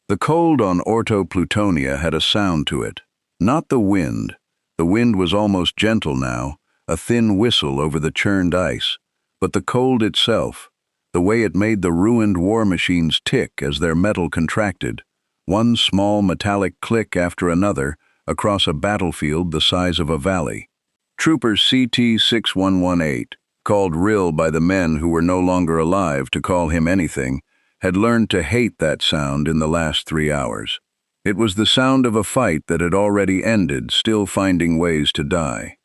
The cold on Orto Plutonia had a sound to it. Not the wind. The wind was almost gentle now, a thin whistle over the churned ice. But the cold itself, the way it made the ruined war machines tick as their metal contracted, one small metallic click after another across a battlefield the size of a valley. Trooper CT-6118, called Rill by the men who were no longer alive to call him anything, had learned to hate that sound in the last 3 hours. It was the sound of a fight that had already ended, still finding ways to die.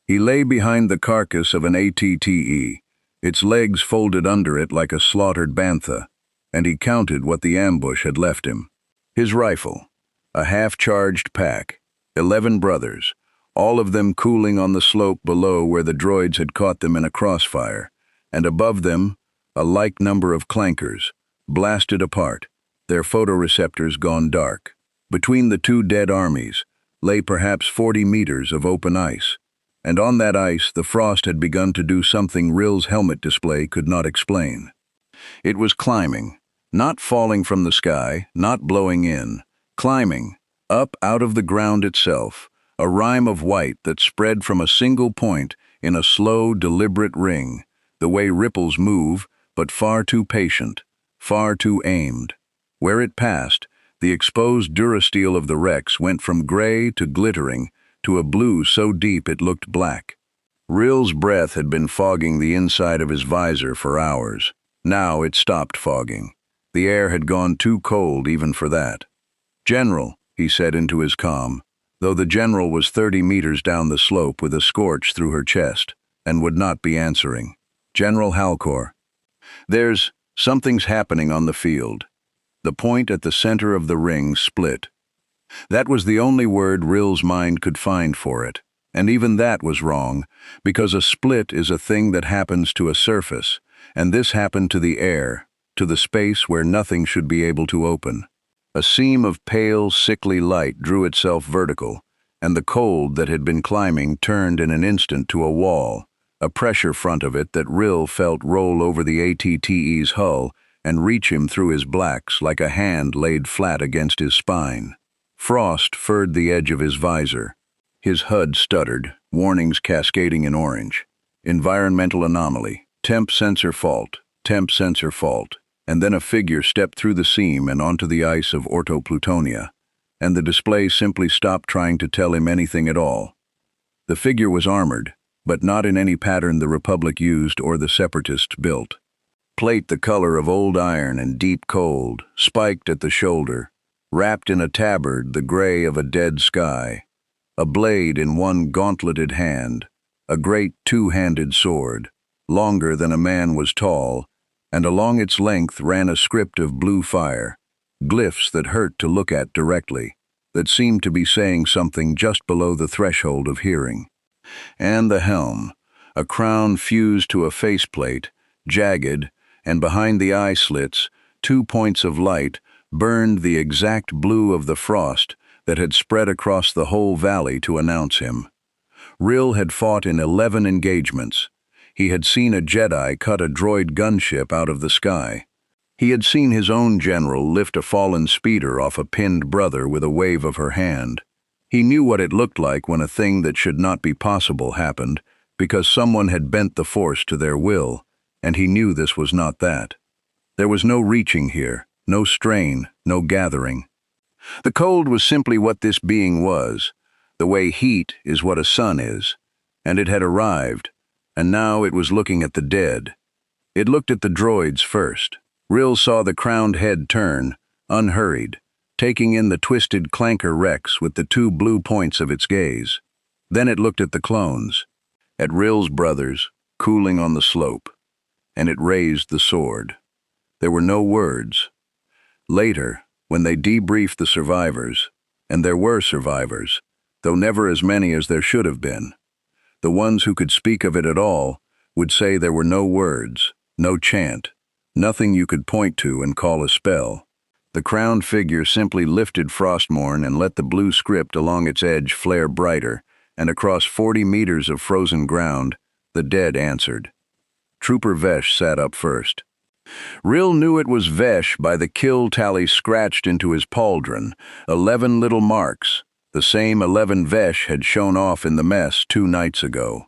He lay behind the carcass of an ATTE, its legs folded under it like a slaughtered bantha, and he counted what the ambush had left him. His rifle, a half-charged pack, 11 brothers, all of them cooling on the slope below where the droids had caught them in a crossfire, and above them, a like number of clankers, blasted apart, their photoreceptors gone dark. Between the two dead armies lay perhaps 40 meters of open ice, and on that ice the frost had begun to do something Rill's helmet display could not explain. It was climbing, not falling from the sky, not blowing in, climbing, up out of the ground itself, a rime of white that spread from a single point in a slow, deliberate ring, the way ripples move, but far too patient, far too aimed. Where it passed, the exposed durasteel of the wrecks went from gray to glittering to a blue so deep it looked black. Rill's breath had been fogging the inside of his visor for hours. Now it stopped fogging. The air had gone too cold even for that. "General," he said into his comm, though the general was 30 meters down the slope with a scorch through her chest and would not be answering. "General Halcor, something's happening on the field." The point at the center of the ring split. That was the only word Rill's mind could find for it, and even that was wrong, because a split is a thing that happens to a surface, and this happened to the air, to the space where nothing should be able to open. A seam of pale, sickly light drew itself vertical, and the cold that had been climbing turned in an instant to a wall, a pressure front of it that Rill felt roll over the ATTE's hull and reach him through his blacks like a hand laid flat against his spine. Frost furred the edge of his visor. His HUD stuttered, warnings cascading in orange. Environmental anomaly, temp sensor fault, and then a figure stepped through the seam and onto the ice of Orto Plutonia, and the display simply stopped trying to tell him anything at all. The figure was armored, but not in any pattern the Republic used or the Separatists built. Plate the color of old iron and deep cold, spiked at the shoulder, wrapped in a tabard the gray of a dead sky, a blade in one gauntleted hand, a great two-handed sword, longer than a man was tall, and along its length ran a script of blue fire, glyphs that hurt to look at directly, that seemed to be saying something just below the threshold of hearing. And the helm, a crown fused to a faceplate, jagged, and behind the eye slits, 2 points of light burned the exact blue of the frost that had spread across the whole valley to announce him. Rill had fought in 11 engagements. He had seen a Jedi cut a droid gunship out of the sky. He had seen his own general lift a fallen speeder off a pinned brother with a wave of her hand. He knew what it looked like when a thing that should not be possible happened, because someone had bent the Force to their will, and he knew this was not that. There was no reaching here, no strain, no gathering. The cold was simply what this being was, the way heat is what a sun is, and it had arrived, and now it was looking at the dead. It looked at the droids first. Rill saw the crowned head turn, unhurried, taking in the twisted clanker wrecks with the 2 blue points of its gaze. Then it looked at the clones, at Rill's brothers, cooling on the slope, and it raised the sword. There were no words. Later, when they debriefed the survivors, and there were survivors, though never as many as there should have been, the ones who could speak of it at all would say there were no words, no chant, nothing you could point to and call a spell. The crowned figure simply lifted Frostmourne and let the blue script along its edge flare brighter, and across 40 meters of frozen ground, the dead answered. Trooper Vesh sat up first. Rill knew it was Vesh by the kill tally scratched into his pauldron, 11 little marks, the same 11 Vesh had shown off in the mess 2 nights ago.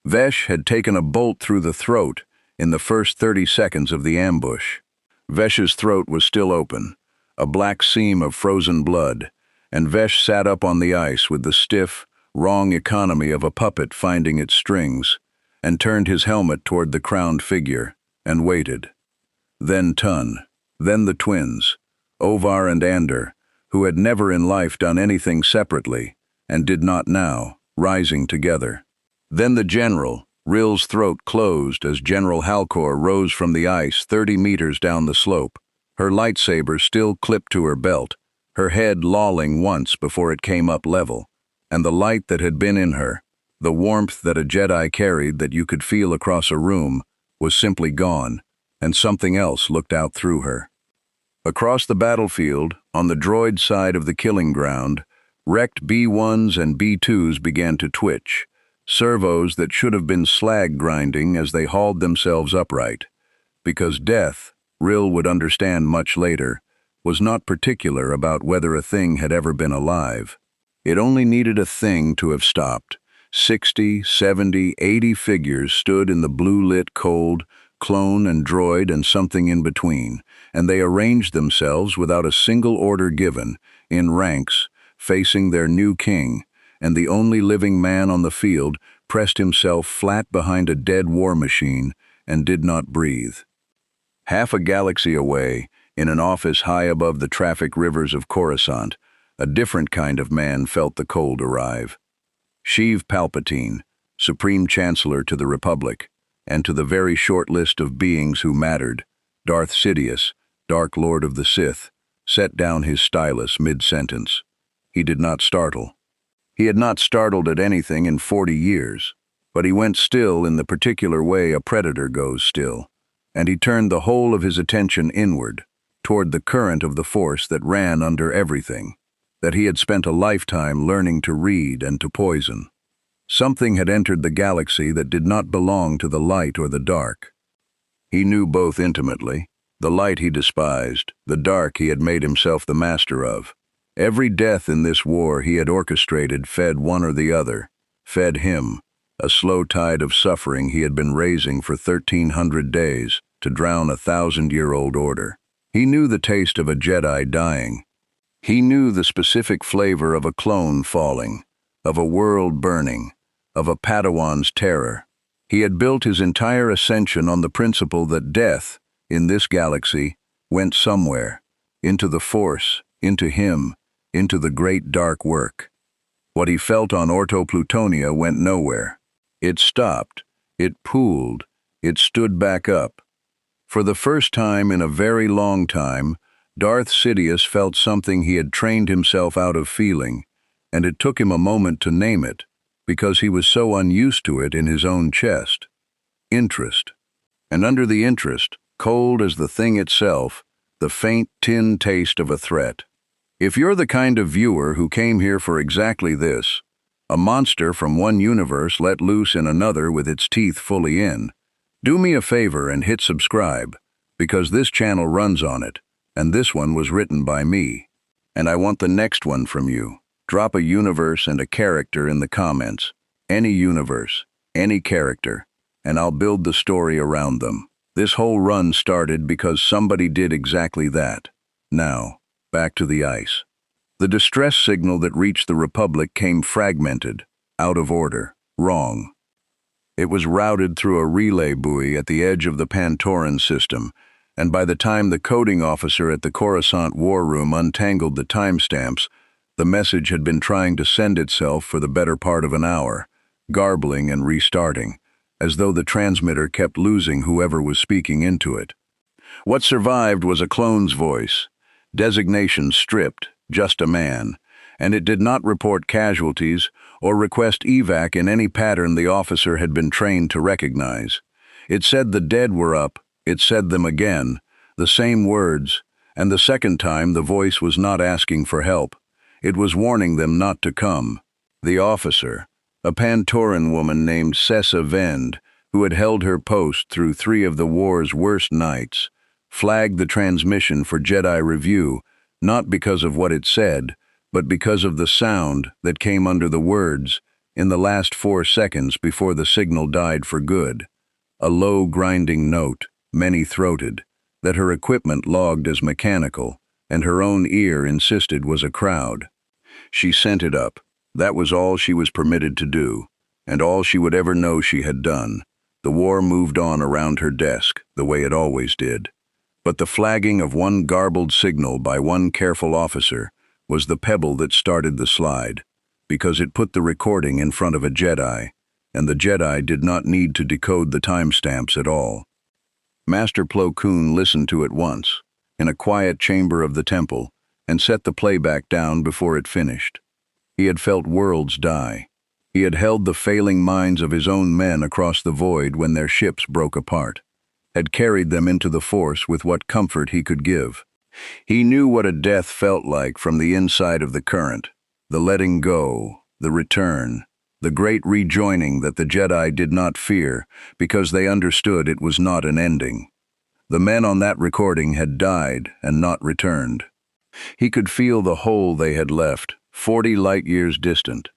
Vesh had taken a bolt through the throat in the first 30 seconds of the ambush. Vesh's throat was still open, a black seam of frozen blood, and Vesh sat up on the ice with the stiff, wrong economy of a puppet finding its strings, and turned his helmet toward the crowned figure, and waited. Then Tun, then the twins, Ovar and Ander, who had never in life done anything separately, and did not now, rising together. Then the general, Rill's throat closed as General Halcor rose from the ice 30 meters down the slope, her lightsaber still clipped to her belt, her head lolling once before it came up level, and the light that had been in her, the warmth that a Jedi carried that you could feel across a room, was simply gone, and something else looked out through her. Across the battlefield, on the droid side of the killing ground, wrecked B-1s and B-2s began to twitch, servos that should have been slag grinding as they hauled themselves upright, because death, Rill would understand much later, was not particular about whether a thing had ever been alive. It only needed a thing to have stopped. 60, 70, 80 figures stood in the blue-lit cold, clone and droid and something in between, and they arranged themselves without a single order given, in ranks, facing their new king, and the only living man on the field pressed himself flat behind a dead war machine and did not breathe. Half a galaxy away, in an office high above the traffic rivers of Coruscant, a different kind of man felt the cold arrive. Sheev Palpatine, Supreme Chancellor to the Republic, and to the very short list of beings who mattered, Darth Sidious, Dark Lord of the Sith, set down his stylus mid-sentence. He did not startle. He had not startled at anything in 40 years, but he went still in the particular way a predator goes still, and he turned the whole of his attention inward, toward the current of the force that ran under everything, that he had spent a lifetime learning to read and to poison. Something had entered the galaxy that did not belong to the light or the dark. He knew both intimately. The light he despised, the dark he had made himself the master of. Every death in this war he had orchestrated fed one or the other, fed him, a slow tide of suffering he had been raising for 1,300 days to drown a 1,000-year-old order. He knew the taste of a Jedi dying. He knew the specific flavor of a clone falling, of a world burning, of a Padawan's terror. He had built his entire ascension on the principle that death, in this galaxy, went somewhere, into the Force, into him, into the great dark work. What he felt on Orto Plutonia went nowhere. It stopped, it pooled, it stood back up. For the first time in a very long time, Darth Sidious felt something he had trained himself out of feeling, and it took him a moment to name it, because he was so unused to it in his own chest. Interest. And under the interest, cold as the thing itself, the faint tin taste of a threat. If you're the kind of viewer who came here for exactly this, a monster from one universe let loose in another with its teeth fully in, do me a favor and hit subscribe, because this channel runs on it, and this one was written by me. And I want the next one from you. Drop a universe and a character in the comments. Any universe, any character, and I'll build the story around them. This whole run started because somebody did exactly that. Now, back to the ice. The distress signal that reached the Republic came fragmented, out of order, wrong. It was routed through a relay buoy at the edge of the Pantoran system, and by the time the coding officer at the Coruscant war room untangled the timestamps, the message had been trying to send itself for the better part of an hour, garbling and restarting, as though the transmitter kept losing whoever was speaking into it. What survived was a clone's voice, designation stripped, just a man, and it did not report casualties or request evac in any pattern the officer had been trained to recognize. It said the dead were up, it said them again, the same words, and the second time the voice was not asking for help. It was warning them not to come. The officer, a Pantoran woman named Sessa Vend, who had held her post through 3 of the war's worst nights, flagged the transmission for Jedi review, not because of what it said, but because of the sound that came under the words in the last 4 seconds before the signal died for good. A low, grinding note, many-throated, that her equipment logged as mechanical, and her own ear insisted was a crowd. She sent it up. That was all she was permitted to do, and all she would ever know she had done. The war moved on around her desk, the way it always did. But the flagging of one garbled signal by one careful officer was the pebble that started the slide, because it put the recording in front of a Jedi, and the Jedi did not need to decode the timestamps at all. Master Plo Koon listened to it once, in a quiet chamber of the temple, and set the playback down before it finished. He had felt worlds die. He had held the failing minds of his own men across the void when their ships broke apart, had carried them into the Force with what comfort he could give. He knew what a death felt like from the inside of the current, the letting go, the return, the great rejoining that the Jedi did not fear because they understood it was not an ending. The men on that recording had died and not returned. He could feel the hole they had left, 40 light-years distant,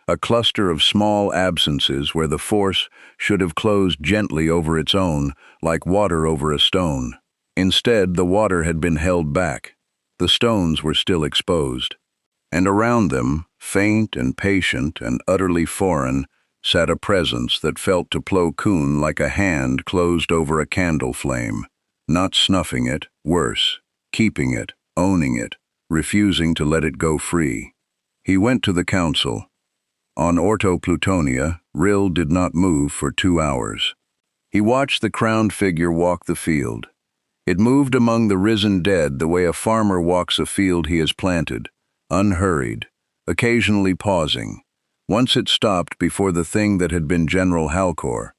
a cluster of small absences where the Force should have closed gently over its own, like water over a stone. Instead, the water had been held back. The stones were still exposed. And around them, faint and patient and utterly foreign, sat a presence that felt to Plo Koon like a hand closed over a candle flame, not snuffing it, worse, keeping it, owning it, refusing to let it go free. He went to the council. On Orto Plutonia, Rill did not move for 2 hours. He watched the crowned figure walk the field. It moved among the risen dead the way a farmer walks a field he has planted, unhurried, occasionally pausing. Once it stopped before the thing that had been General Halcor,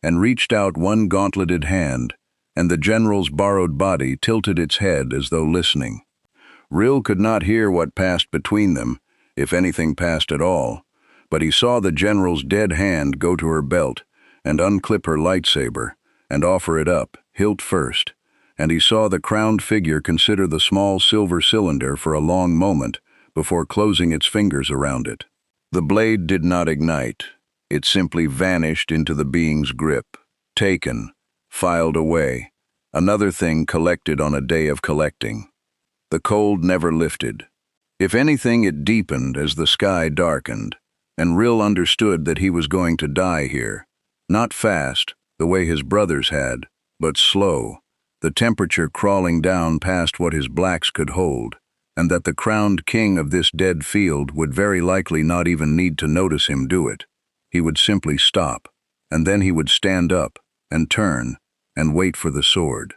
and reached out one gauntleted hand, and the general's borrowed body tilted its head as though listening. Rill could not hear what passed between them, if anything passed at all, but he saw the general's dead hand go to her belt and unclip her lightsaber and offer it up, hilt first, and he saw the crowned figure consider the small silver cylinder for a long moment before closing its fingers around it. The blade did not ignite. It simply vanished into the being's grip, taken, filed away, another thing collected on a day of collecting. The cold never lifted. If anything, it deepened as the sky darkened, and Rill understood that he was going to die here. Not fast, the way his brothers had, but slow, the temperature crawling down past what his blacks could hold, and that the crowned king of this dead field would very likely not even need to notice him do it. He would simply stop, and then he would stand up, and turn, and wait for the sword.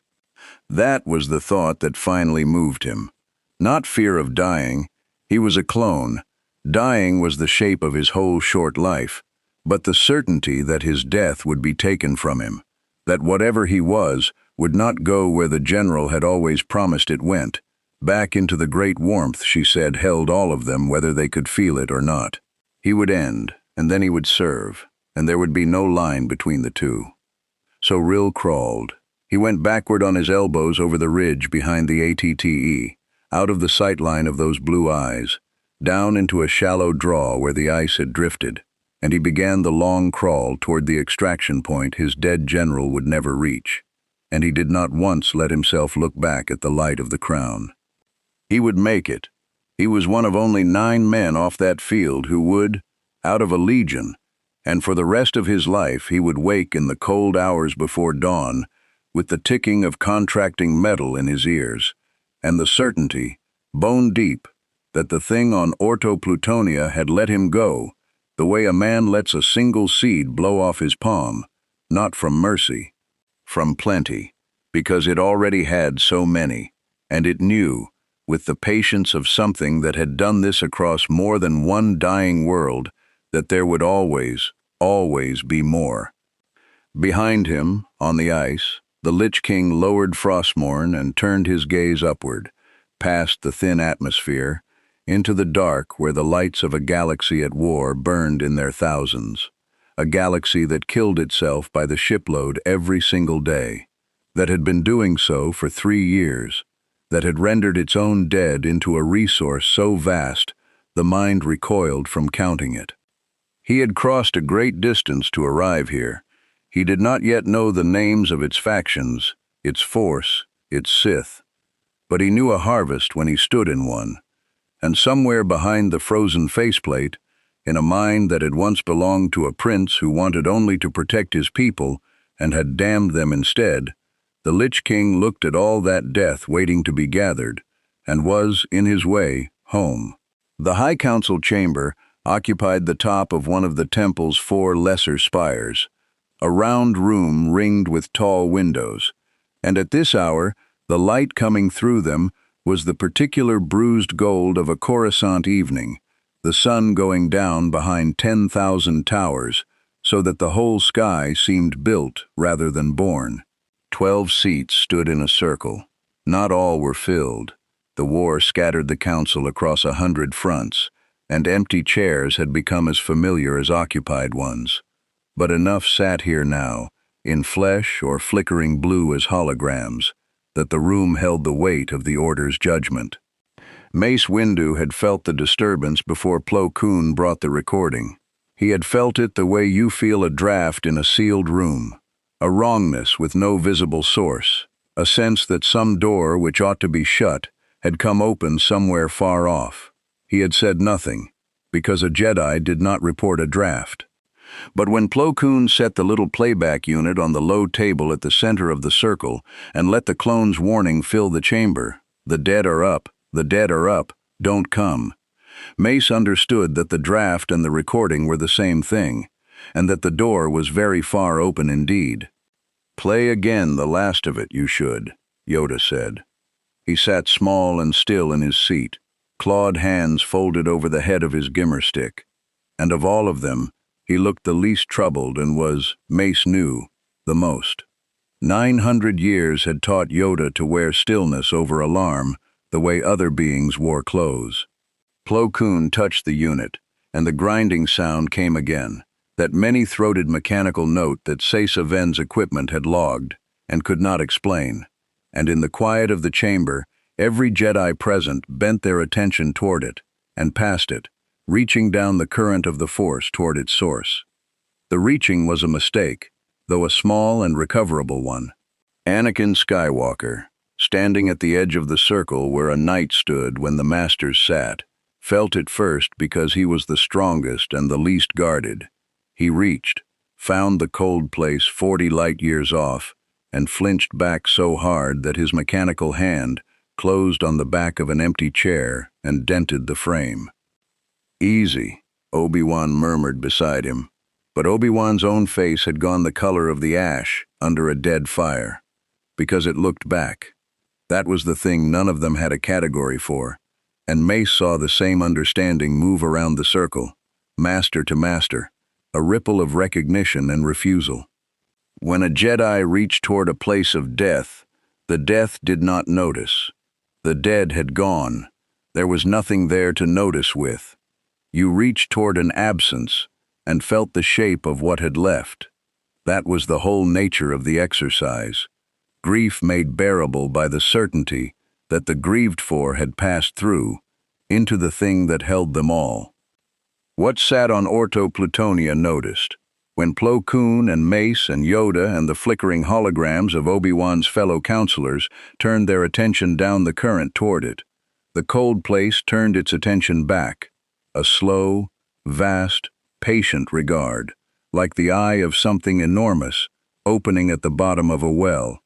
That was the thought that finally moved him. Not fear of dying. He was a clone. Dying was the shape of his whole short life, but the certainty that his death would be taken from him, that whatever he was would not go where the general had always promised it went, back into the great warmth she said held all of them whether they could feel it or not. He would end, and then he would serve, and there would be no line between the two. So Rill crawled. He went backward on his elbows over the ridge behind the ATTE, out of the sightline of those blue eyes, down into a shallow draw where the ice had drifted, and he began the long crawl toward the extraction point his dead general would never reach, and he did not once let himself look back at the light of the crown. He would make it. He was one of only 9 men off that field who would, out of a legion, and for the rest of his life he would wake in the cold hours before dawn with the ticking of contracting metal in his ears, and the certainty, bone deep, that the thing on Orto Plutonia had let him go, the way a man lets a single seed blow off his palm, not from mercy, from plenty, because it already had so many, and it knew, with the patience of something that had done this across more than one dying world, that there would always, always be more. Behind him, on the ice, the Lich King lowered Frostmourne and turned his gaze upward, past the thin atmosphere, into the dark where the lights of a galaxy at war burned in their thousands, a galaxy that killed itself by the shipload every single day, that had been doing so for 3 years, that had rendered its own dead into a resource so vast the mind recoiled from counting it. He had crossed a great distance to arrive here. He did not yet know the names of its factions, its force, its Sith, but he knew a harvest when he stood in one, and somewhere behind the frozen faceplate, in a mind that had once belonged to a prince who wanted only to protect his people and had damned them instead, the Lich King looked at all that death waiting to be gathered, and was, in his way, home. The High Council chamber occupied the top of one of the temple's 4 lesser spires, a round room ringed with tall windows, and at this hour, the light coming through them was the particular bruised gold of a Coruscant evening, the sun going down behind 10,000 towers, so that the whole sky seemed built rather than born. 12 seats stood in a circle. Not all were filled. The war scattered the council across 100 fronts, and empty chairs had become as familiar as occupied ones. But enough sat here now, in flesh or flickering blue as holograms, that the room held the weight of the Order's judgment. Mace Windu had felt the disturbance before Plo Koon brought the recording. He had felt it the way you feel a draft in a sealed room, a wrongness with no visible source, a sense that some door which ought to be shut had come open somewhere far off. He had said nothing, because a Jedi did not report a draft. But when Plo Koon set the little playback unit on the low table at the center of the circle and let the clone's warning fill the chamber, "The dead are up, the dead are up, don't come," Mace understood that the draft and the recording were the same thing, and that the door was very far open indeed. "Play again the last of it, you should," Yoda said. He sat small and still in his seat, clawed hands folded over the head of his gimmer stick, and of all of them, he looked the least troubled and was, Mace knew, the most. 900 years had taught Yoda to wear stillness over alarm the way other beings wore clothes. Plo Koon touched the unit, and the grinding sound came again, that many-throated mechanical note that Sesa Ven's equipment had logged and could not explain, and in the quiet of the chamber, every Jedi present bent their attention toward it and past it, reaching down the current of the Force toward its source. The reaching was a mistake, though a small and recoverable one. Anakin Skywalker, standing at the edge of the circle where a knight stood when the Masters sat, felt it first because he was the strongest and the least guarded. He reached, found the cold place 40 light-years off, and flinched back so hard that his mechanical hand closed on the back of an empty chair and dented the frame. "Easy," Obi-Wan murmured beside him, but Obi-Wan's own face had gone the color of the ash under a dead fire, because it looked back. That was the thing none of them had a category for, and Mace saw the same understanding move around the circle, master to master, a ripple of recognition and refusal. When a Jedi reached toward a place of death, the death did not notice. The dead had gone. There was nothing there to notice with. You reached toward an absence and felt the shape of what had left. That was the whole nature of the exercise. Grief made bearable by the certainty that the grieved for had passed through, into the thing that held them all. What sat on Orto Plutonia noticed. When Plo Koon and Mace and Yoda and the flickering holograms of Obi-Wan's fellow counselors turned their attention down the current toward it, the cold place turned its attention back, a slow, vast, patient regard, like the eye of something enormous, opening at the bottom of a well.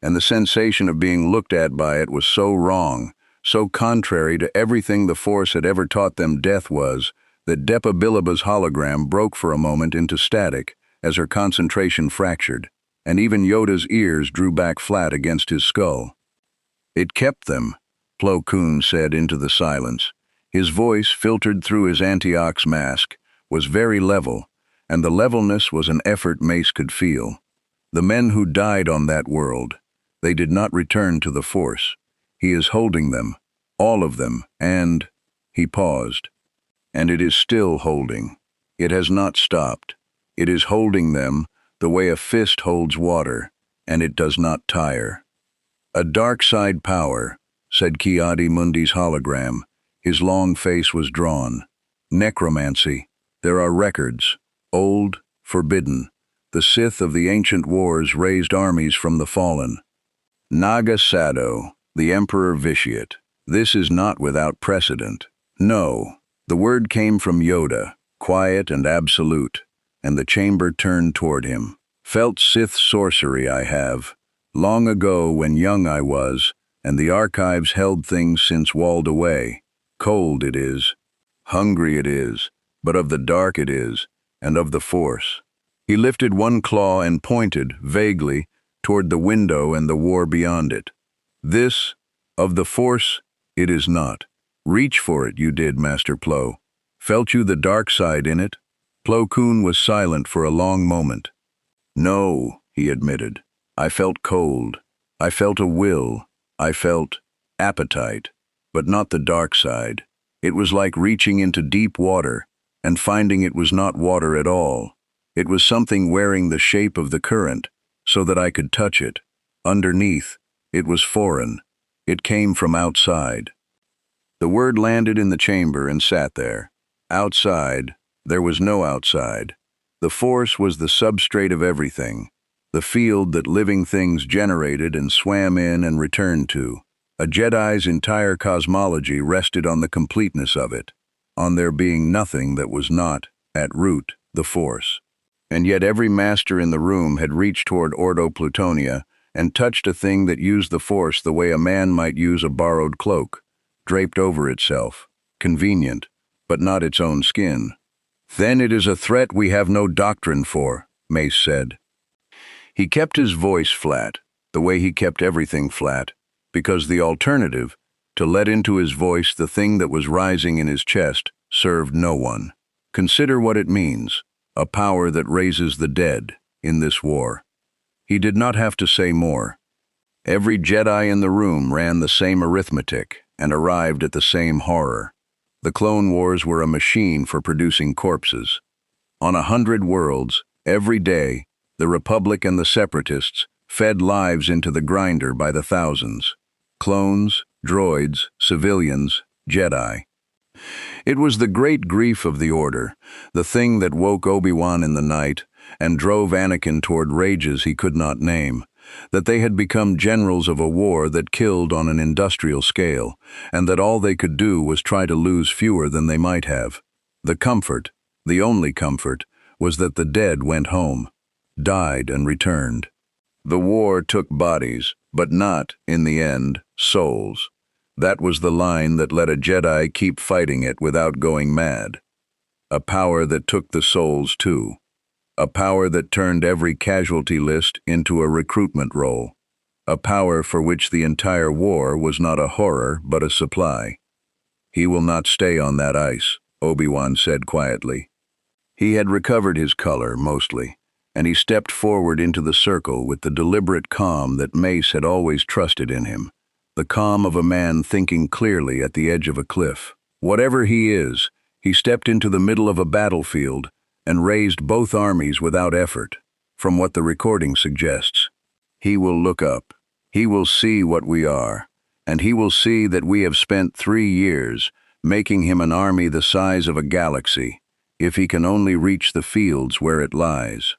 And the sensation of being looked at by it was so wrong, so contrary to everything the Force had ever taught them death was, that Depa Billab's hologram broke for a moment into static as her concentration fractured, and even Yoda's ears drew back flat against his skull. "It kept them," Plo Koon said into the silence. His voice, filtered through his Antioch's mask, was very level, and the levelness was an effort Mace could feel. The men who died on that world, they did not return to the Force. He is holding them, all of them, and... He paused. And it is still holding. It has not stopped. It is holding them the way a fist holds water, and it does not tire. A dark side power, said Ki-Adi-Mundi's hologram. His long face was drawn. Necromancy. There are records. Old, forbidden. The Sith of the ancient wars raised armies from the fallen. Naga Sado, the Emperor Vitiate. This is not without precedent. No. The word came from Yoda, quiet and absolute, and the chamber turned toward him. Felt Sith sorcery I have. Long ago when young I was, and the archives held things since walled away. Cold it is. Hungry it is. But of the dark it is, and of the Force. He lifted one claw and pointed, vaguely, toward the window and the war beyond it. This, of the Force, it is not. Reach for it, you did, Master Plo. Felt you the dark side in it? Plo Koon was silent for a long moment. No, he admitted. I felt cold. I felt a will. I felt appetite, but not the dark side. It was like reaching into deep water and finding it was not water at all. It was something wearing the shape of the current, so that I could touch it. Underneath, it was foreign. It came from outside. The word landed in the chamber and sat there. Outside, there was no outside. The Force was the substrate of everything, the field that living things generated and swam in and returned to. A Jedi's entire cosmology rested on the completeness of it, on there being nothing that was not, at root, the Force. And yet every master in the room had reached toward Ordo Plutonia and touched a thing that used the Force the way a man might use a borrowed cloak, draped over itself, convenient, but not its own skin. Then it is a threat we have no doctrine for, Mace said. He kept his voice flat, the way he kept everything flat, because the alternative, to let into his voice the thing that was rising in his chest, served no one. Consider what it means. A power that raises the dead in this war. He did not have to say more. Every Jedi in the room ran the same arithmetic and arrived at the same horror. The Clone Wars were a machine for producing corpses. On 100 worlds, every day, the Republic and the Separatists fed lives into the grinder by the thousands. Clones, droids, civilians, Jedi. It was the great grief of the Order, the thing that woke Obi-Wan in the night and drove Anakin toward rages he could not name, that they had become generals of a war that killed on an industrial scale, and that all they could do was try to lose fewer than they might have. The comfort, the only comfort, was that the dead went home, died and returned. The war took bodies, but not, in the end, souls. That was the line that let a Jedi keep fighting it without going mad. A power that took the souls too. A power that turned every casualty list into a recruitment roll. A power for which the entire war was not a horror but a supply. He will not stay on that ice, Obi-Wan said quietly. He had recovered his color, mostly, and he stepped forward into the circle with the deliberate calm that Mace had always trusted in him. The calm of a man thinking clearly at the edge of a cliff. Whatever he is, he stepped into the middle of a battlefield and raised both armies without effort, from what the recording suggests. He will look up. He will see what we are, and he will see that we have spent 3 years making him an army the size of a galaxy, if he can only reach the fields where it lies.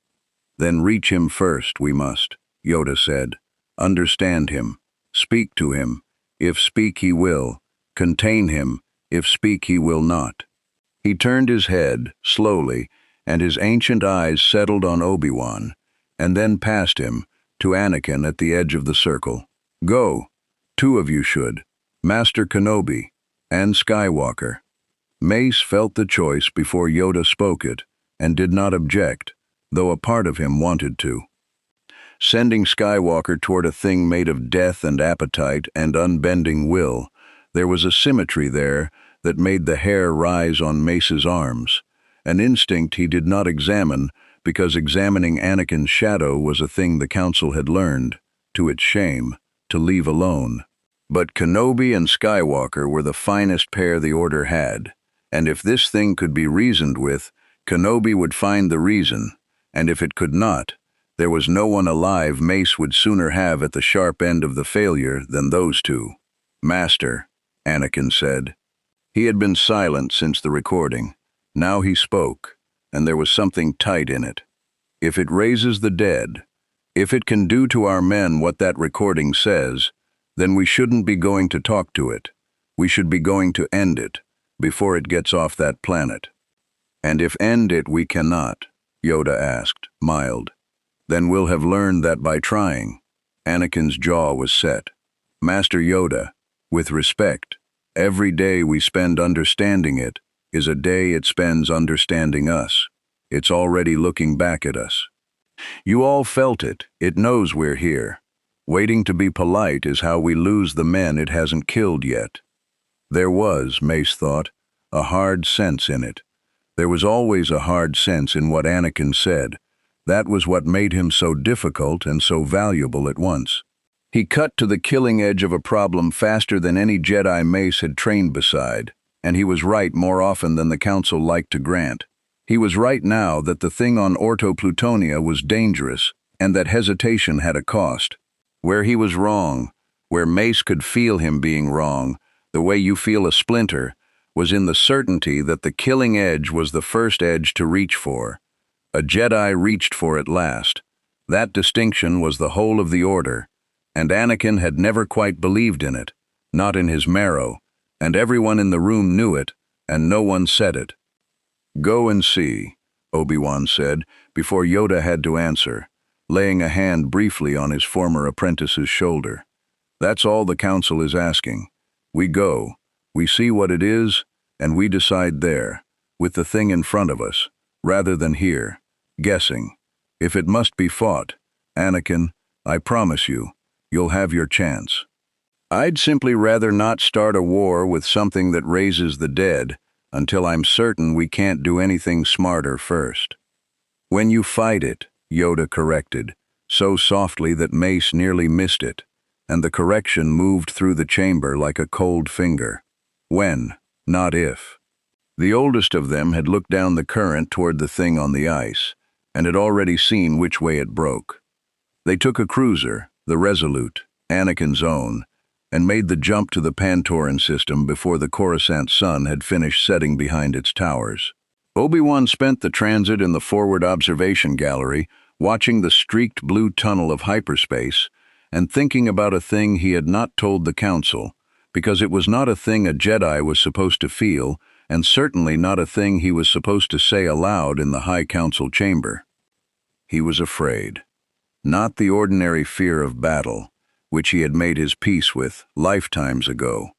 Then reach him first, we must, Yoda said. Understand him. Speak to him, if speak he will. Contain him, if speak he will not. He turned his head, slowly, and his ancient eyes settled on Obi-Wan, and then past him, to Anakin at the edge of the circle. Go. 2 of you should. Master Kenobi, and Skywalker. Mace felt the choice before Yoda spoke it, and did not object, though a part of him wanted to. Sending Skywalker toward a thing made of death and appetite and unbending will, there was a symmetry there that made the hair rise on Mace's arms, an instinct he did not examine because examining Anakin's shadow was a thing the Council had learned, to its shame, to leave alone. But Kenobi and Skywalker were the finest pair the Order had, and if this thing could be reasoned with, Kenobi would find the reason, and if it could not, There was no one alive Mace would sooner have at the sharp end of the failure than those two. "Master," Anakin said. He had been silent since the recording. Now he spoke, and there was something tight in it. "If it raises the dead, if it can do to our men what that recording says, then we shouldn't be going to talk to it. We should be going to end it, before it gets off that planet." "And if end it we cannot?" Yoda asked, mild. "Then we'll have learned that by trying." Anakin's jaw was set. "Master Yoda, with respect, every day we spend understanding it is a day it spends understanding us. It's already looking back at us. You all felt it. It knows we're here. Waiting to be polite is how we lose the men it hasn't killed yet." There was, Mace thought, a hard sense in it. There was always a hard sense in what Anakin said. That was what made him so difficult and so valuable at once. He cut to the killing edge of a problem faster than any Jedi Mace had trained beside, and he was right more often than the Council liked to grant. He was right now that the thing on Orto Plutonia was dangerous, and that hesitation had a cost. Where he was wrong, where Mace could feel him being wrong, the way you feel a splinter, was in the certainty that the killing edge was the first edge to reach for. A Jedi reached for it last. That distinction was the whole of the Order, and Anakin had never quite believed in it, not in his marrow, and everyone in the room knew it, and no one said it. "Go and see," Obi-Wan said, before Yoda had to answer, laying a hand briefly on his former apprentice's shoulder. "That's all the Council is asking. We go, we see what it is, and we decide there, with the thing in front of us, rather than here, guessing. If it must be fought, Anakin, I promise you, you'll have your chance. I'd simply rather not start a war with something that raises the dead until I'm certain we can't do anything smarter first." "When you fight it," Yoda corrected, so softly that Mace nearly missed it, and the correction moved through the chamber like a cold finger. When, not if. The oldest of them had looked down the current toward the thing on the ice, and had already seen which way it broke. They took a cruiser, the Resolute, Anakin's own, and made the jump to the Pantoran system before the Coruscant sun had finished setting behind its towers. Obi-Wan spent the transit in the forward observation gallery, watching the streaked blue tunnel of hyperspace, and thinking about a thing he had not told the Council, because it was not a thing a Jedi was supposed to feel, and certainly not a thing he was supposed to say aloud in the High Council chamber. He was afraid. Not the ordinary fear of battle, which he had made his peace with lifetimes ago,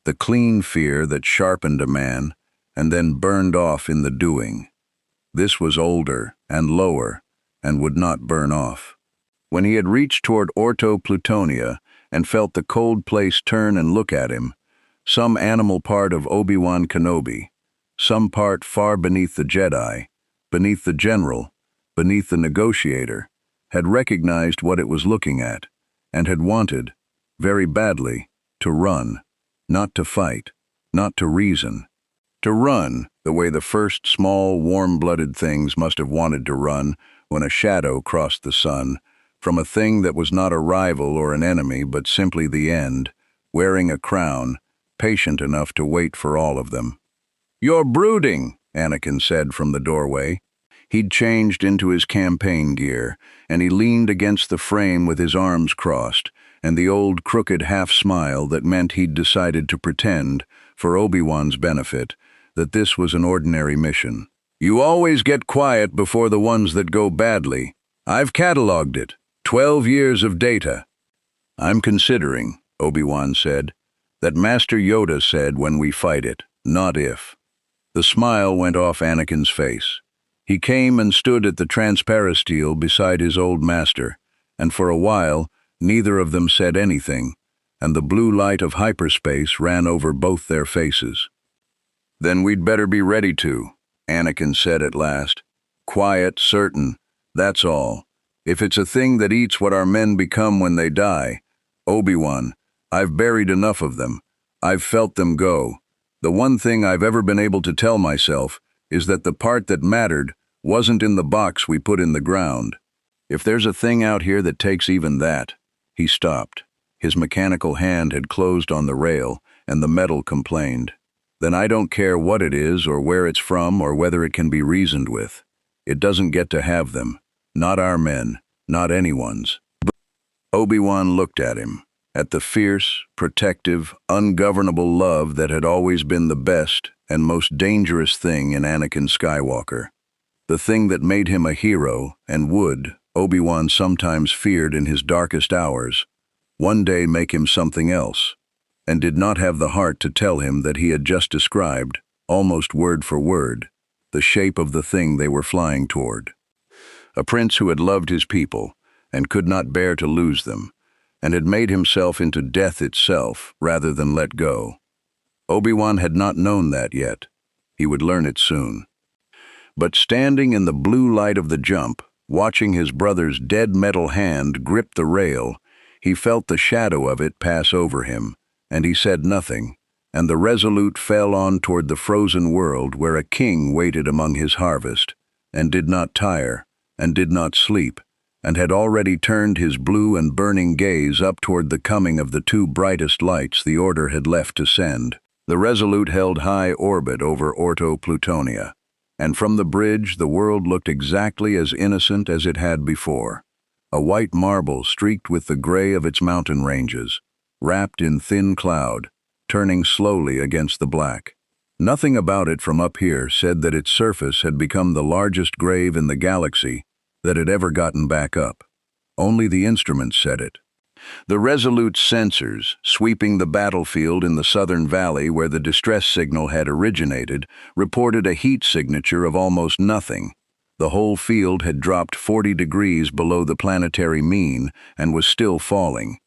the clean fear that sharpened a man and then burned off in the doing. This was older and lower and would not burn off. When he had reached toward Orto Plutonia and felt the cold place turn and look at him, some animal part of Obi-Wan Kenobi, some part far beneath the Jedi, beneath the general, beneath the negotiator, had recognized what it was looking at, and had wanted, very badly, to run, not to fight, not to reason. To run, the way the first small, warm-blooded things must have wanted to run when a shadow crossed the sun, from a thing that was not a rival or an enemy but simply the end, wearing a crown, patient enough to wait for all of them. "You're brooding," Anakin said from the doorway. He'd changed into his campaign gear, and he leaned against the frame with his arms crossed, and the old crooked half-smile that meant he'd decided to pretend, for Obi-Wan's benefit, that this was an ordinary mission. "You always get quiet before the ones that go badly. I've cataloged it. 12 years of data." "I'm considering," Obi-Wan said, "that Master Yoda said when we fight it, not if." The smile went off Anakin's face. He came and stood at the transparistile beside his old master, and for a while, neither of them said anything, and the blue light of hyperspace ran over both their faces. "Then we'd better be ready to," Anakin said at last. "Quiet, certain, that's all. If it's a thing that eats what our men become when they die, Obi-Wan, I've buried enough of them. I've felt them go. The one thing I've ever been able to tell myself is that the part that mattered wasn't in the box we put in the ground." If there's a thing out here that takes even that. He stopped. His mechanical hand had closed on the rail, and the metal complained. Then I don't care what it is or where it's from or whether it can be reasoned with. It doesn't get to have them. Not our men, not anyone's. Obi-Wan looked at him, at the fierce, protective, ungovernable love that had always been the best and most dangerous thing in Anakin Skywalker. The thing that made him a hero and would, Obi-Wan sometimes feared in his darkest hours, one day make him something else, and did not have the heart to tell him that he had just described, almost word for word, the shape of the thing they were flying toward. A prince who had loved his people and could not bear to lose them, and had made himself into death itself rather than let go. Obi-Wan had not known that yet. He would learn it soon. But standing in the blue light of the jump, watching his brother's dead metal hand grip the rail, he felt the shadow of it pass over him, and he said nothing, and the Resolute fell on toward the frozen world where a king waited among his harvest, and did not tire, and did not sleep, and had already turned his blue and burning gaze up toward the coming of the two brightest lights the Order had left to send. The Resolute held high orbit over Orto Plutonia, and from the bridge the world looked exactly as innocent as it had before. A white marble streaked with the gray of its mountain ranges, wrapped in thin cloud, turning slowly against the black. Nothing about it from up here said that its surface had become the largest grave in the galaxy that had ever gotten back up. Only the instruments said it. The Resolute's sensors, sweeping the battlefield in the southern valley where the distress signal had originated, reported a heat signature of almost nothing. The whole field had dropped 40 degrees below the planetary mean and was still falling,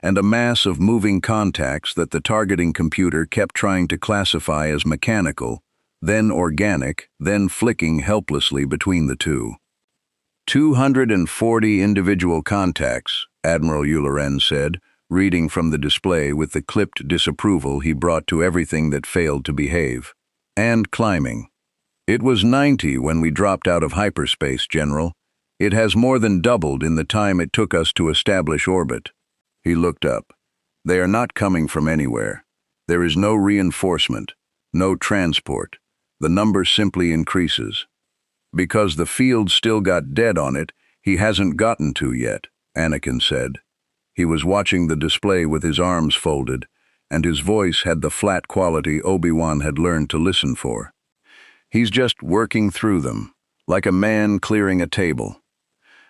and a mass of moving contacts that the targeting computer kept trying to classify as mechanical, then organic, then flicking helplessly between the two. 240 individual contacts, Admiral Ularen said, reading from the display with the clipped disapproval he brought to everything that failed to behave. And climbing. It was 90 when we dropped out of hyperspace, General. It has more than doubled in the time it took us to establish orbit. He looked up. They are not coming from anywhere. There is no reinforcement, no transport. The number simply increases. Because the field still got dead on it, he hasn't gotten to yet, Anakin said. He was watching the display with his arms folded, and his voice had the flat quality Obi-Wan had learned to listen for. He's just working through them, like a man clearing a table.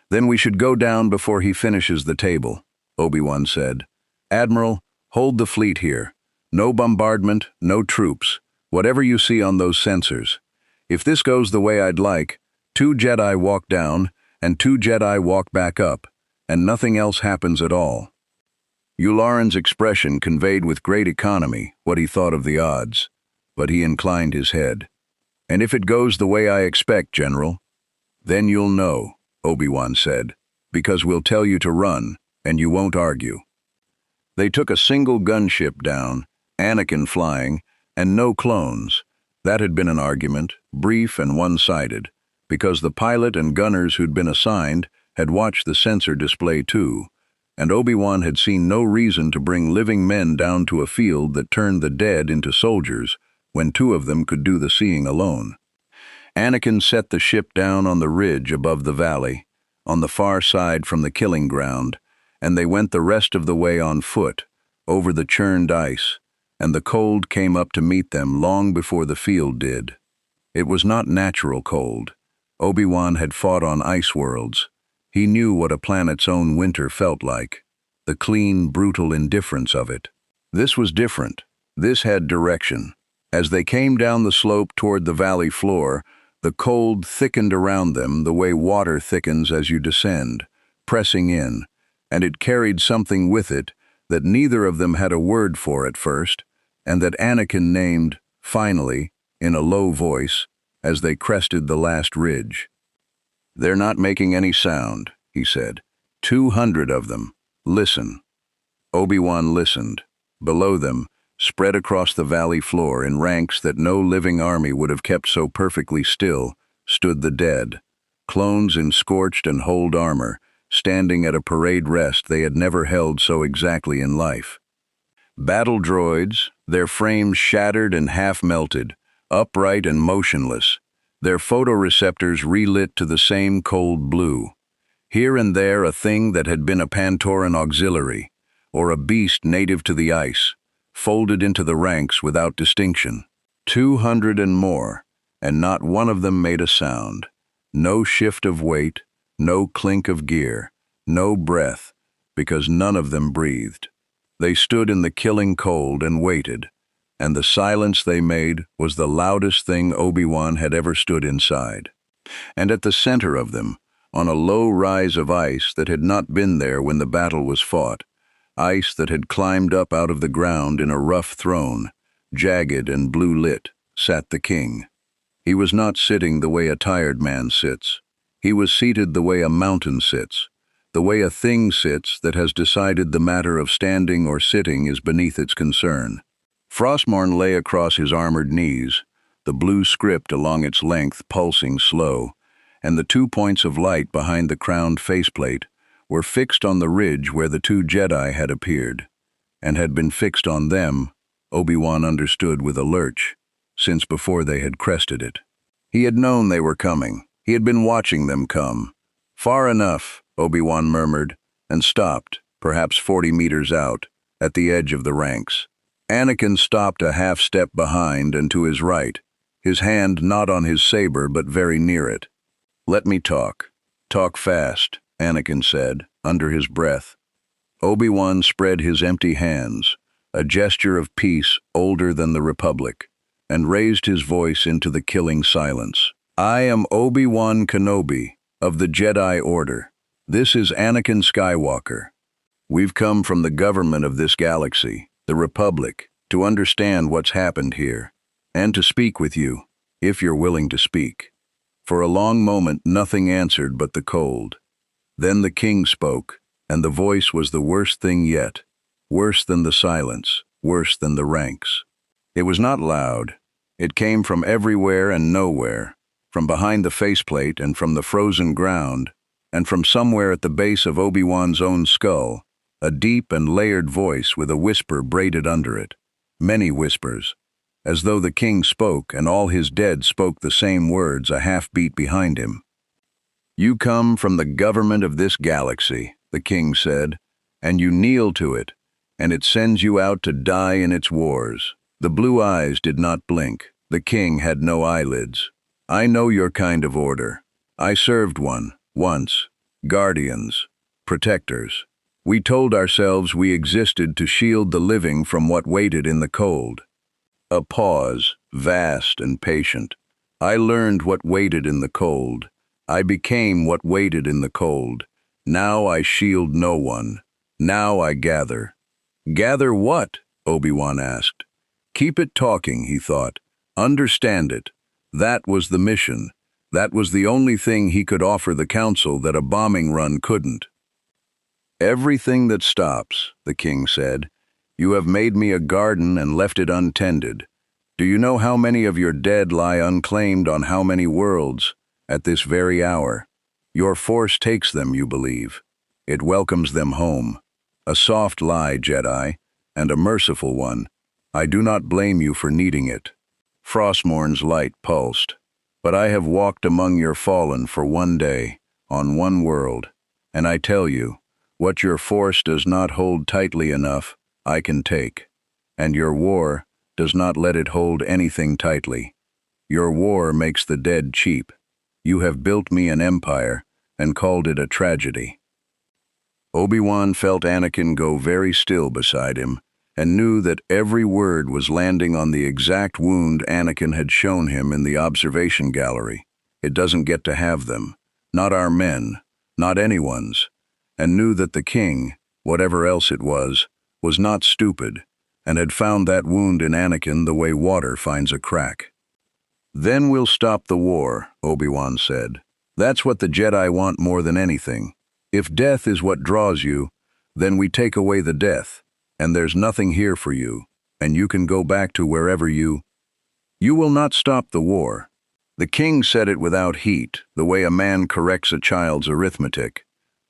Then we should go down before he finishes the table, Obi-Wan said. Admiral, hold the fleet here. No bombardment, no troops, whatever you see on those sensors. If this goes the way I'd like, 2 Jedi walk down and 2 Jedi walk back up, and nothing else happens at all. Ularen's expression conveyed with great economy what he thought of the odds, but he inclined his head. And if it goes the way I expect, General, then you'll know, Obi-Wan said, because we'll tell you to run, and you won't argue. They took a single gunship down, Anakin flying, and no clones. That had been an argument, brief and one-sided, because the pilot and gunners who'd been assigned had watched the sensor display too, and Obi-Wan had seen no reason to bring living men down to a field that turned the dead into soldiers when 2 of them could do the seeing alone. Anakin set the ship down on the ridge above the valley, on the far side from the killing ground, and they went the rest of the way on foot, over the churned ice, and the cold came up to meet them long before the field did. It was not natural cold. Obi-Wan had fought on ice worlds. He knew what a planet's own winter felt like, the clean, brutal indifference of it. This was different. This had direction. As they came down the slope toward the valley floor, the cold thickened around them the way water thickens as you descend, pressing in, and it carried something with it that neither of them had a word for at first, and that Anakin named, finally, in a low voice, as they crested the last ridge. They're not making any sound, he said. 200 of them. Listen. Obi-Wan listened. Below them, spread across the valley floor in ranks that no living army would have kept so perfectly still, stood the dead. clones in scorched and holed armor, standing at a parade rest they had never held so exactly in life. Battle droids, their frames shattered and half-melted, upright and motionless, their photoreceptors relit to the same cold blue. Here and there a thing that had been a Pantoran auxiliary, or a beast native to the ice, folded into the ranks without distinction. 200 and more, and not one of them made a sound. No shift of weight, no clink of gear, no breath, because none of them breathed. They stood in the killing cold and waited, and the silence they made was the loudest thing Obi-Wan had ever stood inside. And at the center of them, on a low rise of ice that had not been there when the battle was fought, ice that had climbed up out of the ground in a rough throne, jagged and blue-lit, sat the king. He was not sitting the way a tired man sits. He was seated the way a mountain sits, the way a thing sits that has decided the matter of standing or sitting is beneath its concern. Frostmourne lay across his armored knees, the blue script along its length pulsing slow, and the 2 points of light behind the crowned faceplate were fixed on the ridge where the 2 Jedi had appeared, and had been fixed on them, Obi-Wan understood with a lurch, since before they had crested it. He had known they were coming. He had been watching them come. Far enough, Obi-Wan murmured, and stopped, perhaps 40 meters out, at the edge of the ranks. Anakin stopped a half-step behind and to his right, his hand not on his saber but very near it. "Let me talk. Talk fast," Anakin said, under his breath. Obi-Wan spread his empty hands, a gesture of peace older than the Republic, and raised his voice into the killing silence. "I am Obi-Wan Kenobi, of the Jedi Order. This is Anakin Skywalker. We've come from the government of this galaxy, the Republic, to understand what's happened here, and to speak with you, if you're willing to speak." For a long moment nothing answered but the cold. Then the king spoke, and the voice was the worst thing yet, worse than the silence, worse than the ranks. It was not loud. It came from everywhere and nowhere, from behind the faceplate and from the frozen ground, and from somewhere at the base of Obi-Wan's own skull, a deep and layered voice with a whisper braided under it. Many whispers, as though the king spoke and all his dead spoke the same words a half-beat behind him. "You come from the government of this galaxy," the king said, "and you kneel to it, and it sends you out to die in its wars." The blue eyes did not blink. The king had no eyelids. "I know your kind of order. I served one, once. Guardians. Protectors. We told ourselves we existed to shield the living from what waited in the cold." A pause, vast and patient. "I learned what waited in the cold. I became what waited in the cold. Now I shield no one. Now I gather." "Gather what?" Obi-Wan asked. Keep it talking, he thought. Understand it. That was the mission. That was the only thing he could offer the council that a bombing run couldn't. "Everything that stops," the king said. "You have made me a garden and left it untended. Do you know how many of your dead lie unclaimed on how many worlds, at this very hour? Your force takes them, you believe. It welcomes them home. A soft lie, Jedi, and a merciful one. I do not blame you for needing it." Frostmourne's light pulsed. "But I have walked among your fallen for one day, on one world, and I tell you, what your force does not hold tightly enough, I can take, and your war does not let it hold anything tightly. Your war makes the dead cheap. You have built me an empire and called it a tragedy." Obi-Wan felt Anakin go very still beside him, and knew that every word was landing on the exact wound Anakin had shown him in the observation gallery. It doesn't get to have them, not our men, not anyone's, and knew that the king, whatever else it was not stupid, and had found that wound in Anakin the way water finds a crack. "Then we'll stop the war," Obi-Wan said. "That's what the Jedi want more than anything. If death is what draws you, then we take away the death, and there's nothing here for you, and you can go back to wherever you will not stop the war. The king said it without heat, the way a man corrects a child's arithmetic.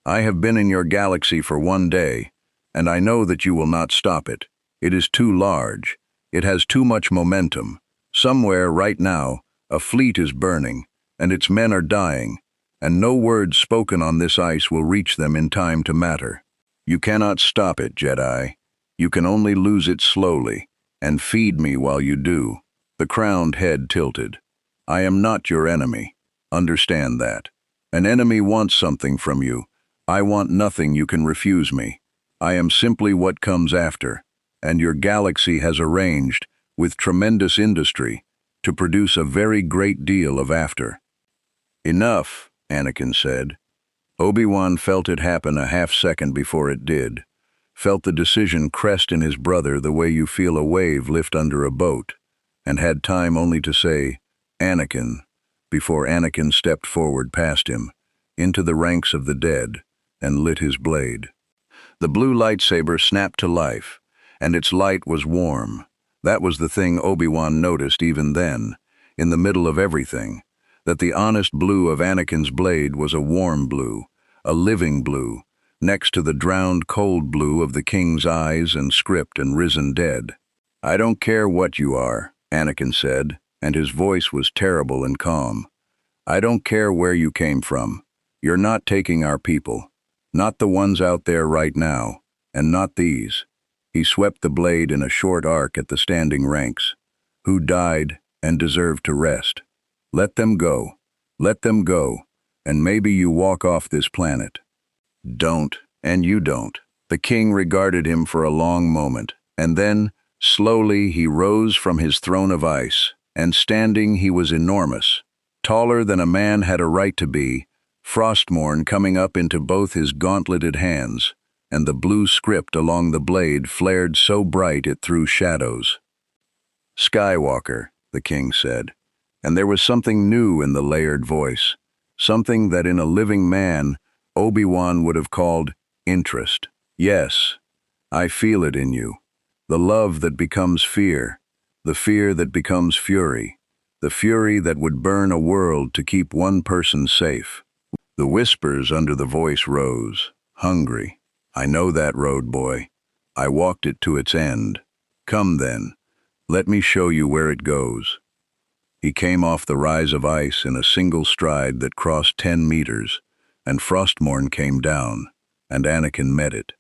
I have been in your galaxy for 1 day, and I know that you will not stop it. It is too large. It has too much momentum. Somewhere, right now, a fleet is burning, and its men are dying, and no words spoken on this ice will reach them in time to matter. You cannot stop it, Jedi. You can only lose it slowly, and feed me while you do. The crowned head tilted. I am not your enemy. Understand that. An enemy wants something from you. I want nothing you can refuse me. I am simply what comes after, and your galaxy has arranged, with tremendous industry, to produce a very great deal of after. Enough, Anakin said. Obi-Wan felt it happen a half-second before it did, felt the decision crest in his brother the way you feel a wave lift under a boat, and had time only to say, Anakin, before Anakin stepped forward past him, into the ranks of the dead, and lit his blade. The blue lightsaber snapped to life, and its light was warm. That was the thing Obi-Wan noticed even then, in the middle of everything, that the honest blue of Anakin's blade was a warm blue, a living blue, next to the drowned cold blue of the king's eyes and script and risen dead. I don't care what you are, Anakin said, and his voice was terrible and calm. I don't care where you came from. You're not taking our people. Not the ones out there right now, and not these. He swept the blade in a short arc at the standing ranks, who died and deserved to rest. Let them go. Let them go, and maybe you walk off this planet. Don't, and you don't. The king regarded him for a long moment, and then, slowly, he rose from his throne of ice, and standing he was enormous, taller than a man had a right to be, Frostmourne coming up into both his gauntleted hands, and the blue script along the blade flared so bright it threw shadows. Skywalker, the king said, and there was something new in the layered voice, something that in a living man Obi-Wan would have called interest. Yes, I feel it in you, the love that becomes fear, the fear that becomes fury, the fury that would burn a world to keep one person safe. The whispers under the voice rose, hungry. I know that road, boy. I walked it to its end. Come then, let me show you where it goes. He came off the rise of ice in a single stride that crossed 10 meters, and Frostmourne came down, and Anakin met it.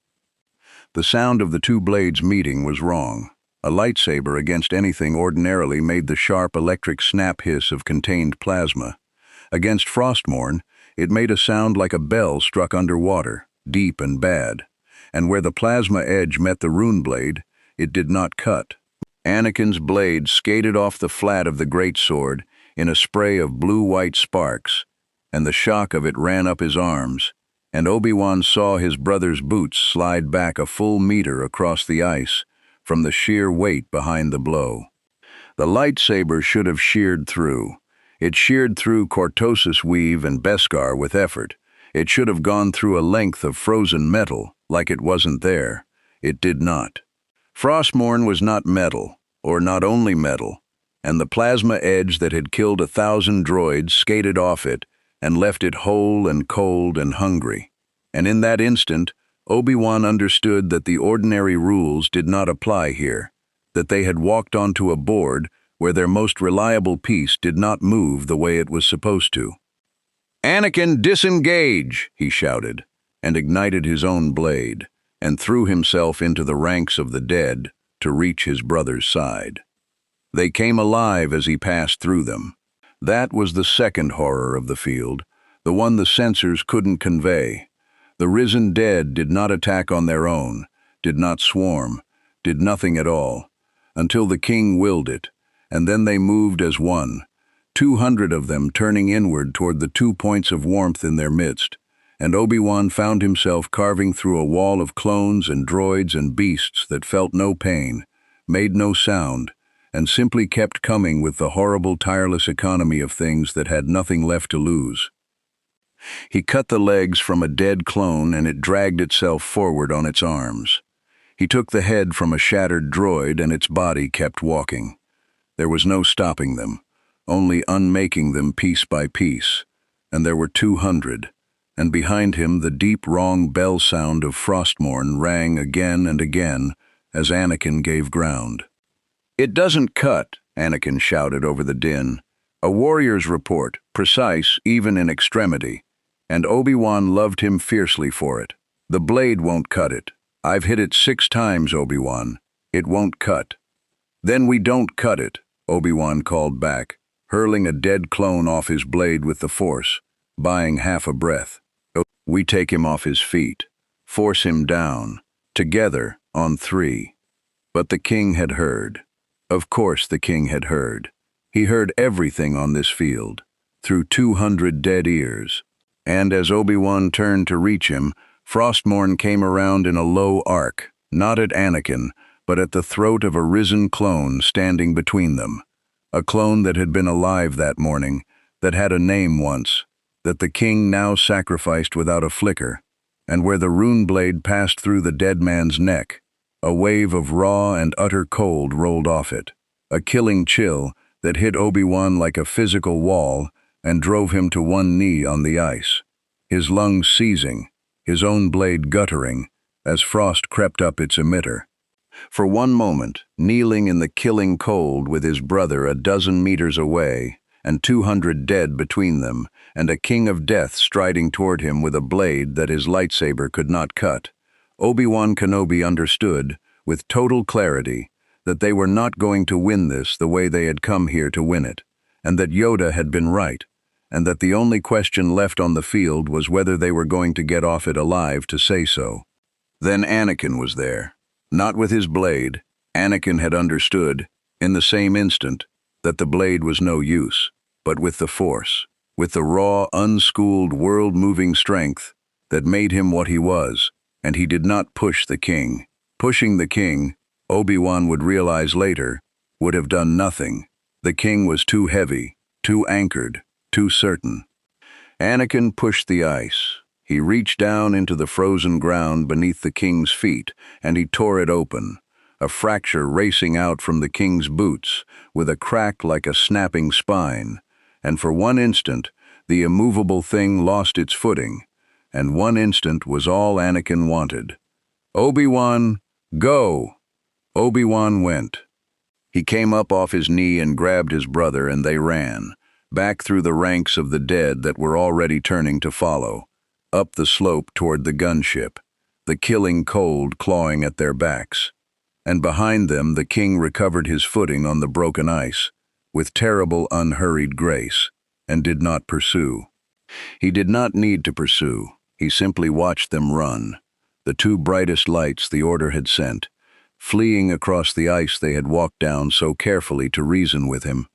The sound of the two blades meeting was wrong. A lightsaber against anything ordinarily made the sharp electric snap hiss of contained plasma. Against Frostmourne, it made a sound like a bell struck underwater, deep and bad, and where the plasma edge met the rune blade, it did not cut. Anakin's blade skated off the flat of the greatsword in a spray of blue-white sparks, and the shock of it ran up his arms, and Obi-Wan saw his brother's boots slide back a full meter across the ice from the sheer weight behind the blow. The lightsaber should have sheared through. It sheared through Cortosis weave and Beskar with effort. It should have gone through a length of frozen metal, like it wasn't there. It did not. Frostmourne was not metal, or not only metal, and the plasma edge that had killed 1,000 droids skated off it and left it whole and cold and hungry. And in that instant, Obi-Wan understood that the ordinary rules did not apply here, that they had walked onto a board where their most reliable piece did not move the way it was supposed to. "Anakin, disengage!" he shouted, and ignited his own blade, and threw himself into the ranks of the dead to reach his brother's side. They came alive as he passed through them. That was the second horror of the field, the one the sensors couldn't convey. The risen dead did not attack on their own, did not swarm, did nothing at all, until the king willed it, and then they moved as one, 200 of them turning inward toward the 2 points of warmth in their midst, and Obi-Wan found himself carving through a wall of clones and droids and beasts that felt no pain, made no sound, and simply kept coming with the horrible, tireless economy of things that had nothing left to lose. He cut the legs from a dead clone and it dragged itself forward on its arms. He took the head from a shattered droid and its body kept walking. There was no stopping them, only unmaking them piece by piece, and there were 200, and behind him the deep wrong bell sound of Frostmourne rang again and again as Anakin gave ground. "It doesn't cut," Anakin shouted over the din. "A warrior's report, precise even in extremity," and Obi-Wan loved him fiercely for it. "The blade won't cut it. I've hit it 6 times, Obi-Wan. It won't cut." "Then we don't cut it," Obi-Wan called back, hurling a dead clone off his blade with the Force, buying half a breath. "We take him off his feet, force him down, together, on 3. But the king had heard. Of course the king had heard. He heard everything on this field, through 200 dead ears. And as Obi-Wan turned to reach him, Frostmourne came around in a low arc, not at Anakin, but at the throat of a risen clone standing between them. A clone that had been alive that morning, that had a name once, that the king now sacrificed without a flicker, and where the rune blade passed through the dead man's neck, a wave of raw and utter cold rolled off it, a killing chill that hit Obi-Wan like a physical wall and drove him to one knee on the ice, his lungs seizing, his own blade guttering, as frost crept up its emitter. For one moment, kneeling in the killing cold with his brother a dozen meters away, and 200 dead between them, and a king of death striding toward him with a blade that his lightsaber could not cut, Obi-Wan Kenobi understood, with total clarity, that they were not going to win this the way they had come here to win it, and that Yoda had been right, and that the only question left on the field was whether they were going to get off it alive to say so. Then Anakin was there. Not with his blade. Anakin had understood, in the same instant, that the blade was no use, but with the Force, with the raw, unschooled, world-moving strength that made him what he was, and he did not push the king. Pushing the king, Obi-Wan would realize later, would have done nothing. The king was too heavy, too anchored, too certain. Anakin pushed the ice. He reached down into the frozen ground beneath the king's feet, and he tore it open, a fracture racing out from the king's boots, with a crack like a snapping spine. And for one instant, the immovable thing lost its footing, and one instant was all Anakin wanted. "Obi-Wan, go!" Obi-Wan went. He came up off his knee and grabbed his brother, and they ran, back through the ranks of the dead that were already turning to follow, up the slope toward the gunship, the killing cold clawing at their backs. And behind them the king recovered his footing on the broken ice, with terrible unhurried grace, and did not pursue. He did not need to pursue. He simply watched them run, the 2 brightest lights the Order had sent, fleeing across the ice they had walked down so carefully to reason with him,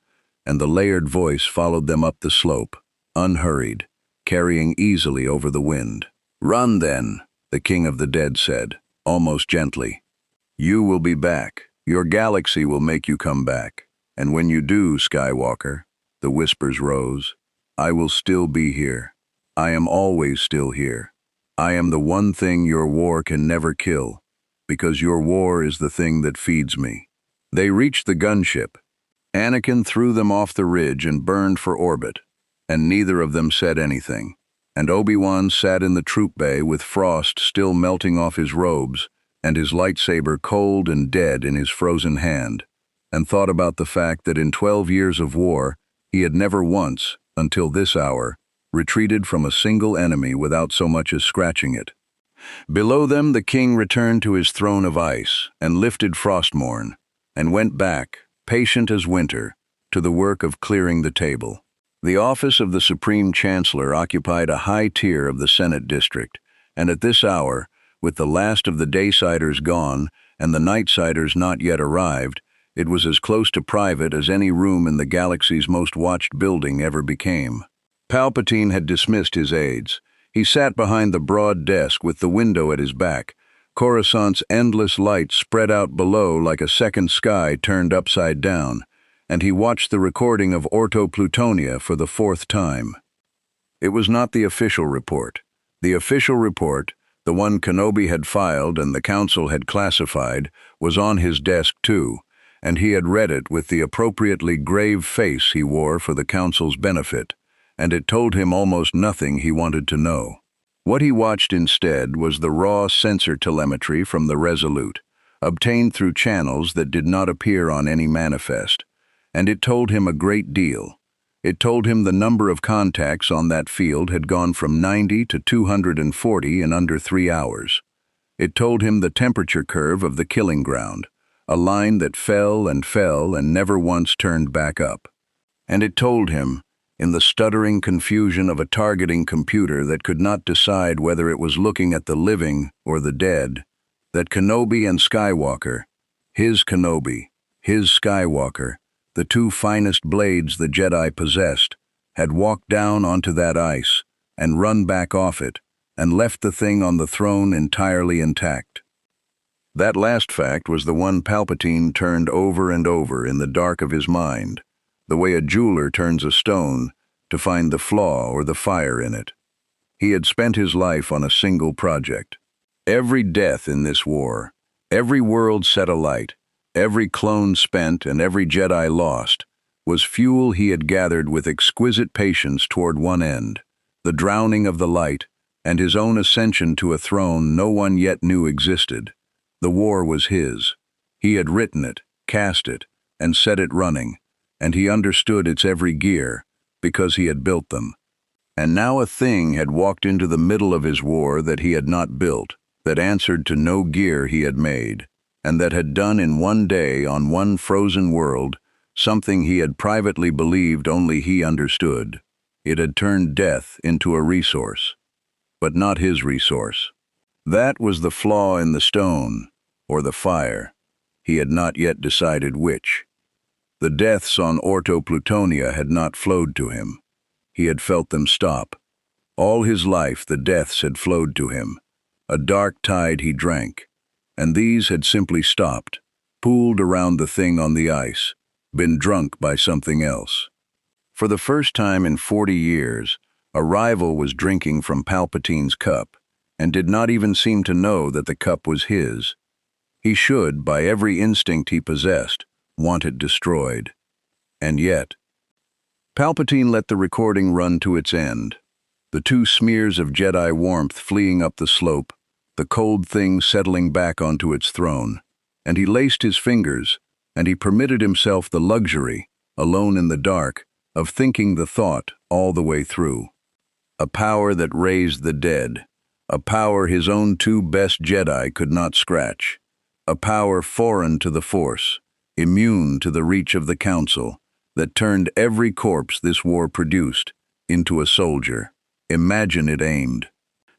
and the layered voice followed them up the slope, unhurried, carrying easily over the wind. "Run then," the King of the Dead said, almost gently. "You will be back. Your galaxy will make you come back. And when you do, Skywalker," the whispers rose, "I will still be here. I am always still here. I am the one thing your war can never kill, because your war is the thing that feeds me." They reached the gunship. Anakin threw them off the ridge and burned for orbit, and neither of them said anything. And Obi-Wan sat in the troop bay with frost still melting off his robes and his lightsaber cold and dead in his frozen hand, and thought about the fact that in 12 years of war, he had never once, until this hour, retreated from a single enemy without so much as scratching it. Below them the king returned to his throne of ice and lifted Frostmourne, and went back, patient as winter, to the work of clearing the table. The office of the Supreme Chancellor occupied a high tier of the Senate district, and at this hour, with the last of the Daysiders gone and the Nightsiders not yet arrived, it was as close to private as any room in the galaxy's most watched building ever became. Palpatine had dismissed his aides. He sat behind the broad desk with the window at his back, Coruscant's endless light spread out below like a second sky turned upside down, and he watched the recording of Orto Plutonia for the 4th time. It was not the official report. The official report, the one Kenobi had filed and the Council had classified, was on his desk too, and he had read it with the appropriately grave face he wore for the Council's benefit, and it told him almost nothing he wanted to know. What he watched instead was the raw sensor telemetry from the Resolute, obtained through channels that did not appear on any manifest, and it told him a great deal. It told him the number of contacts on that field had gone from 90 to 240 in under 3 hours. It told him the temperature curve of the killing ground, a line that fell and never once turned back up. And it told him, in the stuttering confusion of a targeting computer that could not decide whether it was looking at the living or the dead, that Kenobi and Skywalker, his Kenobi, his Skywalker, the two finest blades the Jedi possessed, had walked down onto that ice and run back off it and left the thing on the throne entirely intact. That last fact was the one Palpatine turned over and over in the dark of his mind, the way a jeweler turns a stone to find the flaw or the fire in it. He had spent his life on a single project. Every death in this war, every world set alight, every clone spent and every Jedi lost, was fuel he had gathered with exquisite patience toward one end, the drowning of the light and his own ascension to a throne no one yet knew existed. The war was his. He had written it, cast it, and set it running, and he understood its every gear, because he had built them. And now a thing had walked into the middle of his war that he had not built, that answered to no gear he had made, and that had done in one day on one frozen world something he had privately believed only he understood. It had turned death into a resource, but not his resource. That was the flaw in the stone, or the fire. He had not yet decided which. The deaths on Orto Plutonia had not flowed to him. He had felt them stop. All his life the deaths had flowed to him, a dark tide he drank, and these had simply stopped, pooled around the thing on the ice, been drunk by something else. For the first time in 40 years, a rival was drinking from Palpatine's cup, and did not even seem to know that the cup was his. He should, by every instinct he possessed, want it destroyed. And yet, Palpatine let the recording run to its end, the two smears of Jedi warmth fleeing up the slope, the cold thing settling back onto its throne, and he laced his fingers, and he permitted himself the luxury, alone in the dark, of thinking the thought all the way through. A power that raised the dead, a power his own two best Jedi could not scratch, a power foreign to the Force, immune to the reach of the Council, that turned every corpse this war produced into a soldier. Imagine it aimed.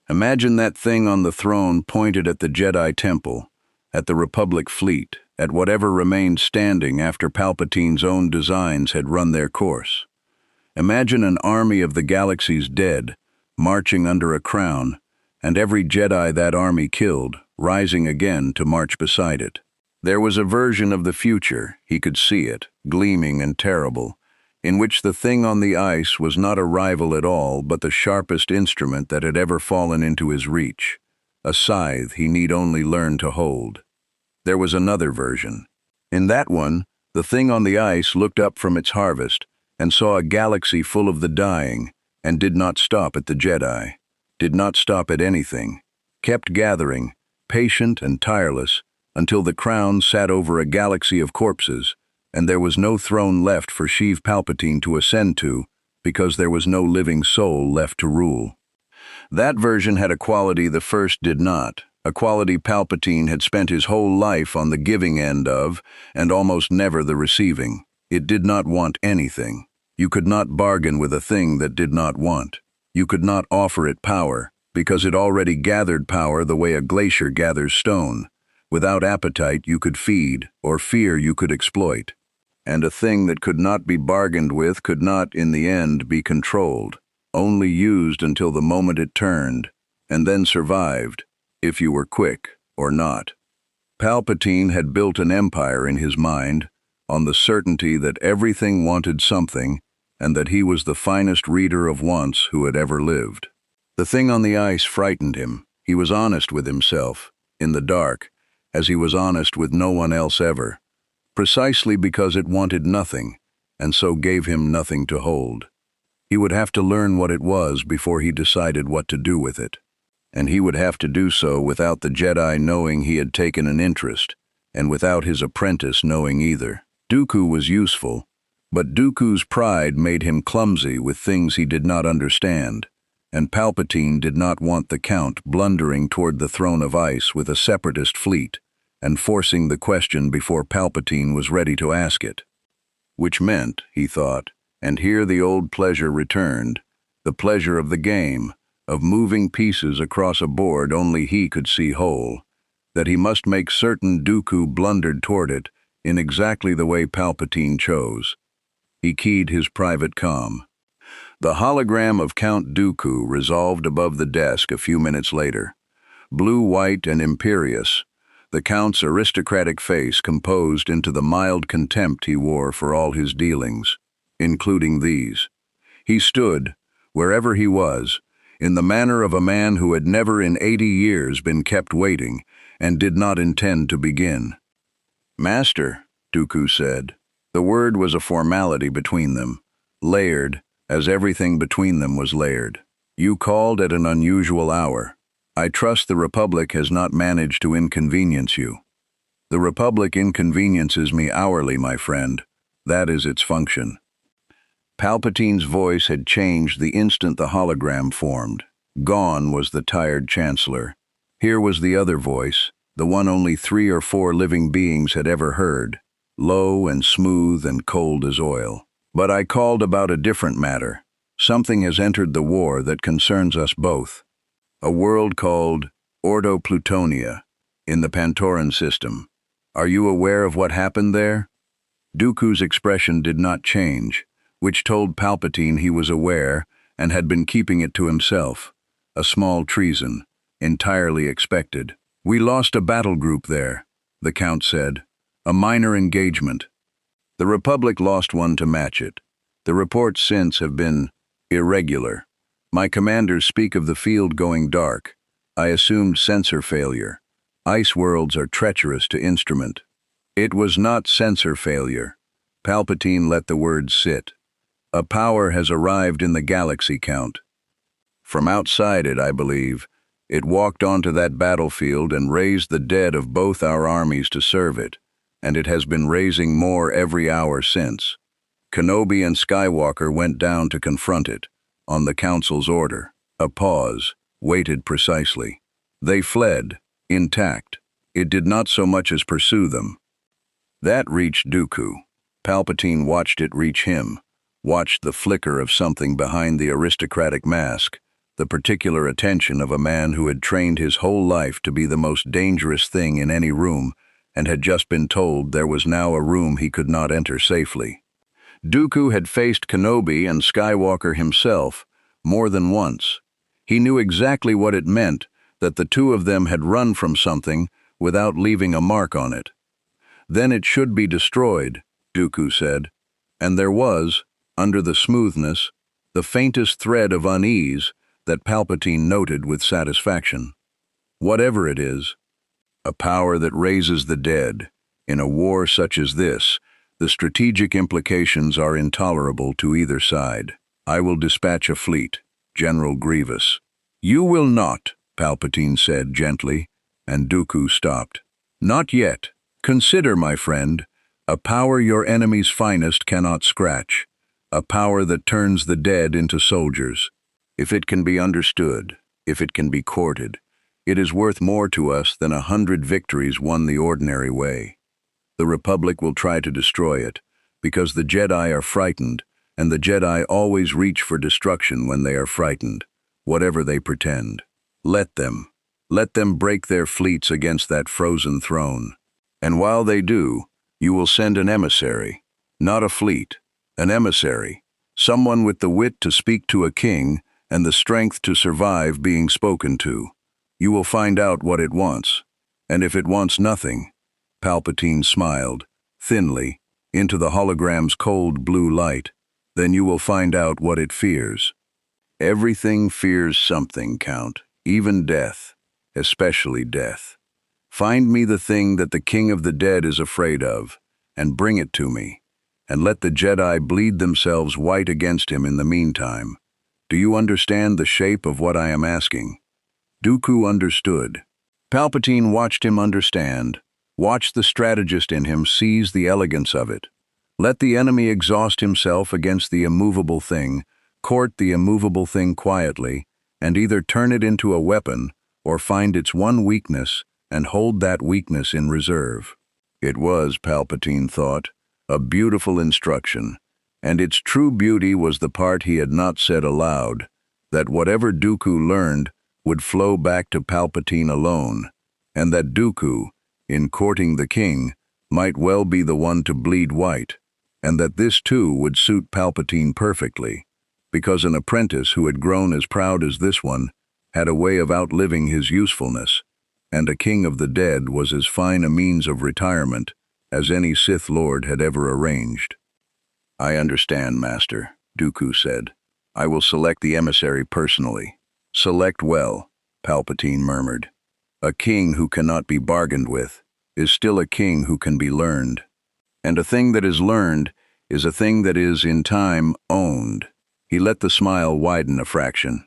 Imagine that thing on the throne pointed at the Jedi Temple, at the Republic fleet, at whatever remained standing after Palpatine's own designs had run their course. Imagine an army of the galaxy's dead, marching under a crown, and every Jedi that army killed, rising again to march beside it. There was a version of the future, he could see it, gleaming and terrible, in which the thing on the ice was not a rival at all, but the sharpest instrument that had ever fallen into his reach, a scythe he need only learn to hold. There was another version. In that one, the thing on the ice looked up from its harvest and saw a galaxy full of the dying, and did not stop at the Jedi, did not stop at anything, kept gathering, patient and tireless, until the crown sat over a galaxy of corpses, and there was no throne left for Sheev Palpatine to ascend to, because there was no living soul left to rule. That version had a quality the first did not, a quality Palpatine had spent his whole life on the giving end of, and almost never the receiving. It did not want anything. You could not bargain with a thing that did not want. You could not offer it power, because it already gathered power the way a glacier gathers stone. Without appetite you could feed, or fear you could exploit. And a thing that could not be bargained with could not, in the end, be controlled, only used until the moment it turned, and then survived, if you were quick or not. Palpatine had built an empire in his mind, on the certainty that everything wanted something, and that he was the finest reader of wants who had ever lived. The thing on the ice frightened him. He was honest with himself, in the dark, as he was honest with no one else ever. precisely because it wanted nothing, and so gave him nothing to hold. He would have to learn what it was before he decided what to do with it. And he would have to do so without the Jedi knowing he had taken an interest, and without his apprentice knowing either. Dooku was useful, but Dooku's pride made him clumsy with things he did not understand, and Palpatine did not want the Count blundering toward the throne of ice with a separatist fleet, and forcing the question before Palpatine was ready to ask it. Which meant, he thought, and here the old pleasure returned, the pleasure of the game, of moving pieces across a board only he could see whole, that he must make certain Dooku blundered toward it in exactly the way Palpatine chose. He keyed his private comm. The hologram of Count Dooku resolved above the desk a few minutes later. Blue, white, and imperious, the Count's aristocratic face composed into the mild contempt he wore for all his dealings, including these. He stood, wherever he was, in the manner of a man who had never in 80 years been kept waiting and did not intend to begin. "Master," Dooku said. The word was a formality between them, layered, as everything between them was layered. "You called at an unusual hour. I trust the Republic has not managed to inconvenience you." "The Republic inconveniences me hourly, my friend. That is its function." Palpatine's voice had changed the instant the hologram formed. Gone was the tired Chancellor. Here was the other voice, the one only 3 or 4 living beings had ever heard, low and smooth and cold as oil. "But I called about a different matter. Something has entered the war that concerns us both. A world called Ordo Plutonia, in the Pantoran system. Are you aware of what happened there?" Dooku's expression did not change, which told Palpatine he was aware and had been keeping it to himself. A small treason, entirely expected. "We lost a battle group there," the Count said. "A minor engagement. The Republic lost one to match it. The reports since have been irregular. My commanders speak of the field going dark. I assumed sensor failure. Ice worlds are treacherous to instrument." It was not sensor failure. Palpatine let the words sit. "A power has arrived in the galaxy, Count. From outside it, I believe. It walked onto that battlefield and raised the dead of both our armies to serve it, and it has been raising more every hour since. Kenobi and Skywalker went down to confront it, on the Council's order." A pause, waited precisely. "They fled, intact. It did not so much as pursue them." That reached Dooku. Palpatine watched it reach him, watched the flicker of something behind the aristocratic mask, the particular attention of a man who had trained his whole life to be the most dangerous thing in any room and had just been told there was now a room he could not enter safely. Dooku had faced Kenobi and Skywalker himself more than once. He knew exactly what it meant that the two of them had run from something without leaving a mark on it. "Then it should be destroyed," Dooku said, and there was, under the smoothness, the faintest thread of unease that Palpatine noted with satisfaction. "Whatever it is, a power that raises the dead, in a war such as this, the strategic implications are intolerable to either side. I will dispatch a fleet, General Grievous." "You will not," Palpatine said gently, and Dooku stopped. "Not yet. Consider, my friend, a power your enemy's finest cannot scratch, a power that turns the dead into soldiers. If it can be understood, if it can be courted, it is worth more to us than 100 victories won the ordinary way. The Republic will try to destroy it, because the Jedi are frightened, and the Jedi always reach for destruction when they are frightened, whatever they pretend. Let them. Let them break their fleets against that frozen throne. And while they do, you will send an emissary, not a fleet, an emissary, someone with the wit to speak to a king and the strength to survive being spoken to. You will find out what it wants, and if it wants nothing," Palpatine smiled, thinly, into the hologram's cold blue light, "then you will find out what it fears. Everything fears something, Count, even death, especially death. Find me the thing that the King of the Dead is afraid of, and bring it to me, and let the Jedi bleed themselves white against him in the meantime. Do you understand the shape of what I am asking?" Dooku understood. Palpatine watched him understand, watched the strategist in him seize the elegance of it. Let the enemy exhaust himself against the immovable thing, court the immovable thing quietly, and either turn it into a weapon or find its one weakness and hold that weakness in reserve. It was, Palpatine thought, a beautiful instruction, and its true beauty was the part he had not said aloud, that whatever Dooku learned would flow back to Palpatine alone, and that Dooku, in courting the king, might well be the one to bleed white, and that this too would suit Palpatine perfectly, because an apprentice who had grown as proud as this one had a way of outliving his usefulness, and a king of the dead was as fine a means of retirement as any Sith Lord had ever arranged. "I understand, Master," Dooku said. "I will select the emissary personally." "Select well," Palpatine murmured. "A king who cannot be bargained with is still a king who can be learned. And a thing that is learned is a thing that is, in time, owned." He let the smile widen a fraction.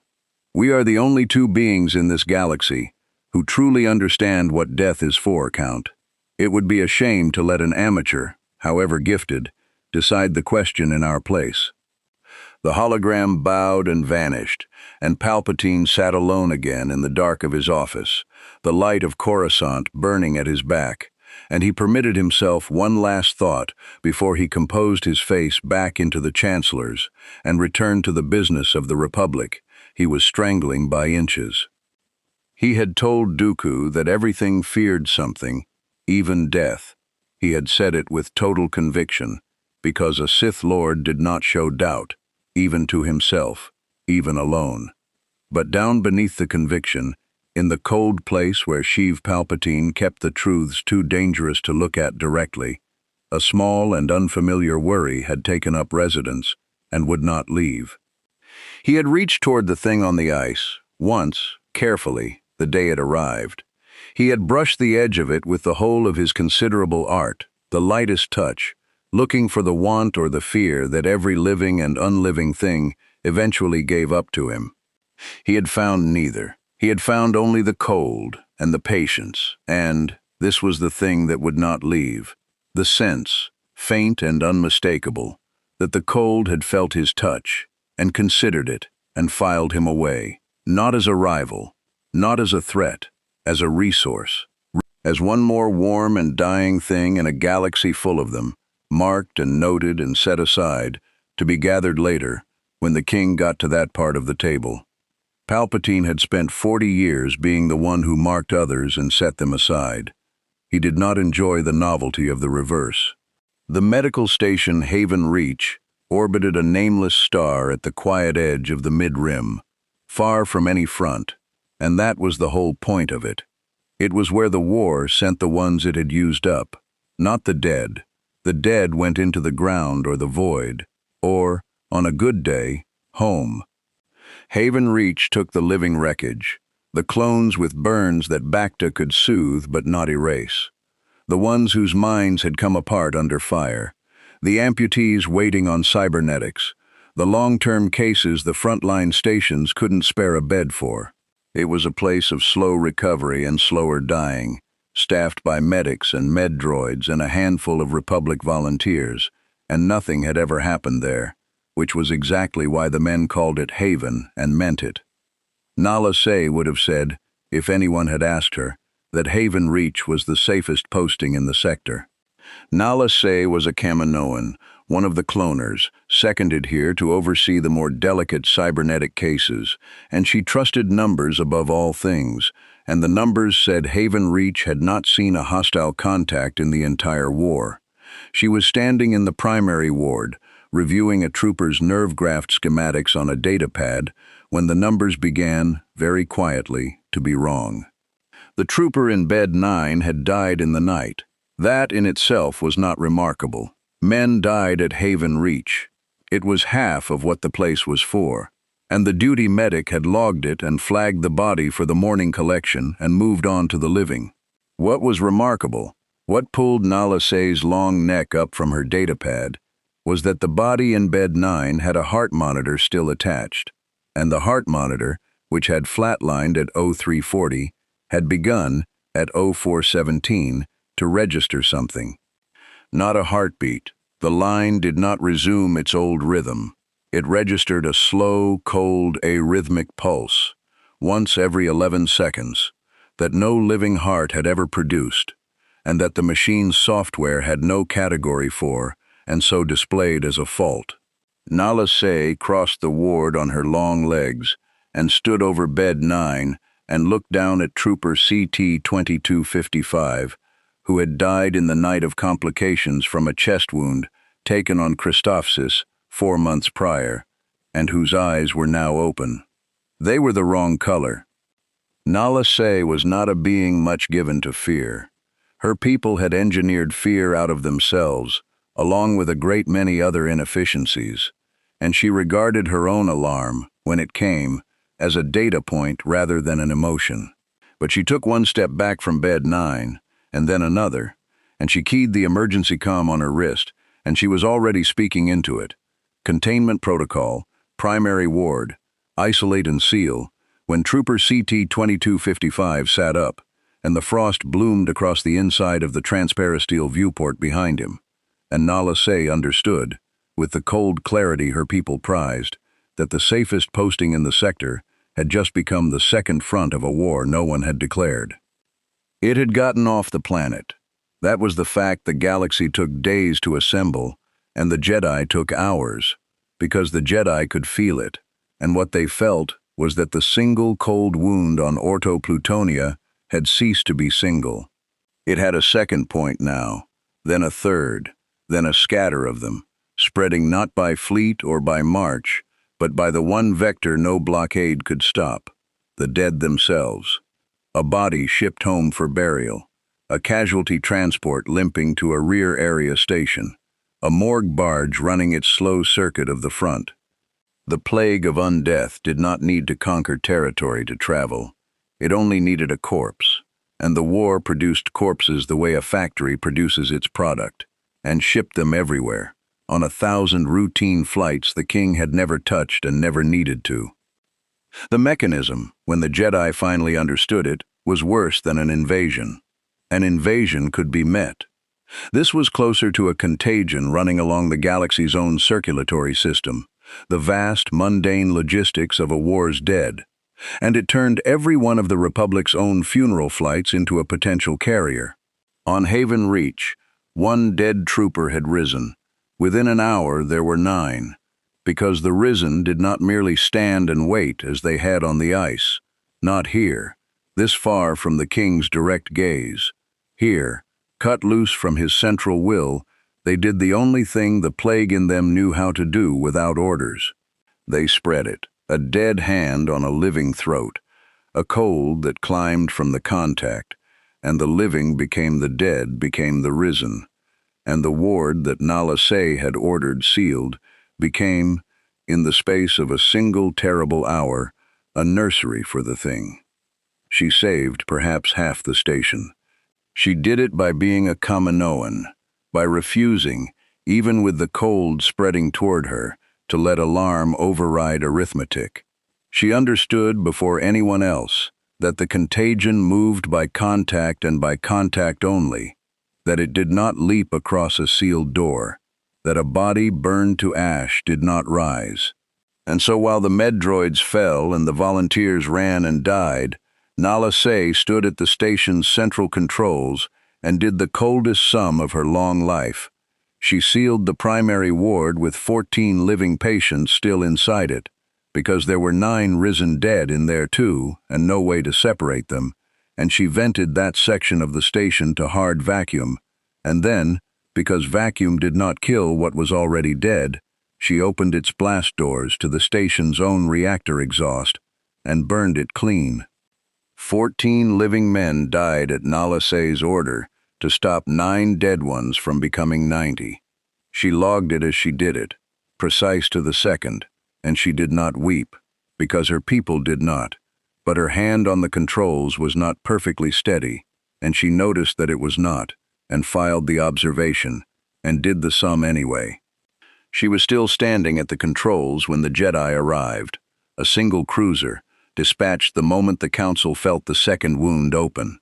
"We are the only two beings in this galaxy who truly understand what death is for, Count. It would be a shame to let an amateur, however gifted, decide the question in our place." The hologram bowed and vanished, and Palpatine sat alone again in the dark of his office, the light of Coruscant burning at his back, and he permitted himself one last thought before he composed his face back into the Chancellor's and returned to the business of the Republic he was strangling by inches. He had told Dooku that everything feared something, even death. He had said it with total conviction, because a Sith Lord did not show doubt, even to himself, even alone. But down beneath the conviction, in the cold place where Sheev Palpatine kept the truths too dangerous to look at directly, a small and unfamiliar worry had taken up residence and would not leave. He had reached toward the thing on the ice, once, carefully, the day it arrived. He had brushed the edge of it with the whole of his considerable art, the lightest touch, looking for the want or the fear that every living and unliving thing eventually gave up to him. He had found neither. He had found only the cold and the patience, and, this was the thing that would not leave, the sense, faint and unmistakable, that the cold had felt his touch, and considered it, and filed him away, not as a rival, not as a threat, as a resource, as one more warm and dying thing in a galaxy full of them, marked and noted and set aside, to be gathered later, when the king got to that part of the table. Palpatine had spent 40 years being the one who marked others and set them aside. He did not enjoy the novelty of the reverse. The medical station Haven Reach orbited a nameless star at the quiet edge of the mid-rim, far from any front, and that was the whole point of it. It was where the war sent the ones it had used up, not the dead. The dead went into the ground or the void, or, on a good day, home. Haven Reach took the living wreckage, the clones with burns that Bacta could soothe but not erase, the ones whose minds had come apart under fire, the amputees waiting on cybernetics, the long-term cases the frontline stations couldn't spare a bed for. It was a place of slow recovery and slower dying, staffed by medics and med droids and a handful of Republic volunteers, and nothing had ever happened there, which was exactly why the men called it Haven and meant it. Nala Se would have said, if anyone had asked her, that Haven Reach was the safest posting in the sector. Nala Se was a Kaminoan, one of the cloners, seconded here to oversee the more delicate cybernetic cases, and she trusted numbers above all things, and the numbers said Haven Reach had not seen a hostile contact in the entire war. She was standing in the primary ward, reviewing a trooper's nerve graft schematics on a datapad, when the numbers began, very quietly, to be wrong. The trooper in bed 9 had died in the night. That in itself was not remarkable. Men died at Haven Reach. It was half of what the place was for, and the duty medic had logged it and flagged the body for the morning collection and moved on to the living. What was remarkable What pulled Nala Se's long neck up from her datapad was that the body in bed 9 had a heart monitor still attached, and the heart monitor, which had flatlined at 0340, had begun at 0417 to register something. Not a heartbeat. The line did not resume its old rhythm. It registered a slow, cold, arrhythmic pulse, once every 11 seconds, that no living heart had ever produced, and that the machine's software had no category for, and so displayed as a fault. Nala Se crossed the ward on her long legs and stood over bed 9 and looked down at Trooper CT-2255, who had died in the night of complications from a chest wound taken on Christophsis 4 months prior, and whose eyes were now open. They were the wrong color. Nala Se was not a being much given to fear. Her people had engineered fear out of themselves, along with a great many other inefficiencies, and she regarded her own alarm, when it came, as a data point rather than an emotion. But she took one step back from bed 9, and then another, and she keyed the emergency comm on her wrist, and she was already speaking into it. Containment protocol, primary ward, isolate and seal, when Trooper CT-2255 sat up, and the frost bloomed across the inside of the transparisteel viewport behind him, and Nala Se understood, with the cold clarity her people prized, that the safest posting in the sector had just become the second front of a war no one had declared. It had gotten off the planet. That was the fact the galaxy took days to assemble, and the Jedi took hours, because the Jedi could feel it, and what they felt was that the single cold wound on Orto Plutonia had ceased to be single. It had a second point now, then a third, then a scatter of them, spreading not by fleet or by march, but by the one vector no blockade could stop, the dead themselves. A body shipped home for burial, a casualty transport limping to a rear area station, a morgue barge running its slow circuit of the front. The plague of undeath did not need to conquer territory to travel. It only needed a corpse, and the war produced corpses the way a factory produces its product, and shipped them everywhere, on 1,000 routine flights the king had never touched and never needed to. The mechanism, when the Jedi finally understood it, was worse than an invasion. An invasion could be met. This was closer to a contagion running along the galaxy's own circulatory system, the vast, mundane logistics of a war's dead, and it turned every one of the Republic's own funeral flights into a potential carrier. On Haven Reach, one dead trooper had risen. Within an hour there were 9, because the risen did not merely stand and wait as they had on the ice. Not here, this far from the king's direct gaze. Here, cut loose from his central will, they did the only thing the plague in them knew how to do without orders. They spread it, a dead hand on a living throat, a cold that climbed from the contact, and the living became the dead, became the risen, and the ward that Nala Se had ordered sealed became, in the space of a single terrible hour, a nursery for the thing. She saved perhaps half the station. She did it by being a Kaminoan, by refusing, even with the cold spreading toward her, to let alarm override arithmetic. She understood before anyone else that the contagion moved by contact and by contact only, that it did not leap across a sealed door, that a body burned to ash did not rise. And so while the med droids fell and the volunteers ran and died, Nala Se stood at the station's central controls and did the coldest sum of her long life. She sealed the primary ward with 14 living patients still inside it, because there were 9 risen dead in there too, and no way to separate them, and she vented that section of the station to hard vacuum, and then, because vacuum did not kill what was already dead, she opened its blast doors to the station's own reactor exhaust and burned it clean. 14 living men died at Nala Se's order to stop 9 dead ones from becoming 90. She logged it as she did it, precise to the second, and she did not weep, because her people did not, but her hand on the controls was not perfectly steady, and she noticed that it was not, and filed the observation, and did the sum anyway. She was still standing at the controls when the Jedi arrived, a single cruiser, dispatched the moment the Council felt the second wound open.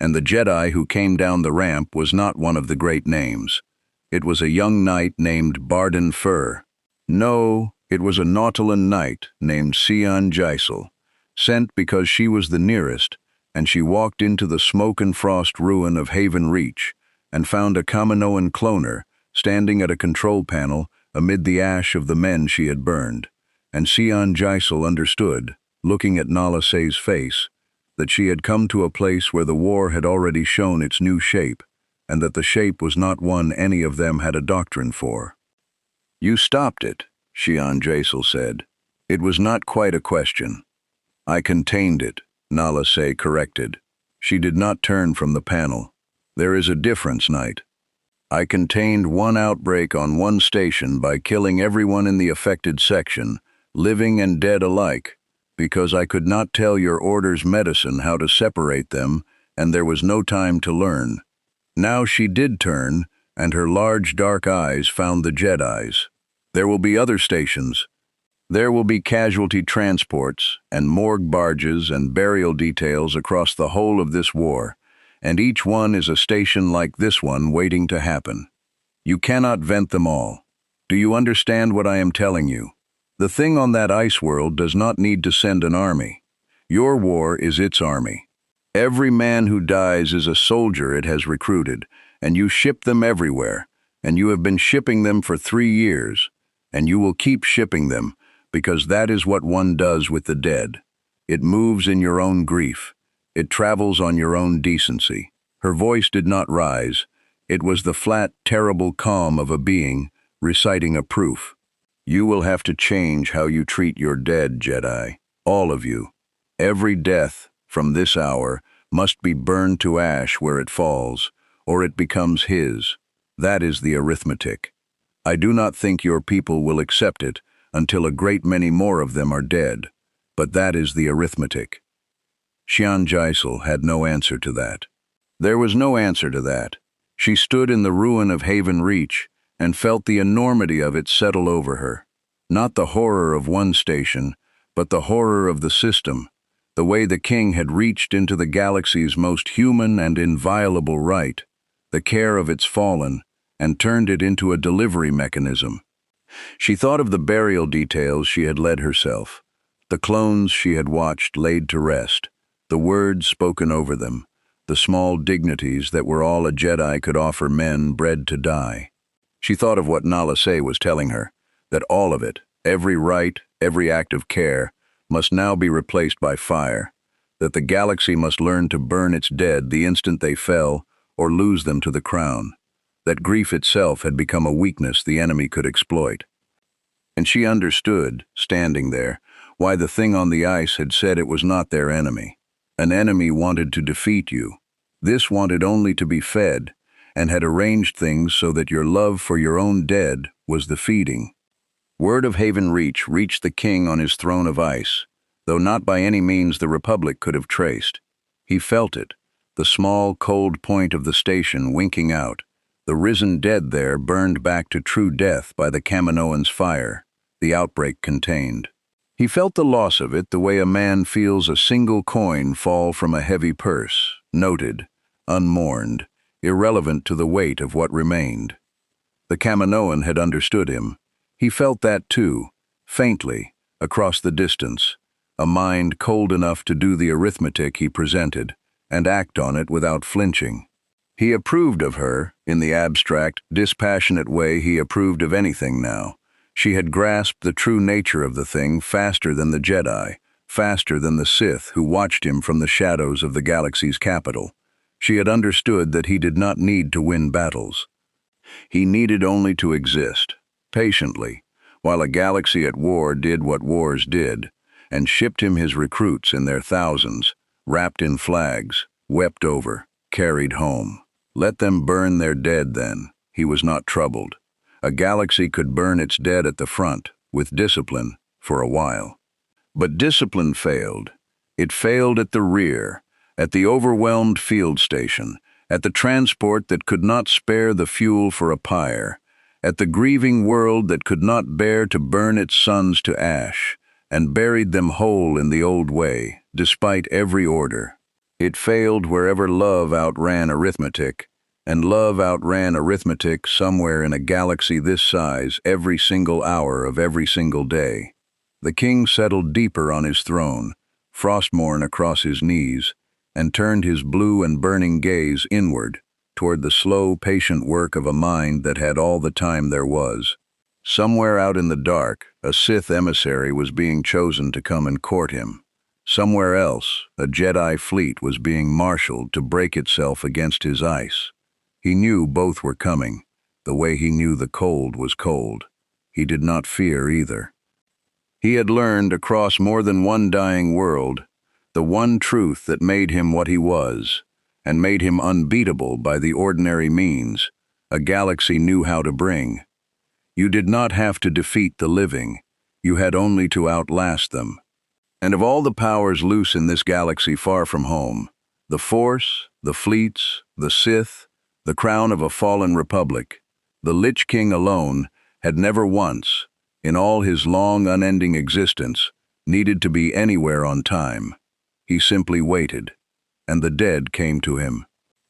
And the Jedi who came down the ramp was not one of the great names. It was a young knight named Barden Fur. No, it was a Nautolan knight named Sion Jysel, sent because she was the nearest, and she walked into the smoke and frost ruin of Haven Reach and found a Kaminoan cloner standing at a control panel amid the ash of the men she had burned. And Sion Jysel understood, looking at Nala Se's face, that she had come to a place where the war had already shown its new shape, and that the shape was not one any of them had a doctrine for. "You stopped it," Sion Jysel said. "It was not quite a question." "I contained it," Nala Se corrected. She did not turn from the panel. "There is a difference, Knight. I contained one outbreak on one station by killing everyone in the affected section, living and dead alike, because I could not tell your order's medicine how to separate them, and there was no time to learn." Now she did turn, and her large dark eyes found the Jedi's. "There will be other stations. There will be casualty transports, and morgue barges and burial details across the whole of this war, and each one is a station like this one waiting to happen. You cannot vent them all. Do you understand what I am telling you? The thing on that ice world does not need to send an army. Your war is its army. Every man who dies is a soldier it has recruited, and you ship them everywhere, and you have been shipping them for 3 years, and you will keep shipping them, because that is what one does with the dead. It moves in your own grief. It travels on your own decency." Her voice did not rise. It was the flat, terrible calm of a being reciting a proof. "You will have to change how you treat your dead, Jedi. All of you. Every death, from this hour, must be burned to ash where it falls, or it becomes his. That is the arithmetic. I do not think your people will accept it until a great many more of them are dead, but that is the arithmetic." Sion Jysel had no answer to that. There was no answer to that. She stood in the ruin of Haven Reach and felt the enormity of it settle over her. Not the horror of one station, but the horror of the system, the way the king had reached into the galaxy's most human and inviolable right, the care of its fallen, and turned it into a delivery mechanism. She thought of the burial details she had led herself, the clones she had watched laid to rest, the words spoken over them, the small dignities that were all a Jedi could offer men bred to die. She thought of what Nala Se was telling her, that all of it, every rite, every act of care, must now be replaced by fire, that the galaxy must learn to burn its dead the instant they fell or lose them to the crown, that grief itself had become a weakness the enemy could exploit. And she understood, standing there, why the thing on the ice had said it was not their enemy. An enemy wanted to defeat you. This wanted only to be fed, and had arranged things so that your love for your own dead was the feeding. Word of Haven Reach reached the king on his throne of ice, though not by any means the Republic could have traced. He felt it, the small, cold point of the station winking out, the risen dead there burned back to true death by the Kaminoan's fire, the outbreak contained. He felt the loss of it the way a man feels a single coin fall from a heavy purse, noted, unmourned, irrelevant to the weight of what remained. The Kaminoan had understood him. He felt that too, faintly, across the distance, a mind cold enough to do the arithmetic he presented, and act on it without flinching. He approved of her, in the abstract, dispassionate way he approved of anything now. She had grasped the true nature of the thing faster than the Jedi, faster than the Sith who watched him from the shadows of the galaxy's capital. She had understood that he did not need to win battles. He needed only to exist, patiently, while a galaxy at war did what wars did, and shipped him his recruits in their thousands, wrapped in flags, wept over, carried home. Let them burn their dead then. He was not troubled. A galaxy could burn its dead at the front, with discipline, for a while. But discipline failed. It failed at the rear, at the overwhelmed field station, at the transport that could not spare the fuel for a pyre, at the grieving world that could not bear to burn its sons to ash, and buried them whole in the old way, despite every order. It failed wherever love outran arithmetic, and love outran arithmetic somewhere in a galaxy this size every single hour of every single day. The king settled deeper on his throne, Frostmourne across his knees, and turned his blue and burning gaze inward, toward the slow, patient work of a mind that had all the time there was. Somewhere out in the dark, a Sith emissary was being chosen to come and court him. Somewhere else, a Jedi fleet was being marshaled to break itself against his ice. He knew both were coming, the way he knew the cold was cold. He did not fear either. He had learned across more than one dying world the one truth that made him what he was, and made him unbeatable by the ordinary means a galaxy knew how to bring. You did not have to defeat the living, you had only to outlast them. And of all the powers loose in this galaxy far from home, the Force, the fleets, the Sith, the crown of a fallen republic, the Lich King alone had never once, in all his long, unending existence, needed to be anywhere on time. He simply waited, and the dead came to him.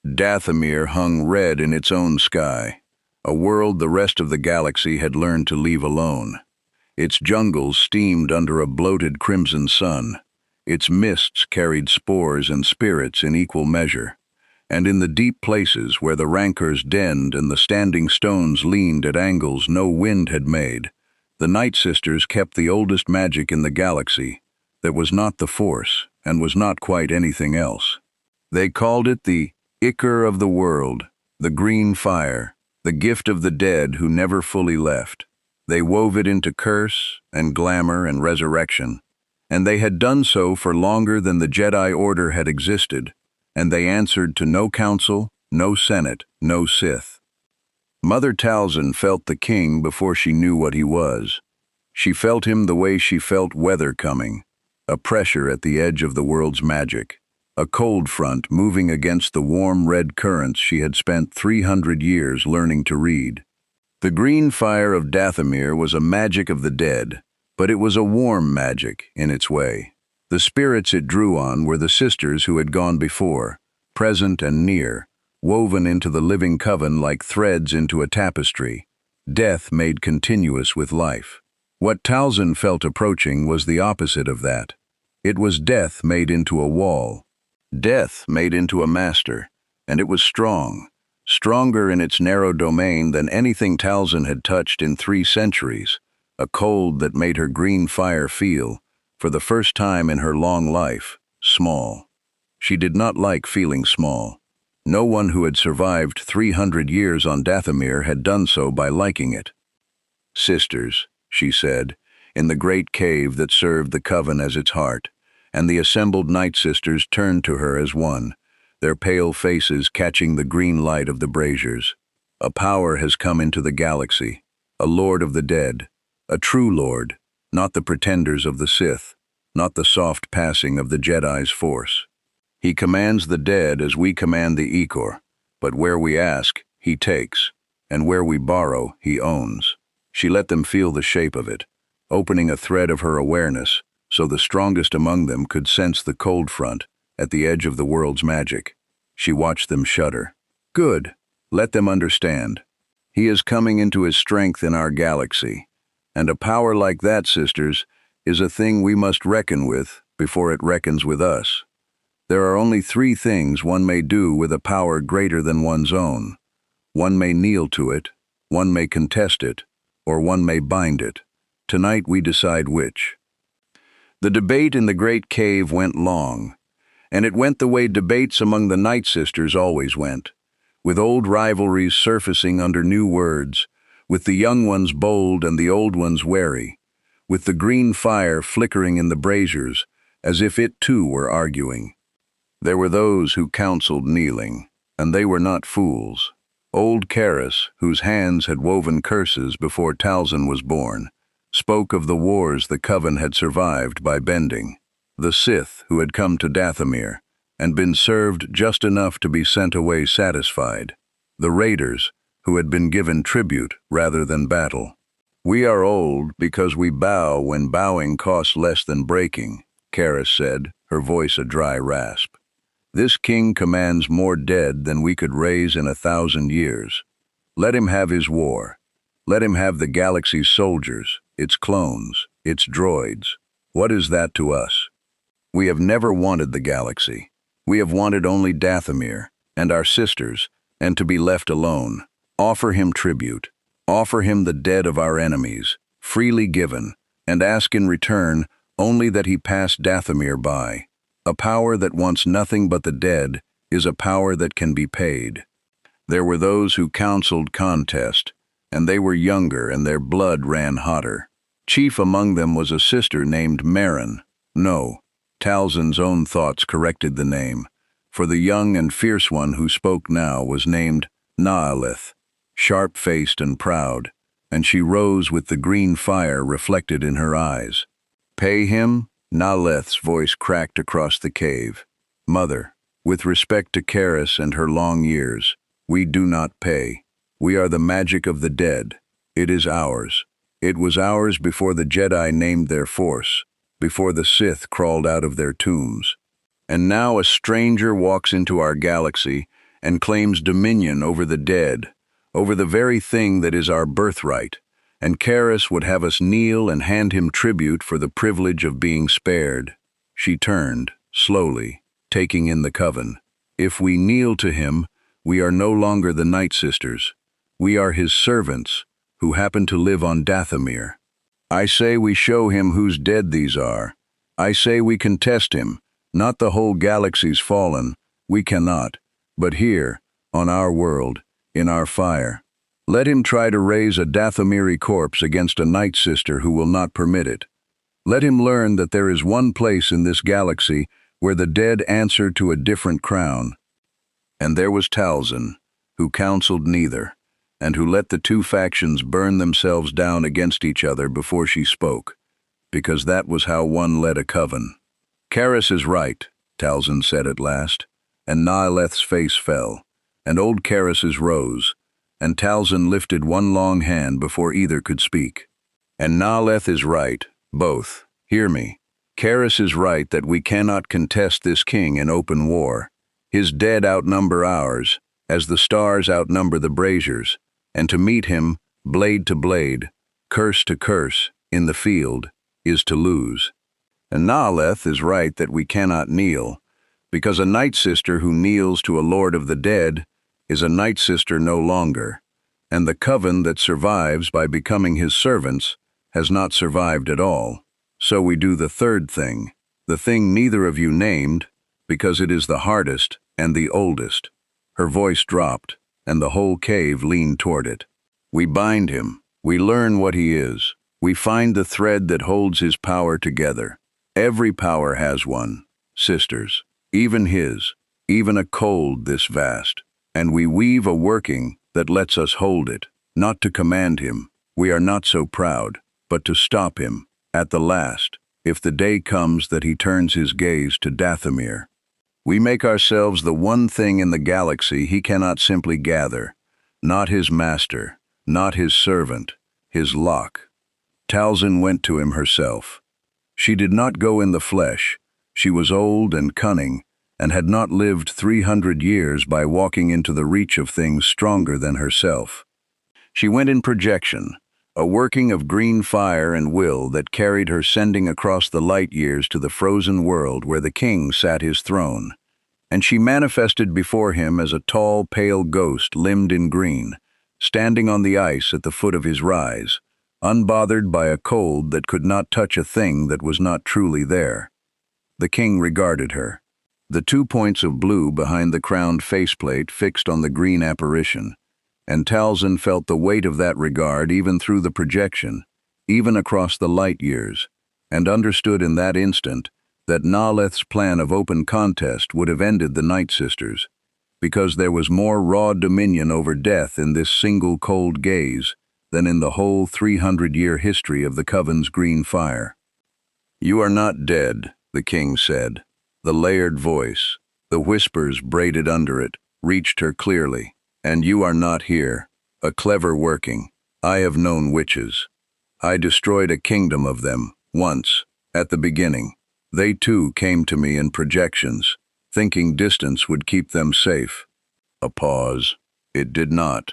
Dathomir hung red in its own sky, a world the rest of the galaxy had learned to leave alone. Its jungles steamed under a bloated crimson sun. Its mists carried spores and spirits in equal measure. And in the deep places where the rancors denned and the standing stones leaned at angles no wind had made, the Night Sisters kept the oldest magic in the galaxy that was not the Force and was not quite anything else. They called it the Ichor of the world, the green fire, the gift of the dead who never fully left. They wove it into curse and glamour and resurrection, and they had done so for longer than the Jedi Order had existed, and they answered to no council, no senate, no Sith. Mother Talzin felt the king before she knew what he was. She felt him the way she felt weather coming, a pressure at the edge of the world's magic, a cold front moving against the warm red currents she had spent 300 years learning to read. The green fire of Dathomir was a magic of the dead, but it was a warm magic in its way. The spirits it drew on were the sisters who had gone before, present and near, woven into the living coven like threads into a tapestry, death made continuous with life. What Talzin felt approaching was the opposite of that. It was death made into a wall, death made into a master, and it was strong, stronger in its narrow domain than anything Talzin had touched in 3 centuries, a cold that made her green fire feel, for the first time in her long life, small. She did not like feeling small. No one who had survived 300 years on Dathomir had done so by liking it. "Sisters," she said, in the great cave that served the coven as its heart, and the assembled Night Sisters turned to her as one, their pale faces catching the green light of the braziers. "A power has come into the galaxy, a Lord of the dead, a true Lord, not the pretenders of the Sith, not the soft passing of the Jedi's force. He commands the dead as we command the Ichor, but where we ask, he takes, and where we borrow, he owns." She let them feel the shape of it, opening a thread of her awareness so the strongest among them could sense the cold front at the edge of the world's magic. She watched them shudder. "Good, let them understand. He is coming into his strength in our galaxy, and a power like that, sisters, is a thing we must reckon with before it reckons with us. There are only 3 things one may do with a power greater than one's own. One may kneel to it, one may contest it, or one may bind it. Tonight we decide which." The debate in the great cave went long, and it went the way debates among the Night Sisters always went, with old rivalries surfacing under new words, with the young ones bold and the old ones wary, with the green fire flickering in the braziers as if it too were arguing. There were those who counseled kneeling, and they were not fools. Old Karis, whose hands had woven curses before Talzin was born, spoke of the wars the coven had survived by bending. The Sith who had come to Dathomir, and been served just enough to be sent away satisfied. The raiders, who had been given tribute rather than battle. "We are old because we bow when bowing costs less than breaking," Karis said, her voice a dry rasp. "This king commands more dead than we could raise in 1,000 years. Let him have his war. Let him have the galaxy's soldiers, its clones, its droids. What is that to us? We have never wanted the galaxy. We have wanted only Dathomir and our sisters, and to be left alone. Offer him tribute. Offer him the dead of our enemies, freely given, and ask in return only that he pass Dathomir by. A power that wants nothing but the dead is a power that can be paid." There were those who counseled contest, and they were younger and their blood ran hotter. Chief among them was a sister named Marin. No, Talzin's own thoughts corrected the name, for the young and fierce one who spoke now was named Naalith, sharp-faced and proud, and she rose with the green fire reflected in her eyes. "Pay him?" Naalith's voice cracked across the cave. "Mother, with respect to Karis and her long years, we do not pay. We are the magic of the dead. It is ours. It was ours before the Jedi named their force, before the Sith crawled out of their tombs. And now a stranger walks into our galaxy and claims dominion over the dead, over the very thing that is our birthright, and Karis would have us kneel and hand him tribute for the privilege of being spared." She turned, slowly, taking in the coven. "If we kneel to him, we are no longer the Night Sisters. We are his servants, who happen to live on Dathomir. I say we show him whose dead these are. I say we contest him, not the whole galaxy's fallen. We cannot, but here, on our world, in our fire. Let him try to raise a Dathomiri corpse against a Night Sister who will not permit it. Let him learn that there is one place in this galaxy where the dead answer to a different crown." And there was Talzin, who counseled neither, and who let the two factions burn themselves down against each other before she spoke, because that was how one led a coven. "Karis is right," Talzin said at last, and Naaleth's face fell, and old Karis's rose, and Talzin lifted one long hand before either could speak. "And Naaleth is right, both. Hear me. Karis is right that we cannot contest this king in open war. His dead outnumber ours, as the stars outnumber the braziers, and to meet him, blade to blade, curse to curse, in the field, is to lose. And Naaleth is right that we cannot kneel, because a Night Sister who kneels to a Lord of the Dead is a Night Sister no longer, and the coven that survives by becoming his servants has not survived at all. So we do the third thing, the thing neither of you named, because it is the hardest and the oldest." Her voice dropped, and the whole cave leaned toward it. "We bind him. We learn what he is. We find the thread that holds his power together. Every power has one, sisters, even his, even a cold this vast. And we weave a working that lets us hold it, not to command him. We are not so proud, but to stop him, at the last, if the day comes that he turns his gaze to Dathomir. We make ourselves the one thing in the galaxy he cannot simply gather, not his master, not his servant, his lock." Talzin went to him herself. She did not go in the flesh. She was old and cunning, and had not lived 300 years by walking into the reach of things stronger than herself. She went in projection, a working of green fire and will that carried her sending across the light years to the frozen world where the king sat his throne. And she manifested before him as a tall, pale ghost limbed in green, standing on the ice at the foot of his rise, unbothered by a cold that could not touch a thing that was not truly there. The king regarded her, the 2 points of blue behind the crowned faceplate fixed on the green apparition, and Talzin felt the weight of that regard even through the projection, even across the light years, and understood in that instant that Naaleth's plan of open contest would have ended the Night Sisters, because there was more raw dominion over death in this single cold gaze than in the whole 300-year history of the Coven's green fire. "You are not dead," the king said, the layered voice, The whispers braided under it reached her clearly. And you are not here. A clever working. I have known witches. I destroyed a kingdom of them, once, at the beginning. They too came to me in projections, thinking distance would keep them safe. A pause. It did not.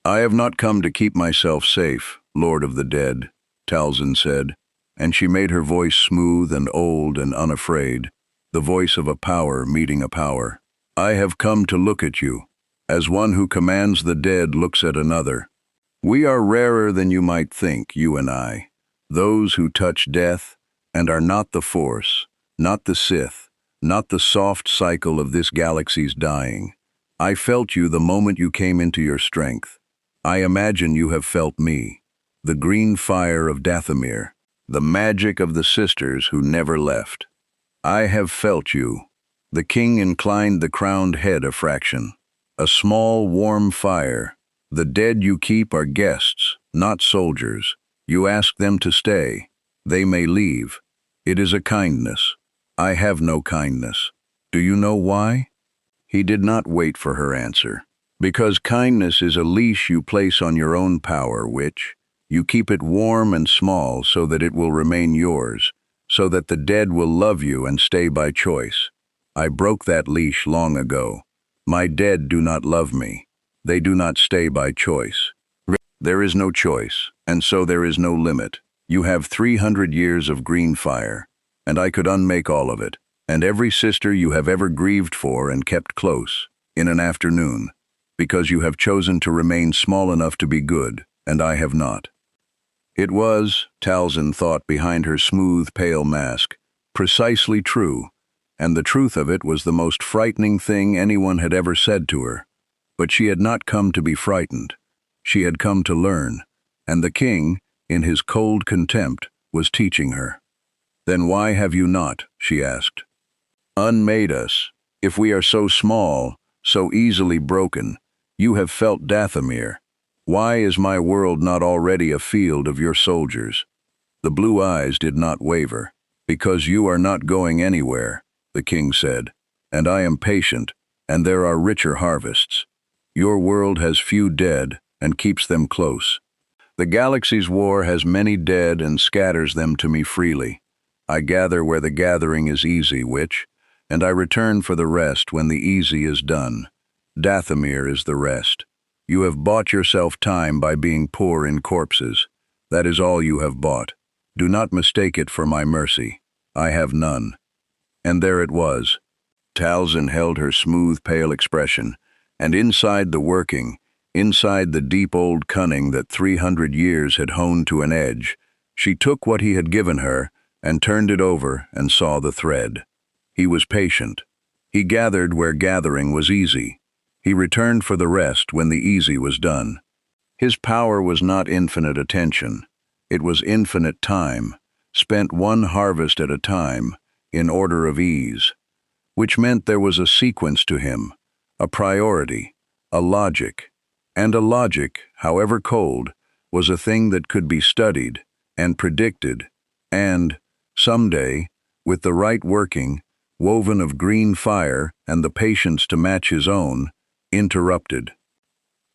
I have not come to keep myself safe, Lord of the Dead, Talzin said, and she made her voice smooth and old and unafraid, the voice of a power meeting a power. I have come to look at you, as one who commands the dead looks at another. We are rarer than you might think, you and I, those who touch death and are not the Force, not the Sith, not the soft cycle of this galaxy's dying. I felt you the moment you came into your strength. I imagine you have felt me, the green fire of Dathomir, the magic of the sisters who never left. I have felt you. The king inclined the crowned head a fraction. A small, warm fire. The dead you keep are guests, not soldiers. You ask them to stay. They may leave. It is a kindness. I have no kindness. Do you know why? He did not wait for her answer. Because kindness is a leash you place on your own power, which you keep it warm and small so that it will remain yours, so that the dead will love you and stay by choice. I broke that leash long ago. My dead do not love me. They do not stay by choice. There is no choice, and so there is no limit. You have 300 years of green fire, and I could unmake all of it, and every sister you have ever grieved for and kept close, in an afternoon, because you have chosen to remain small enough to be good, and I have not. It was, Talzin thought behind her smooth, pale mask, precisely true, and the truth of it was the most frightening thing anyone had ever said to her. But she had not come to be frightened. She had come to learn, and the king, in his cold contempt, was teaching her. Then why have you not, she asked, unmade us? If we are so small, so easily broken, you have felt Dathomir. Why is my world not already a field of your soldiers? The blue eyes did not waver. Because you are not going anywhere, the king said, and I am patient, and there are richer harvests. Your world has few dead and keeps them close. The galaxy's war has many dead and scatters them to me freely. I gather where the gathering is easy, and I return for the rest when the easy is done. Dathomir is the rest. You have bought yourself time by being poor in corpses. That is all you have bought. Do not mistake it for my mercy. I have none. And there it was. Talzin held her smooth, pale expression, and inside the working, inside the deep old cunning that 300 years had honed to an edge, she took what he had given her and turned it over and saw the thread. He was patient. He gathered where gathering was easy. He returned for the rest when the easy was done. His power was not infinite attention. It was infinite time, spent one harvest at a time, in order of ease, which meant there was a sequence to him, a priority, a logic, and a logic, however cold, was a thing that could be studied and predicted and, someday, with the right working, woven of green fire and the patience to match his own, interrupted.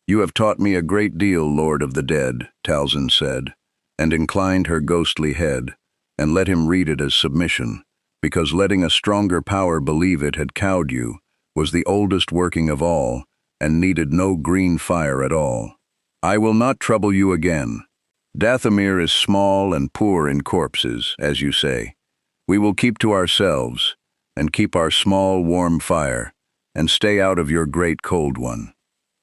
You have taught me a great deal, Lord of the Dead, Talzin said, and inclined her ghostly head, and let him read it as submission, because letting a stronger power believe it had cowed you, was the oldest working of all, and needed no green fire at all. I will not trouble you again. Dathomir is small and poor in corpses, as you say. We will keep to ourselves, and keep our small warm fire, and stay out of your great cold one.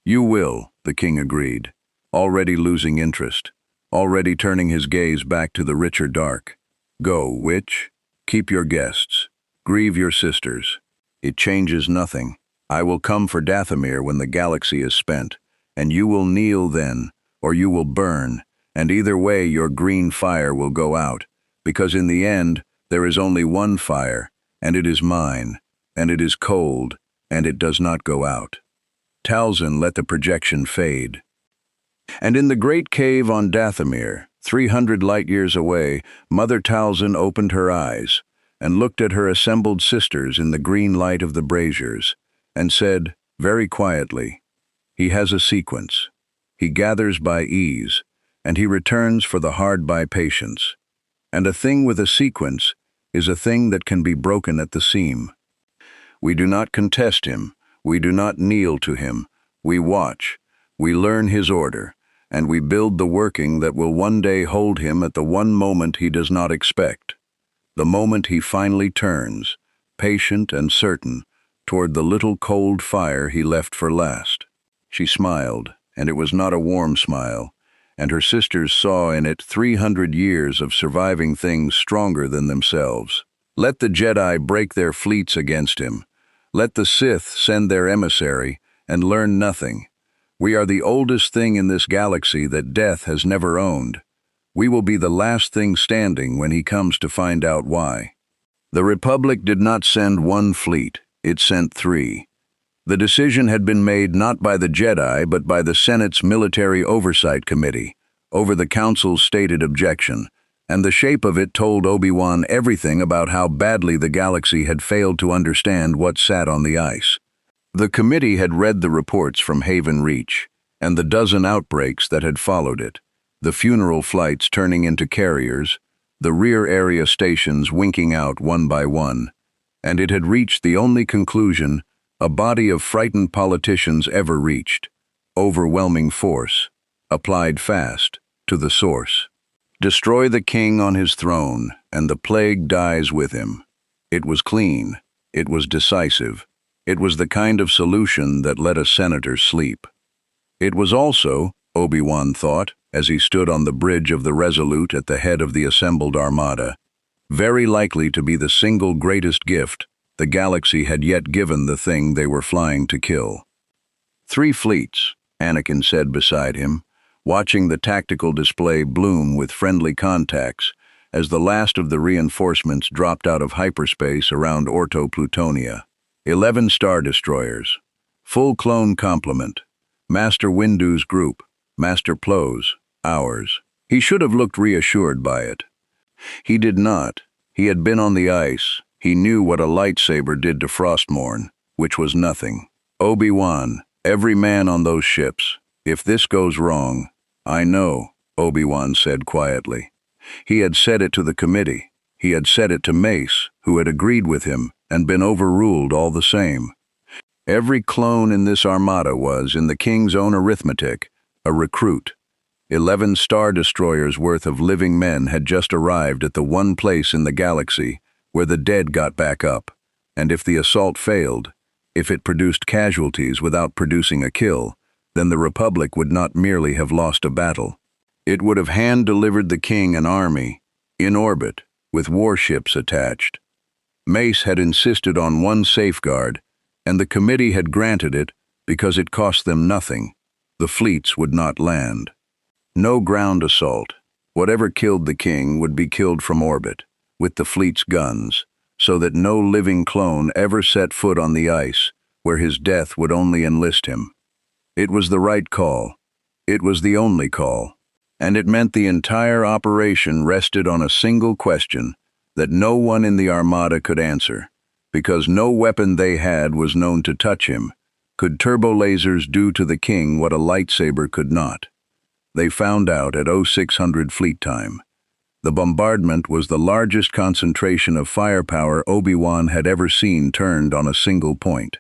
You will, the king agreed, already losing interest, already turning his gaze back to the richer dark. Go, witch, keep your guests, grieve your sisters. It changes nothing. I will come for Dathomir when the galaxy is spent, and you will kneel then, or you will burn, and either way your green fire will go out, because in the end there is only one fire, and it is mine, and it is cold, and it does not go out. Talzin let the projection fade. And in the great cave on Dathomir, 300 light-years away, Mother Talzin opened her eyes, and looked at her assembled sisters in the green light of the braziers, and said, very quietly, "He has a sequence. He gathers by ease, and he returns for the hard by patience. And a thing with a sequence is a thing that can be broken at the seam. We do not contest him, we do not kneel to him, we watch, we learn his order, and we build the working that will one day hold him at the one moment he does not expect, the moment he finally turns, patient and certain, toward the little cold fire he left for last." She smiled, and it was not a warm smile, and her sisters saw in it 300 years of surviving things stronger than themselves. Let the Jedi break their fleets against him. Let the Sith send their emissary, and learn nothing. We are the oldest thing in this galaxy that death has never owned. We will be the last thing standing when he comes to find out why. The Republic did not send one fleet, it sent 3. The decision had been made not by the Jedi but by the Senate's Military Oversight Committee, over the Council's stated objection, and the shape of it told Obi-Wan everything about how badly the galaxy had failed to understand what sat on the ice. The committee had read the reports from Haven Reach, and the dozen outbreaks that had followed it, the funeral flights turning into carriers, the rear area stations winking out one by one, and it had reached the only conclusion a body of frightened politicians ever reached: overwhelming force, applied fast, to the source. Destroy the king on his throne, and the plague dies with him. It was clean, it was decisive, it was the kind of solution that let a senator sleep. It was also, Obi-Wan thought, as he stood on the bridge of the Resolute at the head of the assembled armada, very likely to be the single greatest gift the galaxy had yet given the thing they were flying to kill. 3 fleets, Anakin said beside him, watching the tactical display bloom with friendly contacts as the last of the reinforcements dropped out of hyperspace around Orto Plutonia. 11 Star Destroyers, full clone complement, Master Windu's group, Master Plo's, ours. He should have looked reassured by it. He did not. He had been on the ice. He knew what a lightsaber did to Frostmourne, which was nothing. Obi-Wan, every man on those ships. If this goes wrong, I know, Obi-Wan said quietly. He had said it to the committee. He had said it to Mace, who had agreed with him and been overruled all the same. Every clone in this armada was, in the king's own arithmetic, a recruit. 11 Star Destroyers worth of living men had just arrived at the one place in the galaxy where the dead got back up, and if the assault failed, if it produced casualties without producing a kill, then the Republic would not merely have lost a battle. It would have hand-delivered the king an army, in orbit, with warships attached. Mace had insisted on one safeguard, and the committee had granted it because it cost them nothing. The fleets would not land. No ground assault. Whatever killed the king would be killed from orbit, with the fleet's guns, so that no living clone ever set foot on the ice, where his death would only enlist him. It was the right call. It was the only call. And it meant the entire operation rested on a single question that no one in the armada could answer, because no weapon they had was known to touch him. Could turbo lasers do to the king what a lightsaber could not? They found out at 0600 fleet time. The bombardment was the largest concentration of firepower Obi-Wan had ever seen turned on a single point.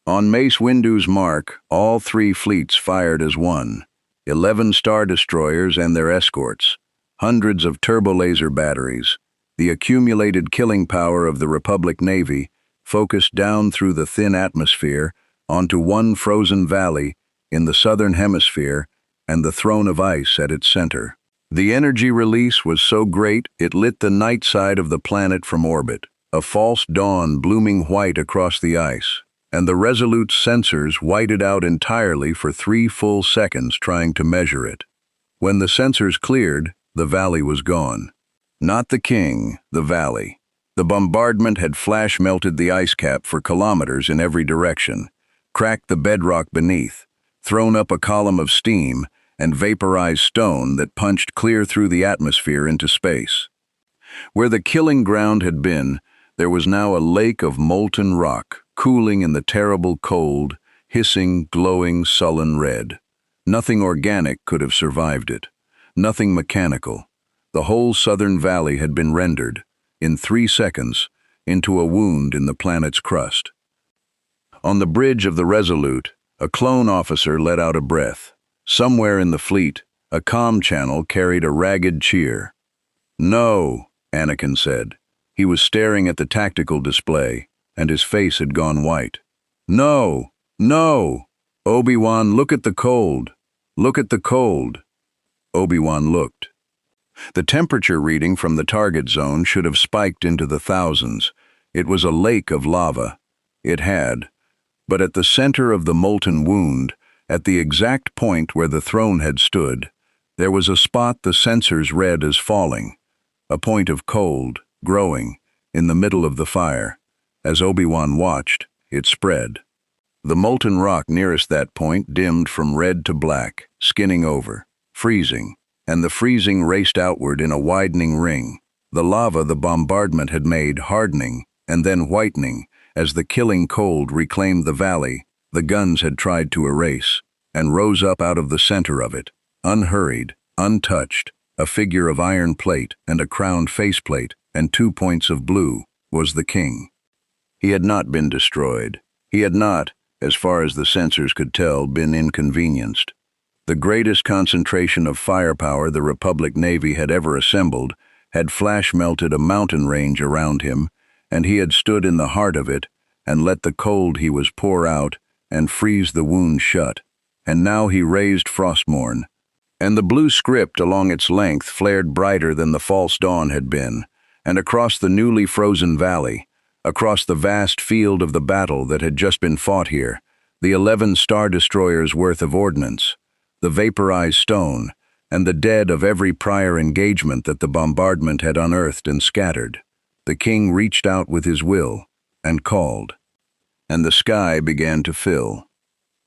On Mace Windu's mark, all 3 fleets fired as one. 11 Star Destroyers and their escorts, hundreds of turbolaser batteries, the accumulated killing power of the Republic Navy focused down through the thin atmosphere onto one frozen valley in the southern hemisphere and the throne of ice at its center. The energy release was so great it lit the night side of the planet from orbit, a false dawn blooming white across the ice, and the Resolute's sensors whited out entirely for 3 full seconds trying to measure it. When the sensors cleared, the valley was gone. Not the king, the valley. The bombardment had flash-melted the ice cap for kilometers in every direction, cracked the bedrock beneath, thrown up a column of steam, and vaporized stone that punched clear through the atmosphere into space. Where the killing ground had been, There was now a lake of molten rock, cooling in the terrible cold, hissing, glowing, sullen red. Nothing organic could have survived it. Nothing mechanical. The whole southern valley had been rendered, in 3 seconds, into a wound in the planet's crust. On the bridge of the Resolute, a clone officer let out a breath. Somewhere in the fleet, a comm channel carried a ragged cheer. "No," Anakin said. He was staring at the tactical display, and his face had gone white. "No! No! Obi-Wan, look at the cold! Look at the cold!" Obi-Wan looked. The temperature reading from the target zone should have spiked into the thousands. It was a lake of lava. It had. But at the center of the molten wound, at the exact point where the throne had stood, there was a spot the sensors read as falling, a point of cold, growing, in the middle of the fire. As Obi-Wan watched, it spread. The molten rock nearest that point dimmed from red to black, skinning over, freezing, and the freezing raced outward in a widening ring. The lava the bombardment had made hardening and then whitening as the killing cold reclaimed the valley the guns had tried to erase, and rose up out of the center of it, unhurried, untouched, a figure of iron plate and a crowned faceplate and 2 points of blue, was the king. He had not been destroyed. He had not, as far as the sensors could tell, been inconvenienced. The greatest concentration of firepower the Republic Navy had ever assembled had flash-melted a mountain range around him, and he had stood in the heart of it and let the cold he was pour out and freeze the wound shut. And now he raised Frostmourne, and the blue script along its length flared brighter than the false dawn had been, and across the newly frozen valley, across the vast field of the battle that had just been fought here, the 11 Star Destroyers' worth of ordnance, the vaporized stone, and the dead of every prior engagement that the bombardment had unearthed and scattered. The king reached out with his will and called, and the sky began to fill.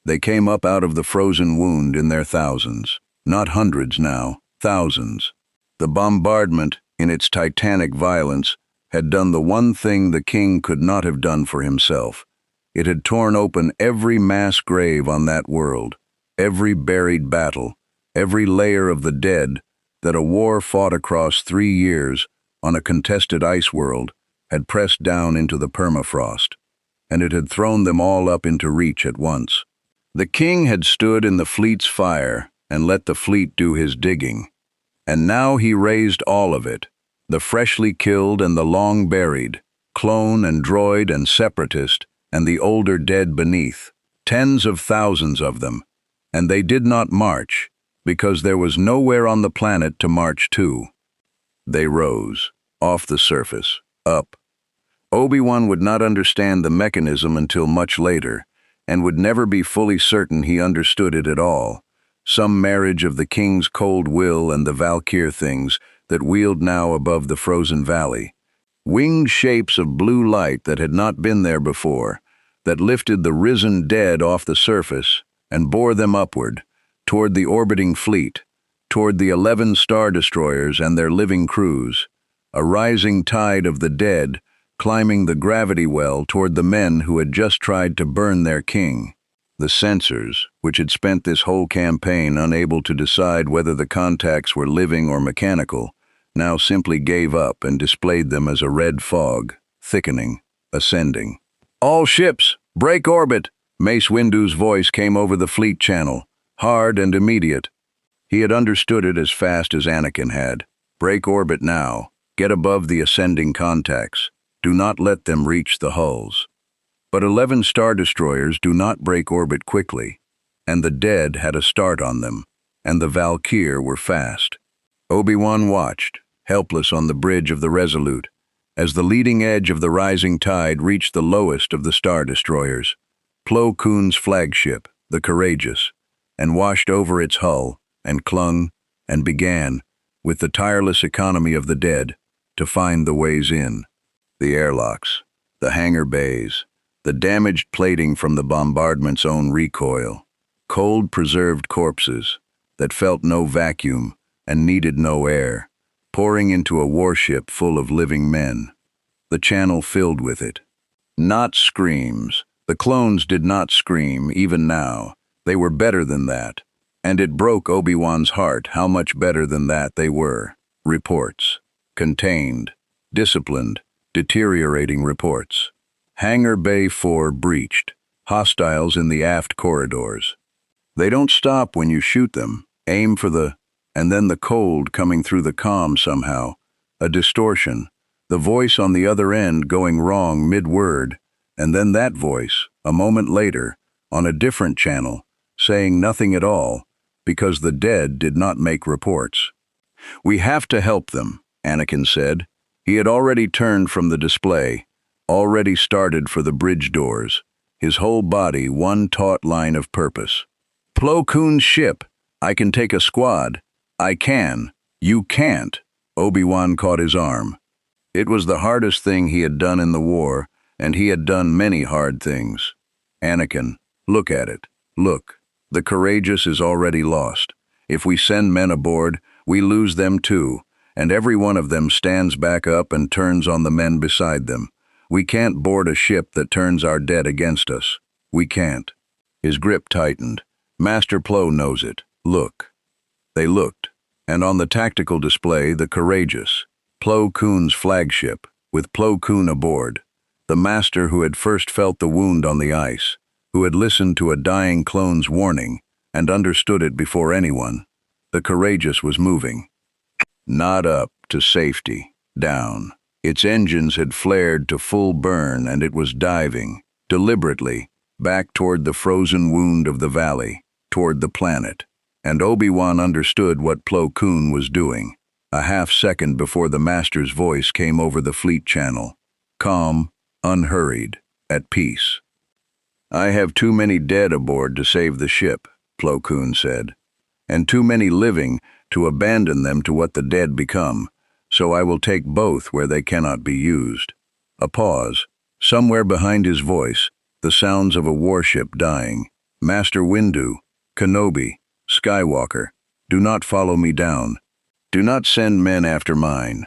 They came up out of the frozen wound in their thousands, not hundreds now, thousands. The bombardment, in its titanic violence, had done the one thing the king could not have done for himself. It had torn open every mass grave on that world, every buried battle, every layer of the dead that a war fought across 3 years on a contested ice world had pressed down into the permafrost, and it had thrown them all up into reach at once. The king had stood in the fleet's fire and let the fleet do his digging, and now he raised all of it, the freshly killed and the long buried, clone and droid and separatist, and the older dead beneath, tens of thousands of them, and they did not march, because there was nowhere on the planet to march to. They rose, off the surface, up. Obi-Wan would not understand the mechanism until much later, and would never be fully certain he understood it at all. Some marriage of the king's cold will and the Valkyr things that wheeled now above the frozen valley. Winged shapes of blue light that had not been there before, that lifted the risen dead off the surface and bore them upward, toward the orbiting fleet, toward the 11 Star Destroyers and their living crews, a rising tide of the dead climbing the gravity well toward the men who had just tried to burn their king. The sensors, which had spent this whole campaign unable to decide whether the contacts were living or mechanical, now simply gave up and displayed them as a red fog, thickening, ascending. "All ships, break orbit!" Mace Windu's voice came over the fleet channel, hard and immediate. He had understood it as fast as Anakin had. "Break orbit now. Get above the ascending contacts. Do not let them reach the hulls." But 11 Star Destroyers do not break orbit quickly, and the dead had a start on them, and the Valkyr were fast. Obi-Wan watched, helpless on the bridge of the Resolute, as the leading edge of the rising tide reached the lowest of the Star Destroyers, Plo Koon's flagship, the Courageous, and washed over its hull, and clung, and began, with the tireless economy of the dead, to find the ways in. The airlocks, the hangar bays, the damaged plating from the bombardment's own recoil, cold preserved corpses that felt no vacuum and needed no air, pouring into a warship full of living men. the channel filled with it. Not screams. The clones did not scream, even now. They were better than that. And it broke Obi-Wan's heart how much better than that they were. Reports. Contained. Disciplined. Deteriorating reports. Hangar Bay 4 breached. Hostiles in the aft corridors. They don't stop when you shoot them. Aim for the... And then the cold coming through the comm somehow. A distortion. The voice on the other end going wrong mid-word. And then that voice, a moment later, on a different channel, saying nothing at all, because the dead did not make reports. "We have to help them," Anakin said. He had already turned from the display, already started for the bridge doors, his whole body one taut line of purpose. "Plo Koon's ship. I can take a squad. I can. You can't." Obi-Wan caught his arm. It was the hardest thing he had done in the war, and he had done many hard things. "Anakin, look at it. Look. The courageous is already lost. If we send men aboard, we lose them too, and every one of them stands back up and turns on the men beside them. We can't board a ship that turns our dead against us. We can't." His grip tightened. "Master Plo knows it. Look." They looked, and on the tactical display, the courageous, Plo Koon's flagship, with Plo Koon aboard, the master who had first felt the wound on the ice, who had listened to a dying clone's warning and understood it before anyone. The courageous was moving. Not up, to safety. Down. Its engines had flared to full burn and it was diving, deliberately, back toward the frozen wound of the valley, toward the planet. And Obi-Wan understood what Plo Koon was doing. A half-second before the master's voice came over the fleet channel. Calm, unhurried, at peace. "I have too many dead aboard to save the ship," Plo Koon said, "and too many living to abandon them to what the dead become, so I will take both where they cannot be used." A pause. Somewhere behind his voice, the sounds of a warship dying. "Master Windu, Kenobi, Skywalker, do not follow me down. Do not send men after mine.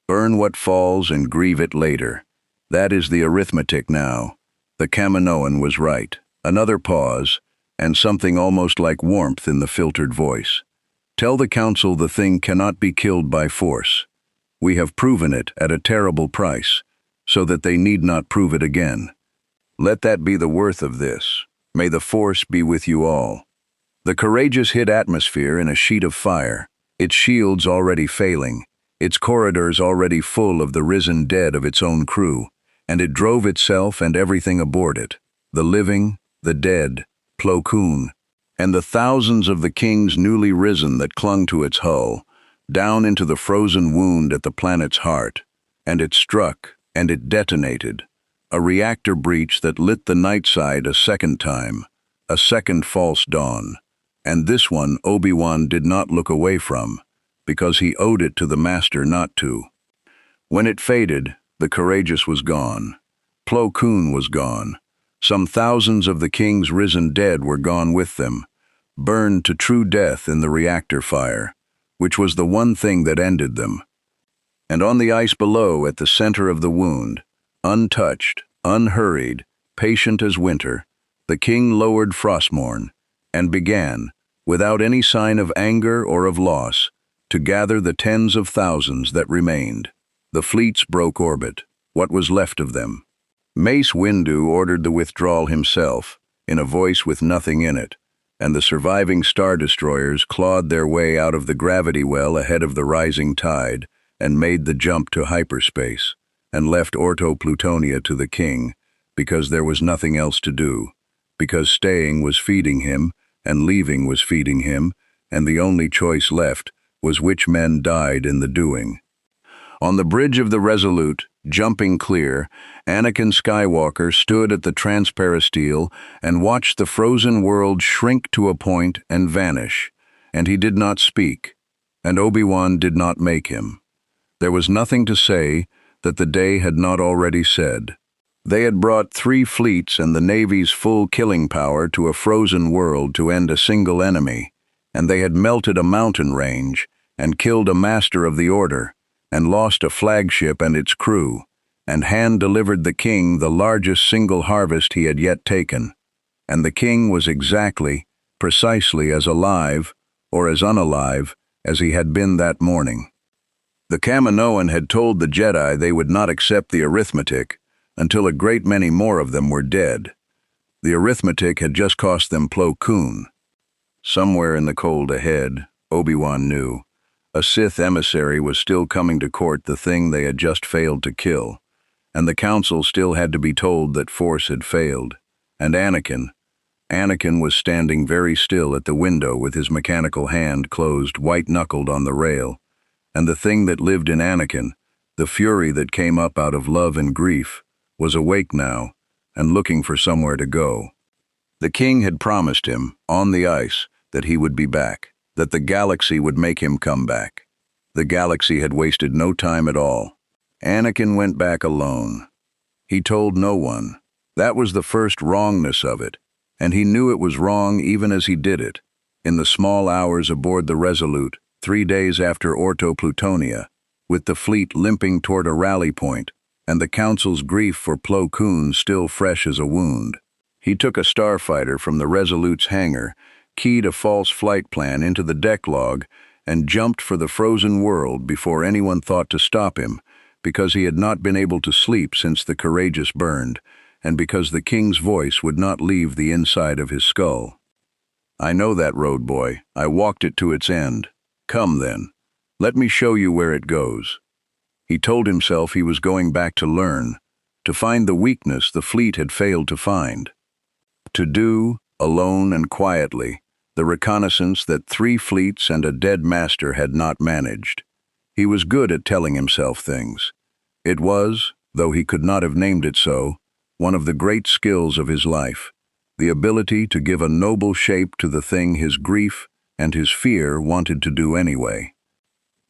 Burn what falls and grieve it later. That is the arithmetic now." The Kaminoan was right. Another pause, and something almost like warmth in the filtered voice. "Tell the Council the thing cannot be killed by force. We have proven it at a terrible price, so that they need not prove it again. Let that be the worth of this. May the Force be with you all." The courageous hit atmosphere in a sheet of fire, its shields already failing, its corridors already full of the risen dead of its own crew, and it drove itself and everything aboard it, the living, the dead, Plo Koon, and the thousands of the kings newly risen that clung to its hull, down into the frozen wound at the planet's heart, and it struck, and it detonated, a reactor breach that lit the night side a second time, a second false dawn, and this one Obi-Wan did not look away from, because he owed it to the master not to. When it faded, the courageous was gone. Plo Koon was gone. Some thousands of the king's risen dead were gone with them, burned to true death in the reactor fire, which was the one thing that ended them. And on the ice below, at the center of the wound, untouched, unhurried, patient as winter, the king lowered Frostmourne, and began, without any sign of anger or of loss, to gather the tens of thousands that remained. The fleets broke orbit, what was left of them. Mace Windu ordered the withdrawal himself, in a voice with nothing in it, and the surviving Star Destroyers clawed their way out of the gravity well ahead of the rising tide and made the jump to hyperspace, and left Orto Plutonia to the king, because there was nothing else to do, because staying was feeding him, and leaving was feeding him, and the only choice left was which men died in the doing. On the bridge of the Resolute, jumping clear, Anakin Skywalker stood at the transparistile and watched the frozen world shrink to a point and vanish, and he did not speak, and Obi-Wan did not make him. There was nothing to say that the day had not already said. They had brought 3 fleets and the Navy's full killing power to a frozen world to end a single enemy, and they had melted a mountain range and killed a master of the order, and lost a flagship and its crew, and hand-delivered the king the largest single harvest he had yet taken. And the king was precisely as alive, or as unalive, as he had been that morning. The Kaminoan had told the Jedi they would not accept the arithmetic until a great many more of them were dead. The arithmetic had just cost them Plo Koon. Somewhere in the cold ahead, Obi-Wan knew, a Sith emissary was still coming to court the thing they had just failed to kill, and the council still had to be told that Force had failed. And Anakin was standing very still at the window with his mechanical hand closed white-knuckled on the rail, and the thing that lived in Anakin, the fury that came up out of love and grief, was awake now and looking for somewhere to go. The king had promised him, on the ice, that he would be back, that the galaxy would make him come back. The galaxy had wasted no time at all. Anakin went back alone. He told no one. That was the first wrongness of it, and he knew it was wrong even as he did it. In the small hours aboard the Resolute, 3 days after Orto Plutonia, with the fleet limping toward a rally point, and the Council's grief for Plo Koon still fresh as a wound, he took a starfighter from the Resolute's hangar, keyed a false flight plan into the deck log, and jumped for the frozen world before anyone thought to stop him, because he had not been able to sleep since the Courageous burned, and because the king's voice would not leave the inside of his skull. "I know that road, boy. I walked it to its end. Come then. Let me show you where it goes." He told himself he was going back to learn, to find the weakness the fleet had failed to find. To do, alone and quietly, the reconnaissance that 3 fleets and a dead master had not managed. He was good at telling himself things. It was, though he could not have named it so, one of the great skills of his life, the ability to give a noble shape to the thing his grief and his fear wanted to do anyway.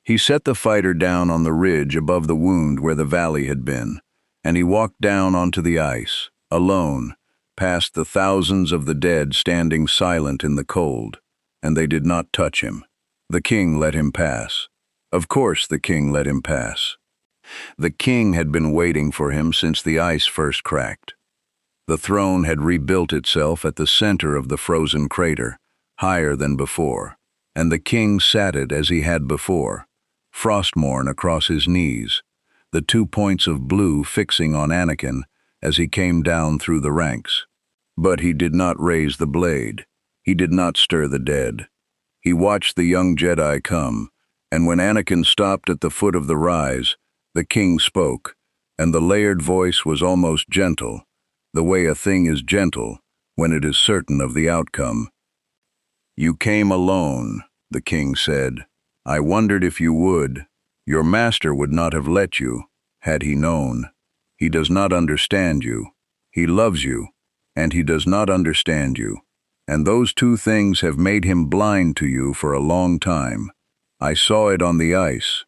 He set the fighter down on the ridge above the wound where the valley had been, and he walked down onto the ice, alone, past the thousands of the dead standing silent in the cold, and they did not touch him. The king let him pass. Of course the king let him pass. The king had been waiting for him since the ice first cracked. The throne had rebuilt itself at the center of the frozen crater, higher than before, and the king sat it as he had before, Frostmourne across his knees, the 2 points of blue fixing on Anakin as he came down through the ranks. But he did not raise the blade. He did not stir the dead. He watched the young Jedi come, and when Anakin stopped at the foot of the rise, the king spoke, and the layered voice was almost gentle, the way a thing is gentle when it is certain of the outcome. "You came alone," the king said. "I wondered if you would. Your master would not have let you, had he known. He does not understand you. He loves you, and he does not understand you. And those 2 things have made him blind to you for a long time. I saw it on the ice."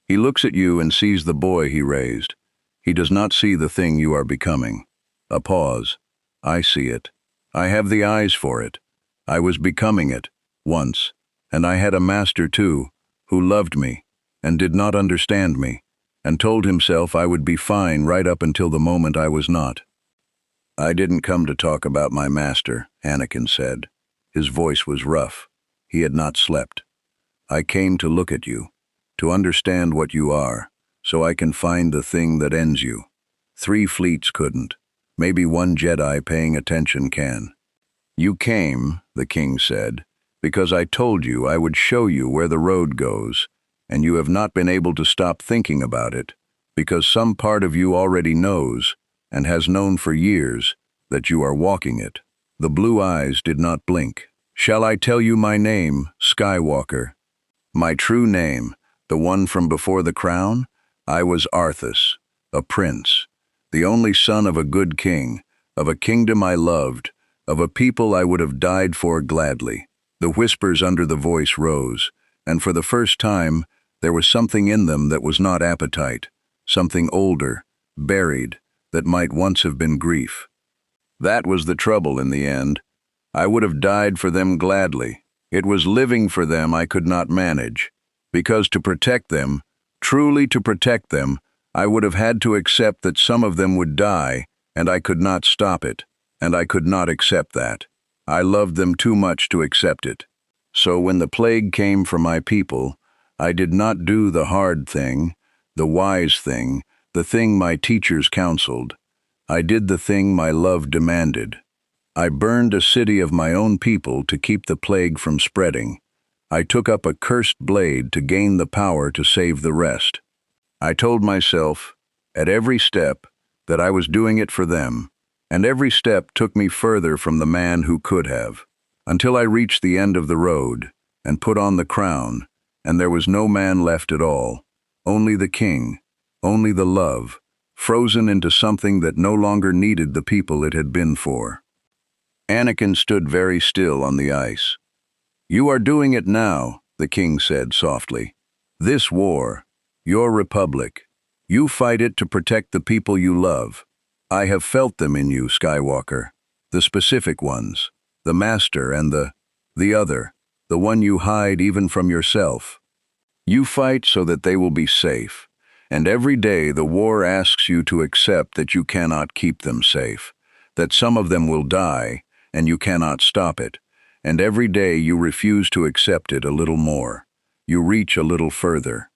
He looks at you and sees the boy he raised. He does not see the thing you are becoming. A pause. "I see it. I have the eyes for it. I was becoming it, once, and I had a master too, who loved me, and did not understand me, and told himself I would be fine right up until the moment I was not." "I didn't come to talk about my master," Anakin said. His voice was rough. He had not slept. "I came to look at you, to understand what you are, so I can find the thing that ends you. 3 fleets couldn't. Maybe 1 Jedi paying attention can. You came," the king said, "because I told you I would show you where the road goes, and you have not been able to stop thinking about it, because some part of you already knows, and has known for years, that you are walking it." The blue eyes did not blink. "Shall I tell you my name, Skywalker? My true name, the one from before the crown? I was Arthas, a prince, the only son of a good king, of a kingdom I loved, of a people I would have died for gladly." The whispers under the voice rose, and for the first time, there was something in them that was not appetite, something older, buried, that might once have been grief. That was the trouble in the end. I would have died for them gladly. It was living for them I could not manage, because to protect them, truly to protect them, I would have had to accept that some of them would die, and I could not stop it, and I could not accept that. I loved them too much to accept it. So when the plague came for my people, I did not do the hard thing, the wise thing, the thing my teachers counseled. I did the thing my love demanded. I burned a city of my own people to keep the plague from spreading. I took up a cursed blade to gain the power to save the rest. I told myself, at every step, that I was doing it for them, and every step took me further from the man who could have, until I reached the end of the road and put on the crown, and there was no man left at all, only the king, only the love, frozen into something that no longer needed the people it had been for. Anakin stood very still on the ice. "You are doing it now," the king said softly. "This war, your republic, you fight it to protect the people you love. I have felt them in you, Skywalker, the specific ones, the master and the other, the one you hide even from yourself. You fight so that they will be safe, and every day the war asks you to accept that you cannot keep them safe, that some of them will die, and you cannot stop it, and every day you refuse to accept it a little more. You reach a little further.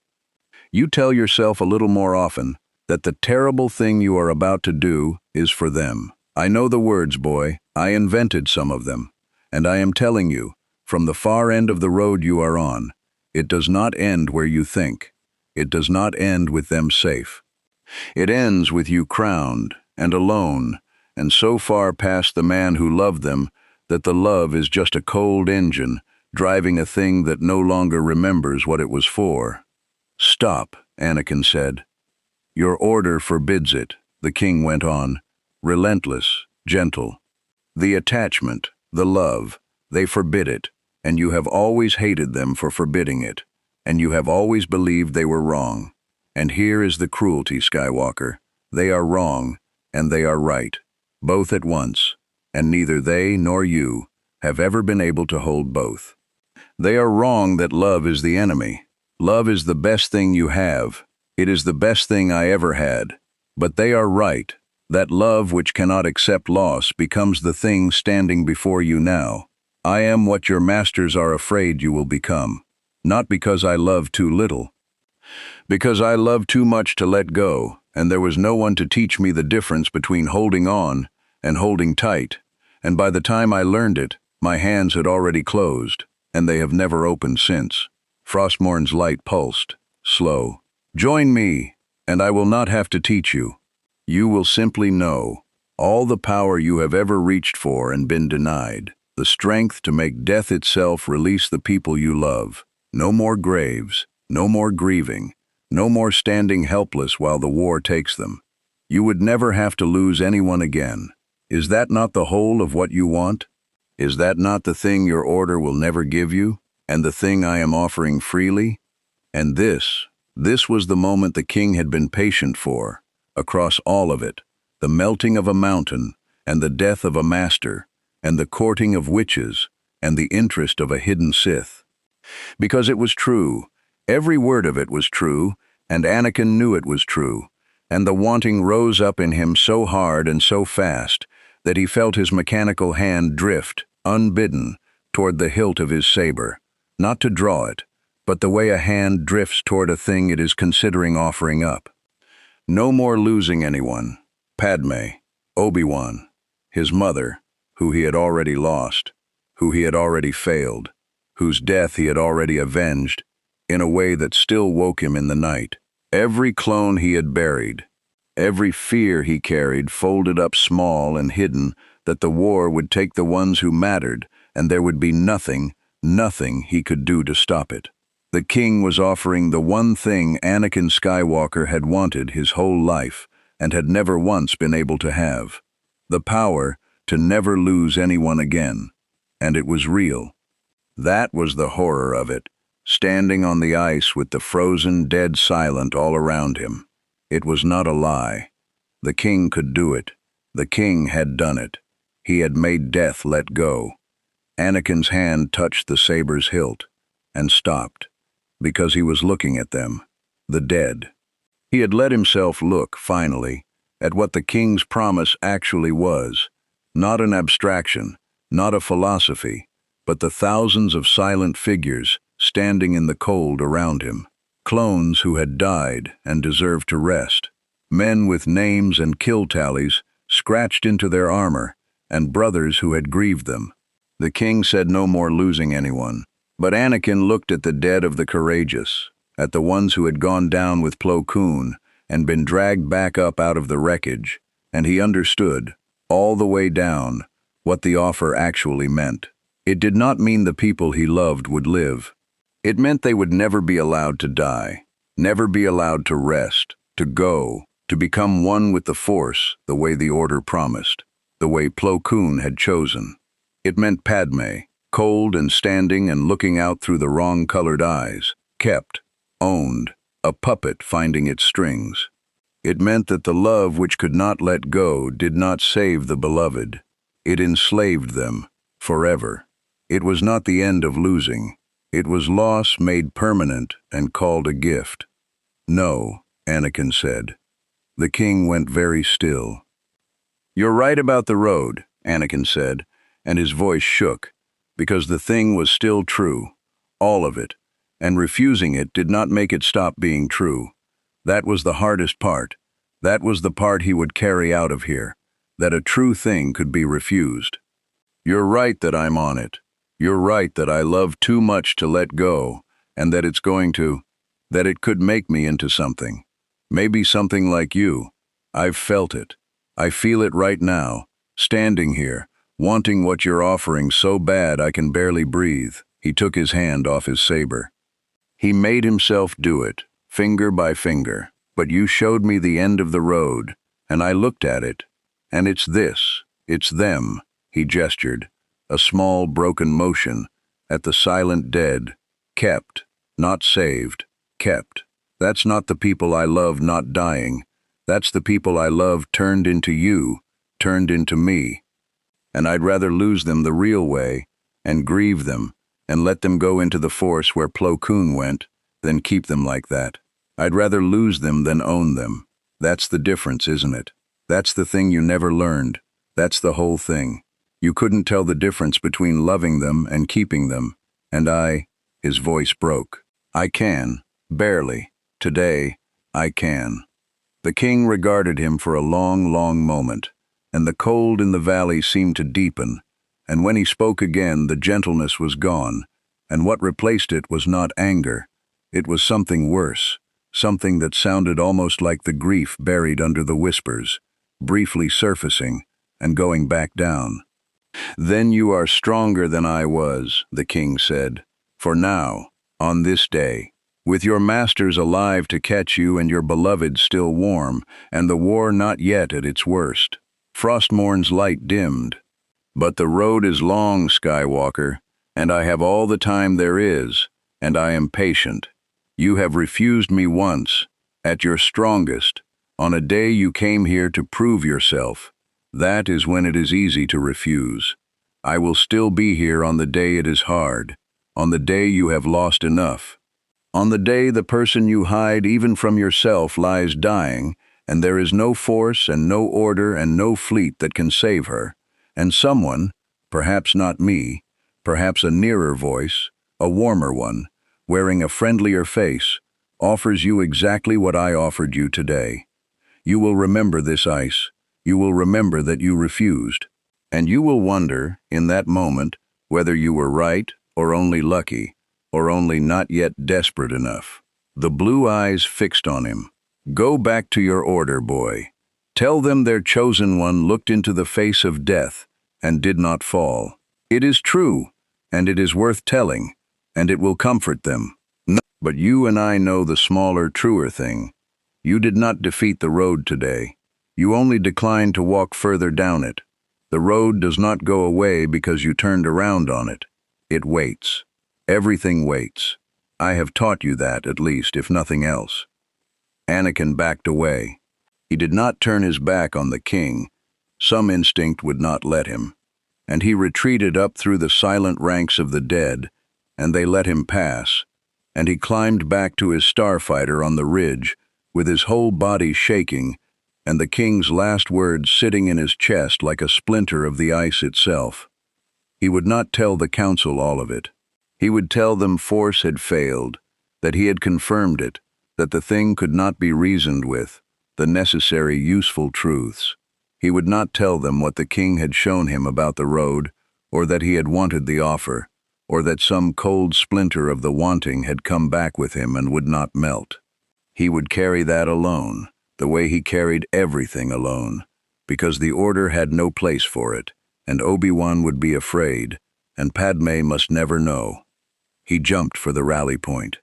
You tell yourself a little more often that the terrible thing you are about to do is for them. I know the words, boy. I invented some of them. And I am telling you, from the far end of the road you are on, it does not end where you think. It does not end with them safe. It ends with you crowned and alone, and so far past the man who loved them that the love is just a cold engine driving a thing that no longer remembers what it was for. "Stop," Anakin said. "Your order forbids it," the king went on, relentless, gentle. "The attachment, the love, they forbid it, and you have always hated them for forbidding it, and you have always believed they were wrong. And here is the cruelty, Skywalker. They are wrong, and they are right, both at once, and neither they nor you have ever been able to hold both. They are wrong that love is the enemy. Love is the best thing you have. It is the best thing I ever had. But they are right, that love which cannot accept loss becomes the thing standing before you now. I am what your masters are afraid you will become, not because I love too little, because I love too much to let go, and there was no one to teach me the difference between holding on and holding tight, and by the time I learned it, my hands had already closed, and they have never opened since." Frostmourne's light pulsed, slow. "Join me, and I will not have to teach you. You will simply know all the power you have ever reached for and been denied, the strength to make death itself release the people you love. No more graves, no more grieving, no more standing helpless while the war takes them. You would never have to lose anyone again. Is that not the whole of what you want? Is that not the thing your order will never give you, and the thing I am offering freely? And this was the moment the king had been patient for, across all of it, the melting of a mountain, and the death of a master, and the courting of witches, and the interest of a hidden Sith. Because it was true, every word of it was true, and Anakin knew it was true, and the wanting rose up in him so hard and so fast that he felt his mechanical hand drift, unbidden, toward the hilt of his saber, not to draw it, but the way a hand drifts toward a thing it is considering offering up. No more losing anyone. Padme, Obi-Wan, his mother, who he had already lost, who he had already failed, whose death he had already avenged, in a way that still woke him in the night. Every clone he had buried, every fear he carried folded up small and hidden, that the war would take the ones who mattered, and there would be nothing he could do to stop it. The king was offering the one thing Anakin Skywalker had wanted his whole life and had never once been able to have. The power to never lose anyone again. And it was real. That was the horror of it, standing on the ice with the frozen, dead silent all around him. It was not a lie. The king could do it. The king had done it. He had made death let go. Anakin's hand touched the saber's hilt and stopped, because he was looking at them, the dead. He had let himself look, finally, at what the king's promise actually was. Not an abstraction, not a philosophy, but the thousands of silent figures standing in the cold around him. Clones who had died and deserved to rest. Men with names and kill tallies scratched into their armor, and brothers who had grieved them. The king said no more losing anyone. But Anakin looked at the dead of the courageous, at the ones who had gone down with Plo Koon and been dragged back up out of the wreckage, and he understood, all the way down, what the offer actually meant. It did not mean the people he loved would live. It meant they would never be allowed to die, never be allowed to rest, to go, to become one with the Force the way the Order promised, the way Plo Koon had chosen. It meant Padme, cold and standing and looking out through the wrong-colored eyes, kept, owned, a puppet finding its strings. It meant that the love which could not let go did not save the beloved. It enslaved them, forever. It was not the end of losing. It was loss made permanent and called a gift. No, Anakin said. The king went very still. "You're right about the road," Anakin said, and his voice shook, because the thing was still true, all of it, and refusing it did not make it stop being true. That was the hardest part. That was the part he would carry out of here, that a true thing could be refused. "You're right that I'm on it. You're right that I love too much to let go, and that that it could make me into something. Maybe something like you. I've felt it. I feel it right now, standing here, wanting what you're offering so bad I can barely breathe." He took his hand off his saber. He made himself do it, finger by finger. "But you showed me the end of the road, and I looked at it, and it's this, it's them," he gestured, a small broken motion, at the silent dead, kept, not saved, kept. "That's not the people I love not dying. That's the people I love turned into you, turned into me. And I'd rather lose them the real way, and grieve them, and let them go into the Force where Plo Koon went, than keep them like that. I'd rather lose them than own them. That's the difference, isn't it? That's the thing you never learned. That's the whole thing. You couldn't tell the difference between loving them and keeping them. And his voice broke. I can, barely. Today, I can." The king regarded him for a long, long moment, and the cold in the valley seemed to deepen, and when he spoke again, the gentleness was gone, and what replaced it was not anger. It was something worse, something that sounded almost like the grief buried under the whispers, briefly surfacing and going back down. "Then you are stronger than I was," the king said. "For now, on this day, with your masters alive to catch you and your beloved still warm, and the war not yet at its worst." Frostmourne's light dimmed. "But the road is long, Skywalker, and I have all the time there is, and I am patient. You have refused me once, at your strongest, on a day you came here to prove yourself. That is when it is easy to refuse. I will still be here on the day it is hard, on the day you have lost enough. On the day the person you hide even from yourself lies dying, and there is no Force and no order and no fleet that can save her, and someone, perhaps not me, perhaps a nearer voice, a warmer one, wearing a friendlier face, offers you exactly what I offered you today. You will remember this ice. You will remember that you refused. And you will wonder, in that moment, whether you were right or only lucky, or only not yet desperate enough." The blue eyes fixed on him. "Go back to your order, boy. Tell them their chosen one looked into the face of death and did not fall. It is true, and it is worth telling, and it will comfort them. But you and I know the smaller, truer thing. You did not defeat the road today. You only declined to walk further down it. The road does not go away because you turned around on it. It waits. Everything waits. I have taught you that, at least, if nothing else." Anakin backed away. He did not turn his back on the king. Some instinct would not let him. And he retreated up through the silent ranks of the dead, and they let him pass. And he climbed back to his starfighter on the ridge, with his whole body shaking, and the king's last words sitting in his chest like a splinter of the ice itself. He would not tell the council all of it. He would tell them force had failed, that he had confirmed it, that the thing could not be reasoned with, the necessary useful truths. He would not tell them what the king had shown him about the road, or that he had wanted the offer, or that some cold splinter of the wanting had come back with him and would not melt. He would carry that alone, the way he carried everything alone, because the order had no place for it, and Obi-Wan would be afraid, and Padme must never know. He jumped for the rally point.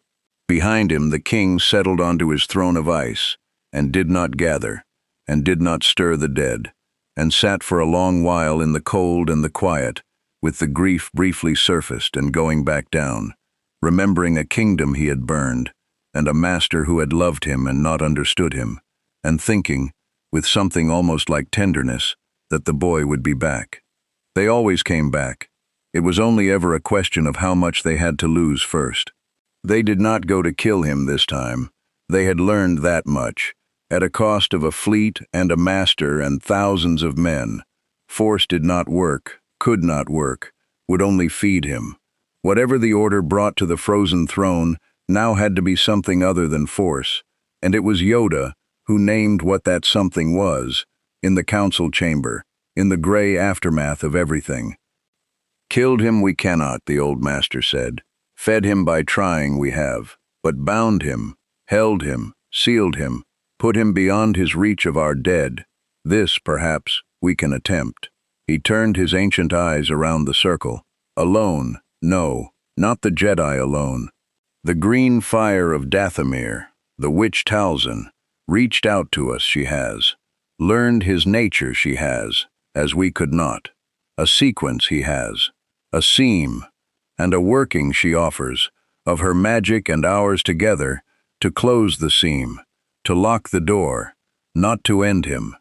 Behind him the king settled onto his throne of ice, and did not gather, and did not stir the dead, and sat for a long while in the cold and the quiet, with the grief briefly surfaced and going back down, remembering a kingdom he had burned, and a master who had loved him and not understood him, and thinking, with something almost like tenderness, that the boy would be back. They always came back. It was only ever a question of how much they had to lose first. They did not go to kill him this time. They had learned that much, at a cost of a fleet and a master and thousands of men. Force did not work, could not work, would only feed him. Whatever the order brought to the frozen throne now had to be something other than force, and it was Yoda who named what that something was, in the council chamber, in the gray aftermath of everything. Killed him we cannot, the old master said. Fed him by trying we have, but bound him, held him, sealed him, put him beyond his reach of our dead. This, perhaps, we can attempt. He turned his ancient eyes around the circle. Alone, no, not the Jedi alone. The green fire of Dathomir, the witch Talzin, reached out to us she has. Learned his nature she has, as we could not. A sequence he has, a seam, and a working she offers, of her magic and ours together, to close the seam, to lock the door, not to end him,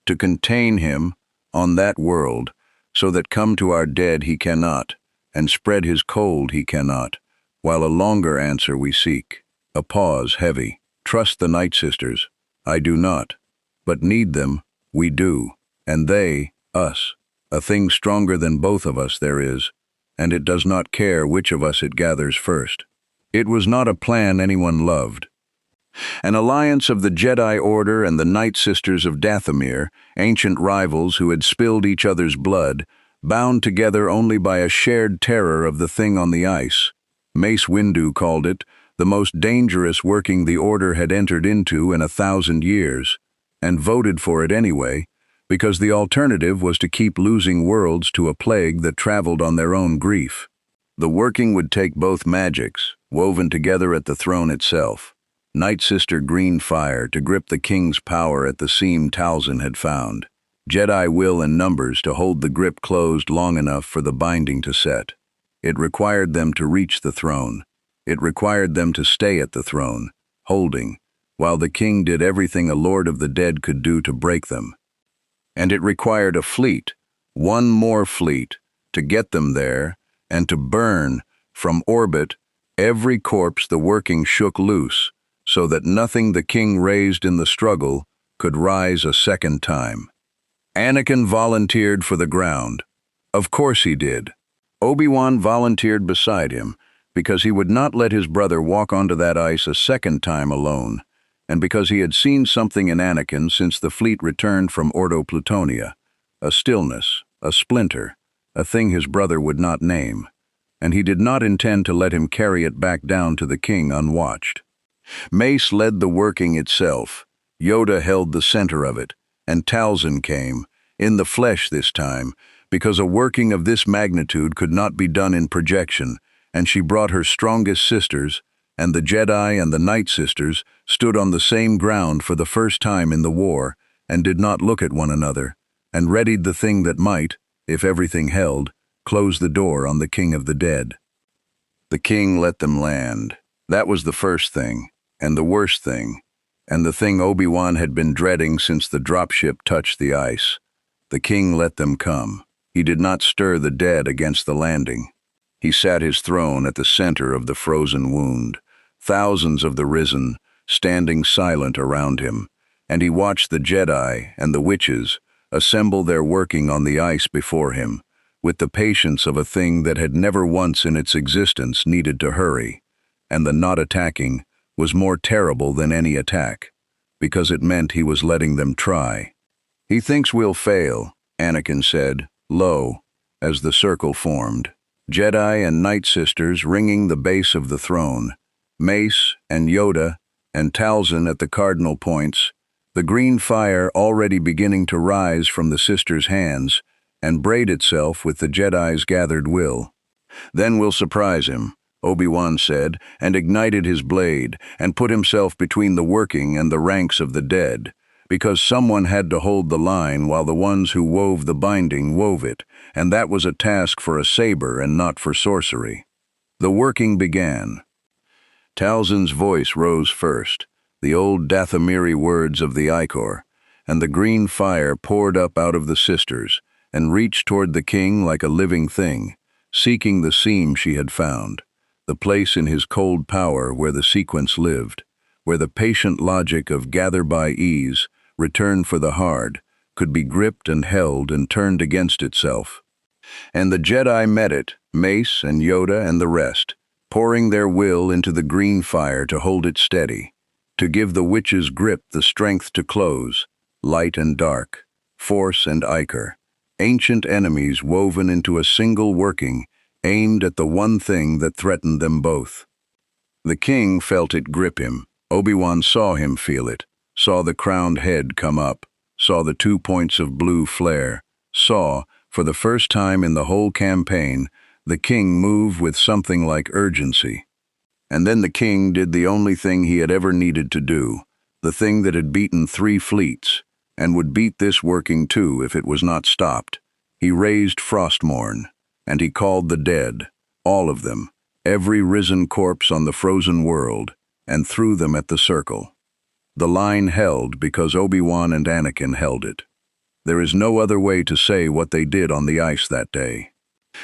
to contain him on that world, so that come to our dead he cannot, and spread his cold he cannot, while a longer answer we seek. A pause heavy. Trust the Night Sisters. I do not. But need them, we do. And they, us. A thing stronger than both of us there is, and it does not care which of us it gathers first. It was not a plan anyone loved. An alliance of the Jedi Order and the Night Sisters of Dathomir, ancient rivals who had spilled each other's blood, bound together only by a shared terror of the thing on the ice. Mace Windu called it the most dangerous working the Order had entered into in 1,000 years, and voted for it anyway, because the alternative was to keep losing worlds to a plague that traveled on their own grief. The working would take both magics, woven together at the throne itself. Night Sister green fire to grip the king's power at the seam Talzin had found. Jedi will and numbers to hold the grip closed long enough for the binding to set. It required them to reach the throne. It required them to stay at the throne, holding, while the king did everything a lord of the dead could do to break them. And it required a fleet, one more fleet, to get them there and to burn, from orbit, every corpse the working shook loose, so that nothing the king raised in the struggle could rise a second time. Anakin volunteered for the ground. Of course he did. Obi-Wan volunteered beside him, because he would not let his brother walk onto that ice a second time alone, and because he had seen something in Anakin since the fleet returned from Ordo Plutonia, a stillness, a splinter, a thing his brother would not name, and he did not intend to let him carry it back down to the king unwatched. Mace led the working itself. Yoda held the center of it, and Talzin came, in the flesh this time, because a working of this magnitude could not be done in projection, and she brought her strongest sisters, and the Jedi and the Night Sisters stood on the same ground for the first time in the war, and did not look at one another, and readied the thing that might, if everything held, close the door on the king of the dead. The king let them land. That was the first thing, and the worst thing, and the thing Obi-Wan had been dreading since the dropship touched the ice. The king let them come. He did not stir the dead against the landing. He sat his throne at the center of the frozen wound. Thousands of the risen, standing silent around him, and he watched the Jedi and the witches assemble their working on the ice before him, with the patience of a thing that had never once in its existence needed to hurry, and the not attacking was more terrible than any attack, because it meant he was letting them try. "He thinks we'll fail," Anakin said, low, as the circle formed. Jedi and Night Sisters ringing the base of the throne, Mace and Yoda and Talzin at the cardinal points, the green fire already beginning to rise from the sisters' hands and braid itself with the Jedi's gathered will. "Then we'll surprise him," Obi-Wan said, and ignited his blade and put himself between the working and the ranks of the dead, because someone had to hold the line while the ones who wove the binding wove it, and that was a task for a saber and not for sorcery. The working began. Talzin's voice rose first, the old Dathomiri words of the Icor, and the green fire poured up out of the sisters and reached toward the king like a living thing, seeking the seam she had found, the place in his cold power where the sequence lived, where the patient logic of gather by ease, return for the hard, could be gripped and held and turned against itself. And the Jedi met it, Mace and Yoda and the rest, pouring their will into the green fire to hold it steady, to give the witch's grip the strength to close, light and dark, Force and Ichor, ancient enemies woven into a single working, aimed at the one thing that threatened them both. The king felt it grip him. Obi-Wan saw him feel it, saw the crowned head come up, saw the 2 points of blue flare, saw, for the first time in the whole campaign, the king move with something like urgency. And then the king did the only thing he had ever needed to do, the thing that had beaten 3 fleets, and would beat this working too if it was not stopped. He raised Frostmourne, and he called the dead, all of them, every risen corpse on the frozen world, and threw them at the circle. The line held because Obi-Wan and Anakin held it. There is no other way to say what they did on the ice that day.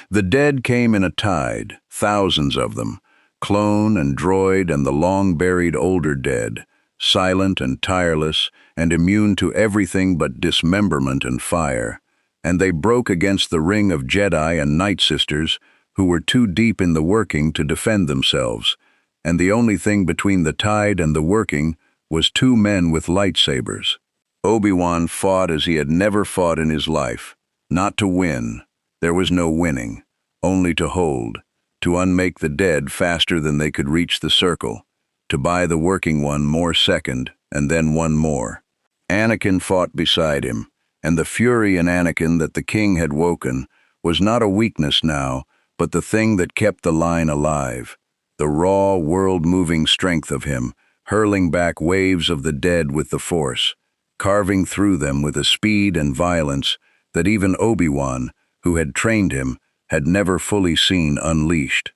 The dead came in a tide, thousands of them, clone and droid and the long-buried older dead, silent and tireless and immune to everything but dismemberment and fire, and they broke against the ring of Jedi and Night Sisters who were too deep in the working to defend themselves, and the only thing between the tide and the working was 2 men with lightsabers. Obi-Wan fought as he had never fought in his life, not to win. There was no winning, only to hold, to unmake the dead faster than they could reach the circle, to buy the working one more second, and then one more. Anakin fought beside him, and the fury in Anakin that the king had woken was not a weakness now, but the thing that kept the line alive, the raw, world-moving strength of him, hurling back waves of the dead with the Force, carving through them with a speed and violence that even Obi-Wan, who had trained him, had never fully seen unleashed.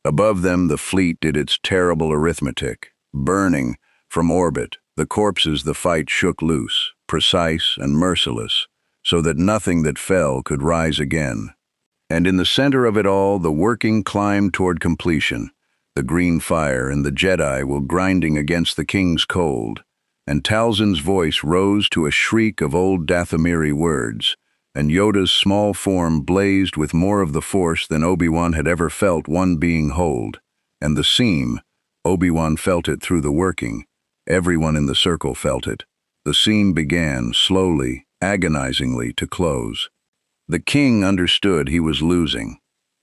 Above them the fleet did its terrible arithmetic, burning, from orbit, the corpses the fight shook loose, precise and merciless, so that nothing that fell could rise again. And in the center of it all the working climbed toward completion, the green fire and the Jedi were grinding against the king's cold, and Talzin's voice rose to a shriek of old Dathomiri words, and Yoda's small form blazed with more of the Force than Obi-Wan had ever felt one being hold. And the seam, Obi-Wan felt it through the working. Everyone in the circle felt it. The seam began, slowly, agonizingly, to close. The king understood he was losing.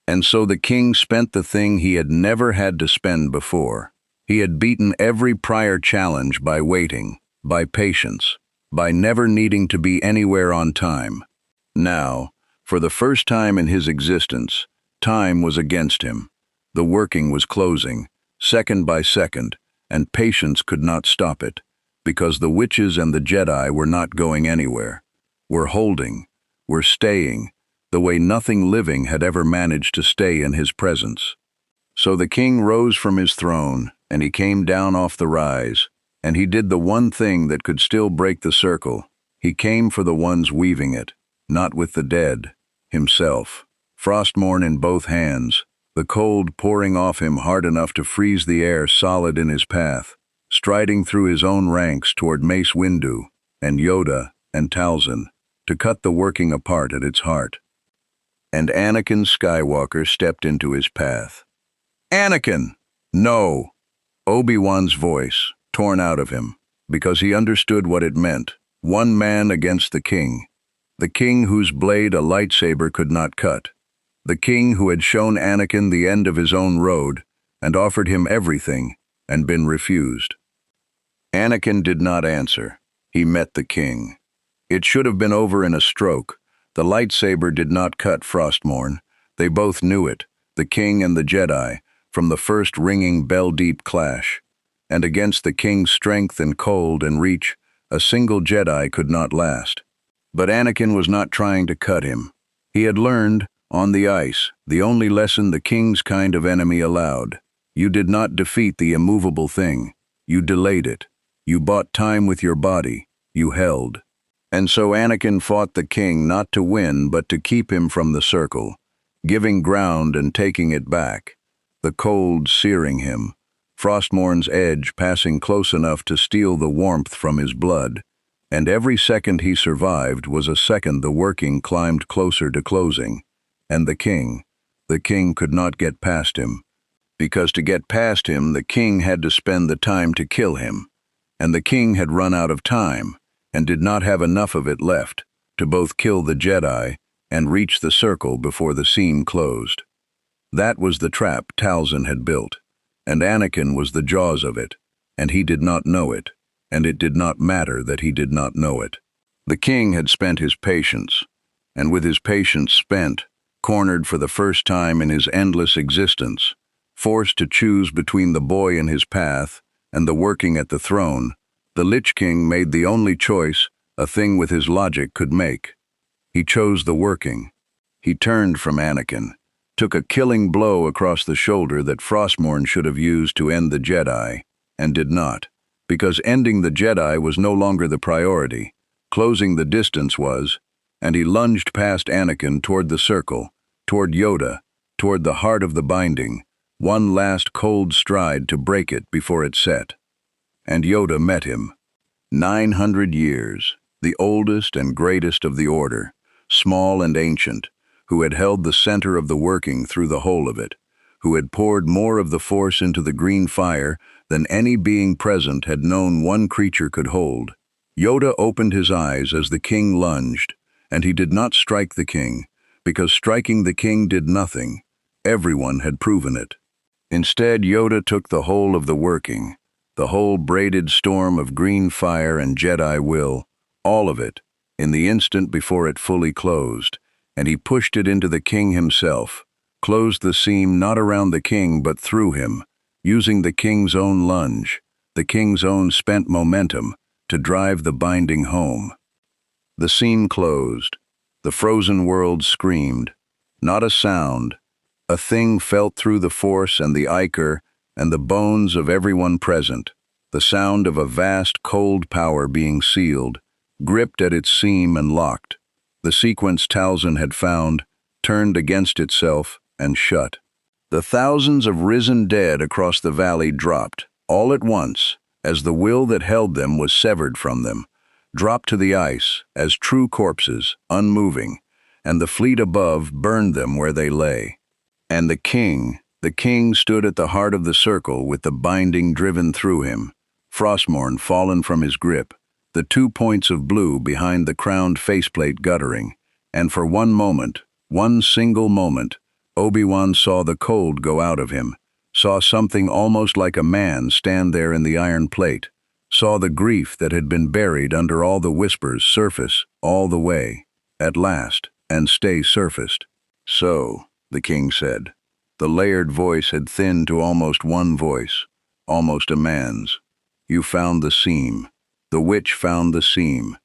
And so the king spent the thing he had never had to spend before. He had beaten every prior challenge by waiting, by patience, by never needing to be anywhere on time. Now, for the first time in his existence, time was against him. The working was closing, second by second, and patience could not stop it, because the witches and the Jedi were not going anywhere, were holding, were staying, the way nothing living had ever managed to stay in his presence. So the king rose from his throne, and he came down off the rise, and he did the one thing that could still break the circle. He came for the ones weaving it, not with the dead, himself, Frostmourne in both hands, the cold pouring off him hard enough to freeze the air solid in his path. striding through his own ranks toward Mace Windu and Yoda and Talzin to cut the working apart at its heart. And Anakin Skywalker stepped into his path. "Anakin! No!" Obi-Wan's voice, torn out of him, because he understood what it meant. One man against the king whose blade a lightsaber could not cut, the king who had shown Anakin the end of his own road and offered him everything and been refused. Anakin did not answer. He met the king. It should have been over in a stroke. The lightsaber did not cut Frostmourne. They both knew it, the king and the Jedi, from the first ringing bell-deep clash. And against the king's strength and cold and reach, a single Jedi could not last. But Anakin was not trying to cut him. He had learned, on the ice, the only lesson the king's kind of enemy allowed. You did not defeat the immovable thing. You delayed it. You bought time with your body. You held. And so Anakin fought the king not to win but to keep him from the circle, giving ground and taking it back, the cold searing him, Frostmourne's edge passing close enough to steal the warmth from his blood, and every second he survived was a second the working climbed closer to closing. And the king could not get past him, because to get past him the king had to spend the time to kill him, and the king had run out of time, and did not have enough of it left to both kill the Jedi and reach the circle before the seam closed. That was the trap Talzin had built, and Anakin was the jaws of it, and he did not know it, and it did not matter that he did not know it. The king had spent his patience, and with his patience spent, cornered for the first time in his endless existence, forced to choose between the boy in his path and the working at the throne, the Lich King made the only choice a thing with his logic could make. He chose the working. He turned from Anakin, took a killing blow across the shoulder that Frostmourne should have used to end the Jedi, and did not, because ending the Jedi was no longer the priority. Closing the distance was, and he lunged past Anakin toward the circle, toward Yoda, toward the heart of the binding, one last cold stride to break it before it set. And Yoda met him. 900 years, the oldest and greatest of the Order, small and ancient, who had held the center of the working through the whole of it, who had poured more of the Force into the green fire than any being present had known one creature could hold. Yoda opened his eyes as the king lunged, and he did not strike the king, because striking the king did nothing. Everyone had proven it. Instead, Yoda took the whole of the working, the whole braided storm of green fire and Jedi will, all of it, in the instant before it fully closed, and he pushed it into the king himself, closed the seam not around the king but through him, using the king's own lunge, the king's own spent momentum, to drive the binding home. The seam closed. The frozen world screamed. Not a sound. A thing felt through the Force and the ichor and the bones of everyone present, the sound of a vast cold power being sealed, gripped at its seam and locked. The sequence Talzin had found, turned against itself and shut. The thousands of risen dead across the valley dropped, all at once, as the will that held them was severed from them, dropped to the ice as true corpses, unmoving, and the fleet above burned them where they lay. And the king stood at the heart of the circle with the binding driven through him, Frostmourne fallen from his grip, the 2 points of blue behind the crowned faceplate guttering, and for one moment, one single moment, Obi-Wan saw the cold go out of him, saw something almost like a man stand there in the iron plate, saw the grief that had been buried under all the whispers surface all the way, at last, and stay surfaced. "So," the king said. The layered voice had thinned to almost one voice, almost a man's. "You found the seam. The witch found the seam,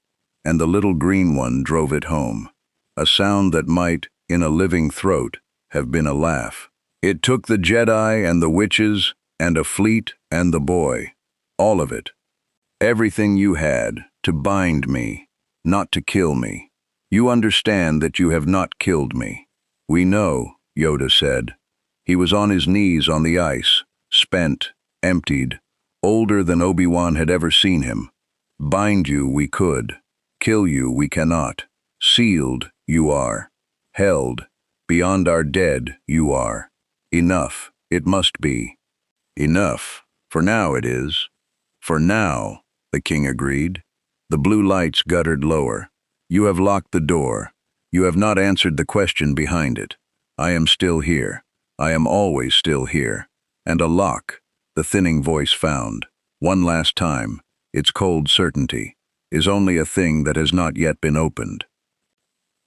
and the little green one drove it home." A sound that might, in a living throat, have been a laugh. "It took the Jedi and the witches and a fleet and the boy, all of it. Everything you had, to bind me, not to kill me. You understand that you have not killed me." "We know," Yoda said. He was on his knees on the ice, spent, emptied, older than Obi-Wan had ever seen him. Bind you we could, kill you we cannot. Sealed you are, held, beyond our dead you are. Enough, it must be. Enough, for now it is. For now, the king agreed. The blue lights guttered lower. You have locked the door. You have not answered the question behind it. I am still here. I am always still here. And a lock, the thinning voice found, one last time, its cold certainty, is only a thing that has not yet been opened.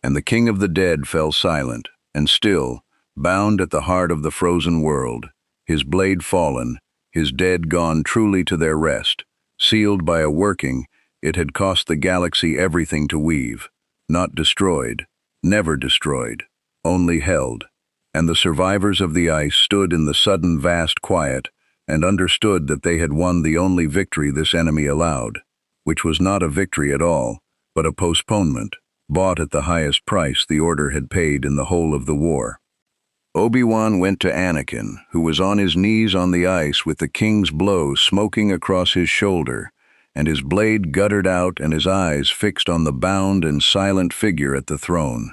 And the king of the dead fell silent, and still, bound at the heart of the frozen world, his blade fallen, his dead gone truly to their rest, sealed by a working it had cost the galaxy everything to weave, not destroyed, never destroyed, only held. And the survivors of the ice stood in the sudden vast quiet and understood that they had won the only victory this enemy allowed, which was not a victory at all, but a postponement, bought at the highest price the Order had paid in the whole of the war. Obi-Wan went to Anakin, who was on his knees on the ice with the king's blow smoking across his shoulder, and his blade guttered out and his eyes fixed on the bound and silent figure at the throne.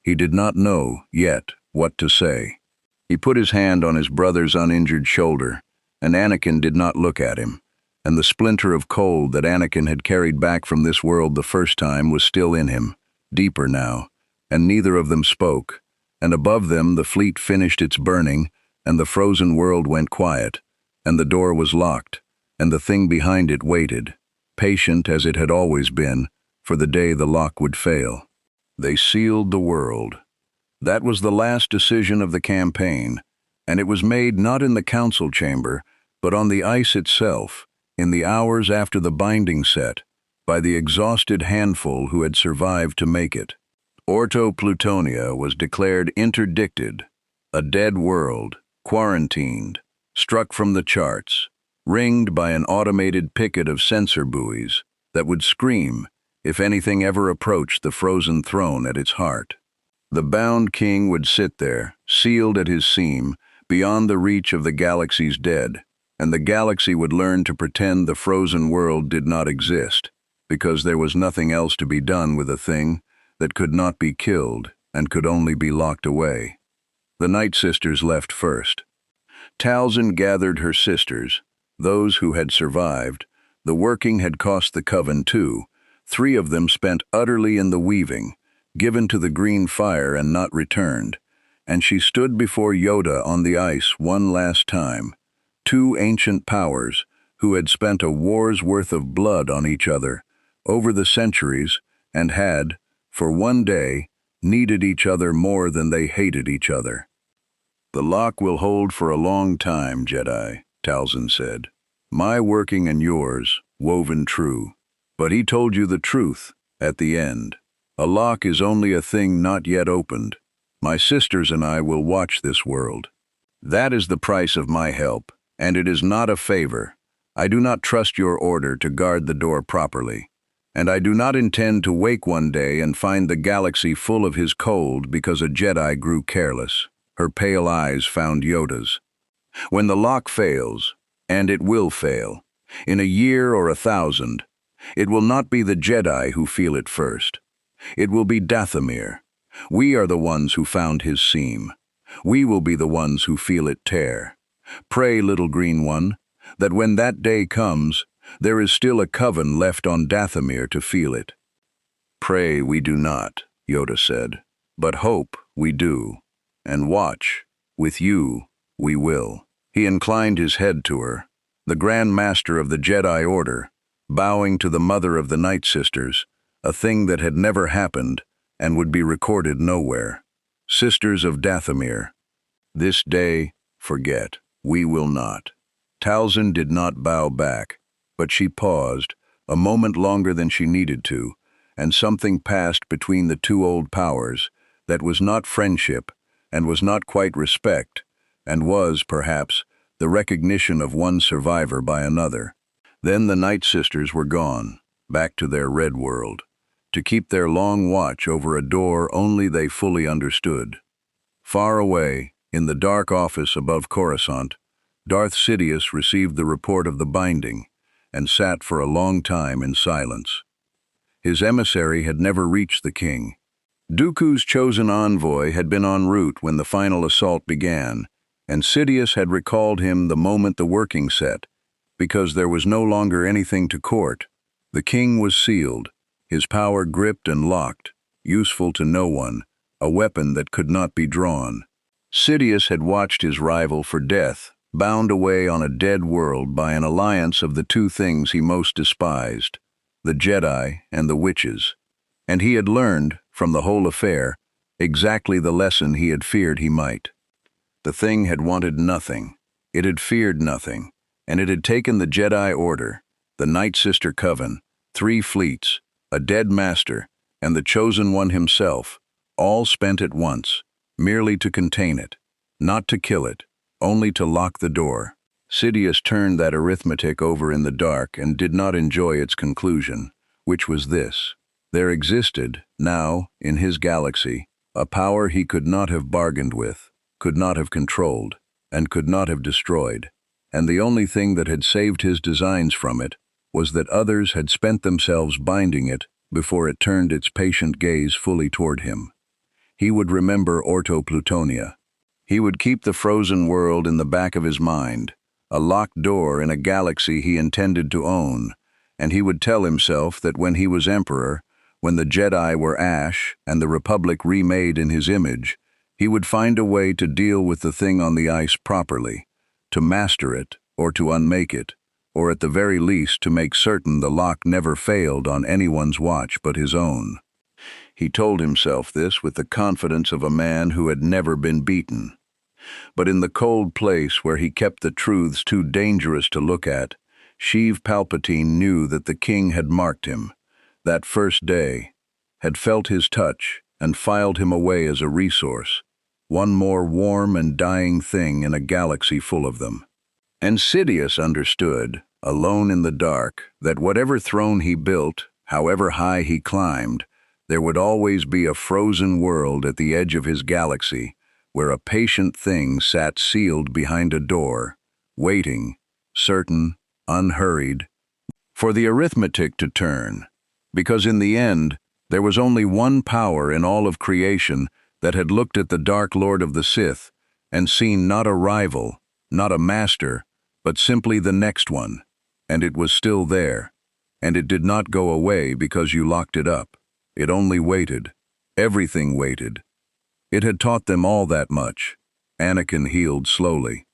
He did not know, yet, what to say. He put his hand on his brother's uninjured shoulder, and Anakin did not look at him, and the splinter of cold that Anakin had carried back from this world the first time was still in him, deeper now, and neither of them spoke, and above them the fleet finished its burning, and the frozen world went quiet, and the door was locked, and the thing behind it waited, patient as it had always been, for the day the lock would fail. They sealed the world. That was the last decision of the campaign, and it was made not in the council chamber, but on the ice itself, in the hours after the binding set, by the exhausted handful who had survived to make it. Orto Plutonia was declared interdicted, a dead world, quarantined, struck from the charts, ringed by an automated picket of sensor buoys that would scream if anything ever approached the frozen throne at its heart. The bound king would sit there, sealed at his seam, beyond the reach of the galaxy's dead, and the galaxy would learn to pretend the frozen world did not exist, because there was nothing else to be done with a thing that could not be killed and could only be locked away. The Night Sisters left first. Talzin gathered her sisters, those who had survived. The working had cost the coven too. 3 of them spent utterly in the weaving, given to the green fire and not returned, and she stood before Yoda on the ice one last time. 2 ancient powers who had spent a war's worth of blood on each other over the centuries and had, for one day, needed each other more than they hated each other. "The lock will hold for a long time, Jedi," Talzin said. "My working and yours, woven true. But he told you the truth at the end. A lock is only a thing not yet opened. My sisters and I will watch this world. That is the price of my help, and it is not a favor. I do not trust your order to guard the door properly, and I do not intend to wake one day and find the galaxy full of his cold because a Jedi grew careless." Her pale eyes found Yoda's. "When the lock fails, and it will fail, in a year or 1,000, it will not be the Jedi who feel it first. It will be Dathomir. We are the ones who found his seam. We will be the ones who feel it tear. Pray, little green one, that when that day comes, there is still a coven left on Dathomir to feel it." "Pray we do not," Yoda said, "but hope we do, and watch, with you, we will." He inclined his head to her, the Grand Master of the Jedi Order, bowing to the mother of the Night Sisters, a thing that had never happened and would be recorded nowhere. "Sisters of Dathomir, this day, forget, we will not." Talzin did not bow back, but she paused, a moment longer than she needed to, and something passed between the 2 old powers that was not friendship and was not quite respect, and was, perhaps, the recognition of one survivor by another. Then the Night Sisters were gone, back to their red world, to keep their long watch over a door only they fully understood. Far away, in the dark office above Coruscant, Darth Sidious received the report of the binding and sat for a long time in silence. His emissary had never reached the king. Dooku's chosen envoy had been en route when the final assault began, and Sidious had recalled him the moment the working set, because there was no longer anything to court. The king was sealed, his power gripped and locked, useful to no one, a weapon that could not be drawn. Sidious had watched his rival for death, bound away on a dead world by an alliance of the two things he most despised, the Jedi and the witches, and he had learned, from the whole affair, exactly the lesson he had feared he might. The thing had wanted nothing, it had feared nothing, and it had taken the Jedi Order, the Night Sister Coven, 3 fleets, a dead master, and the Chosen One himself, all spent at once, merely to contain it, not to kill it, only to lock the door. Sidious turned that arithmetic over in the dark and did not enjoy its conclusion, which was this: there existed, now, in his galaxy, a power he could not have bargained with, could not have controlled, and could not have destroyed, and the only thing that had saved his designs from it was that others had spent themselves binding it before it turned its patient gaze fully toward him. He would remember Orto Plutonia. He would keep the frozen world in the back of his mind, a locked door in a galaxy he intended to own, and he would tell himself that when he was emperor, when the Jedi were ash and the Republic remade in his image, he would find a way to deal with the thing on the ice properly, to master it or to unmake it, or at the very least to make certain the lock never failed on anyone's watch but his own. He told himself this with the confidence of a man who had never been beaten. But in the cold place where he kept the truths too dangerous to look at, Sheev Palpatine knew that the king had marked him, that first day, had felt his touch and filed him away as a resource, one more warm and dying thing in a galaxy full of them. And Sidious understood, alone in the dark, that whatever throne he built, however high he climbed, there would always be a frozen world at the edge of his galaxy where a patient thing sat sealed behind a door, waiting, certain, unhurried, for the arithmetic to turn, because in the end there was only one power in all of creation that had looked at the Dark Lord of the Sith and seen not a rival, not a master, but simply the next one, and it was still there, and it did not go away because you locked it up. It only waited. Everything waited. It had taught them all that much. Anakin healed slowly.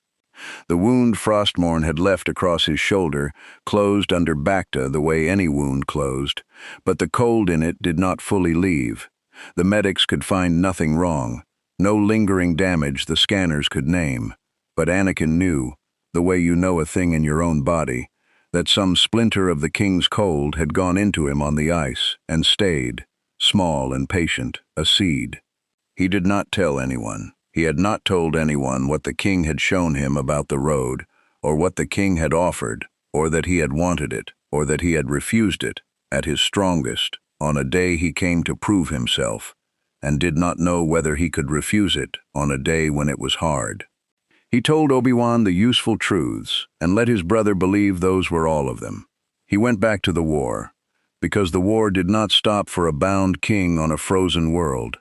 The wound Frostmourne had left across his shoulder closed under Bacta the way any wound closed, but the cold in it did not fully leave. The medics could find nothing wrong, no lingering damage the scanners could name. But Anakin knew, the way you know a thing in your own body, that some splinter of the king's cold had gone into him on the ice and stayed, small and patient, a seed. He did not tell anyone. He had not told anyone what the king had shown him about the road, or what the king had offered, or that he had wanted it, or that he had refused it, at his strongest, on a day he came to prove himself, and did not know whether he could refuse it on a day when it was hard. He told Obi-Wan the useful truths, and let his brother believe those were all of them. He went back to the war, because the war did not stop for a bound king on a frozen world,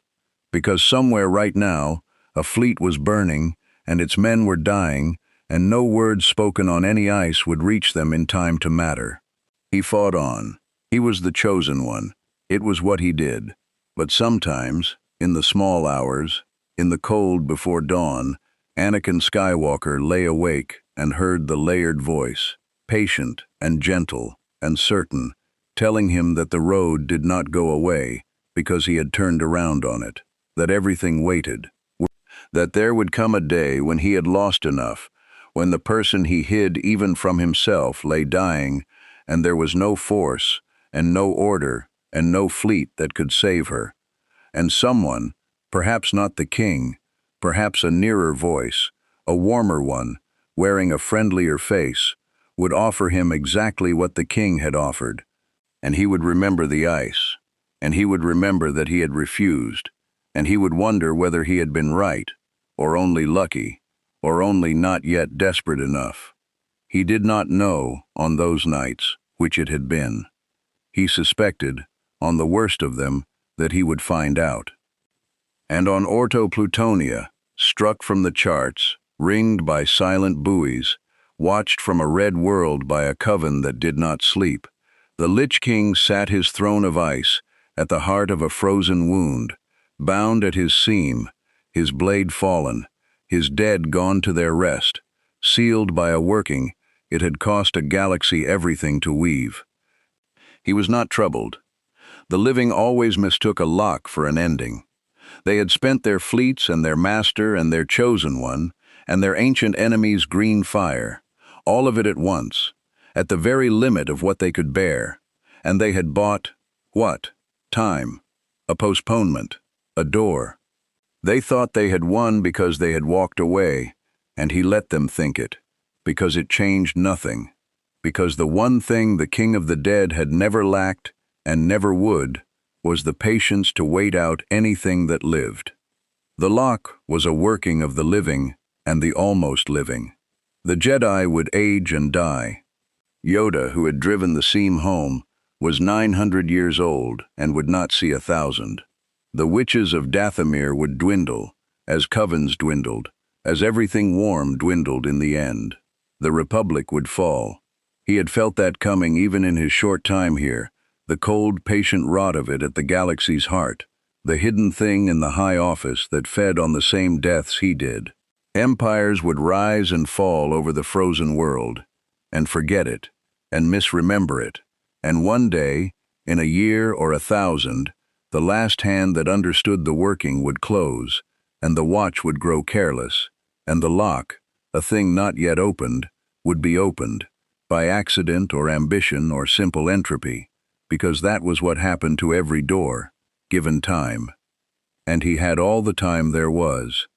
because somewhere right now, a fleet was burning, and its men were dying, and no words spoken on any ice would reach them in time to matter. He fought on. He was the chosen one. It was what he did. But sometimes, in the small hours, in the cold before dawn, Anakin Skywalker lay awake and heard the layered voice, patient and gentle and certain, telling him that the road did not go away because he had turned around on it, that everything waited, that there would come a day when he had lost enough, when the person he hid even from himself lay dying, and there was no force, and no order, and no fleet that could save her. And someone, perhaps not the king, perhaps a nearer voice, a warmer one, wearing a friendlier face, would offer him exactly what the king had offered, and he would remember the ice, and he would remember that he had refused, and he would wonder whether he had been right, or only lucky, or only not yet desperate enough. He did not know, on those nights, which it had been. He suspected, on the worst of them, that he would find out. And on Orto Plutonia, struck from the charts, ringed by silent buoys, watched from a red world by a coven that did not sleep, the Lich King sat his throne of ice, at the heart of a frozen wound, bound at his seam, his blade fallen, his dead gone to their rest, sealed by a working it had cost a galaxy everything to weave. He was not troubled. The living always mistook a lock for an ending. They had spent their fleets and their master and their chosen one, and their ancient enemy's green fire, all of it at once, at the very limit of what they could bear, and they had bought, what? Time, a postponement, a door. They thought they had won because they had walked away, and he let them think it, because it changed nothing, because the one thing the King of the Dead had never lacked and never would was the patience to wait out anything that lived. The lock was a working of the living and the almost living. The Jedi would age and die. Yoda, who had driven the seam home, was 900 years old and would not see 1,000. The witches of Dathomir would dwindle, as covens dwindled, as everything warm dwindled in the end. The Republic would fall. He had felt that coming even in his short time here, the cold, patient rot of it at the galaxy's heart, the hidden thing in the high office that fed on the same deaths he did. Empires would rise and fall over the frozen world, and forget it, and misremember it, and one day, in a year or 1,000, the last hand that understood the working would close, and the watch would grow careless, and the lock, a thing not yet opened, would be opened, by accident or ambition or simple entropy, because that was what happened to every door, given time. And he had all the time there was.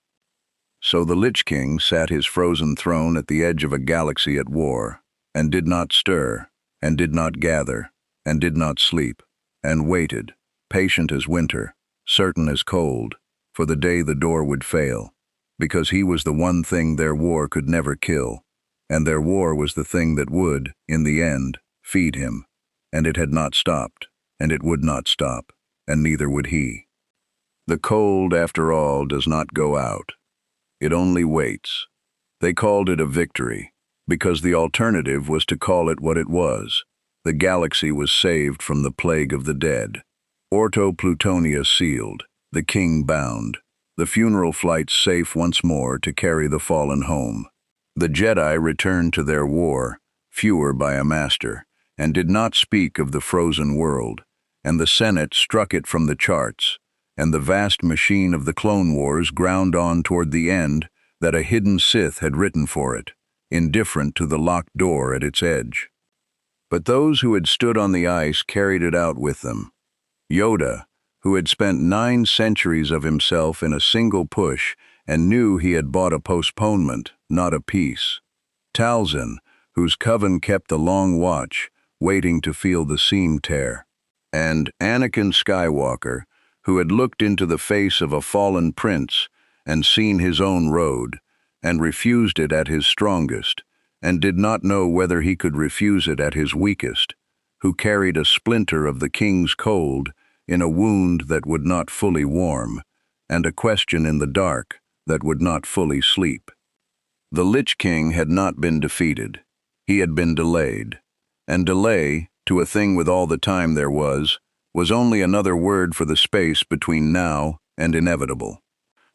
So the Lich King sat his frozen throne at the edge of a galaxy at war, and did not stir, and did not gather, and did not sleep, and waited, patient as winter, certain as cold, for the day the door would fail, because he was the one thing their war could never kill, and their war was the thing that would, in the end, feed him, and it had not stopped, and it would not stop, and neither would he. The cold, after all, does not go out. It only waits. They called it a victory, because the alternative was to call it what it was. The galaxy was saved from the plague of the dead. Orto Plutonia sealed, the king bound, the funeral flights safe once more to carry the fallen home. The Jedi returned to their war, fewer by a master, and did not speak of the frozen world, and the Senate struck it from the charts, and the vast machine of the Clone Wars ground on toward the end that a hidden Sith had written for it, indifferent to the locked door at its edge. But those who had stood on the ice carried it out with them. Yoda, who had spent 9 centuries of himself in a single push and knew he had bought a postponement, not a peace. Talzin, whose coven kept the long watch, waiting to feel the seam tear. And Anakin Skywalker, who had looked into the face of a fallen prince and seen his own road, and refused it at his strongest, and did not know whether he could refuse it at his weakest, who carried a splinter of the king's cold in a wound that would not fully warm, and a question in the dark that would not fully sleep. The Lich King had not been defeated. He had been delayed. And delay, to a thing with all the time there was only another word for the space between now and inevitable.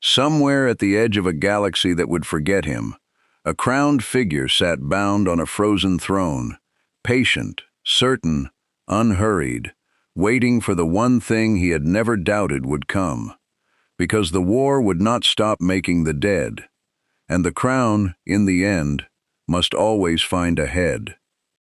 Somewhere at the edge of a galaxy that would forget him, a crowned figure sat bound on a frozen throne, patient, certain, unhurried, waiting for the one thing he had never doubted would come, because the war would not stop making the dead, and the crown, in the end, must always find a head.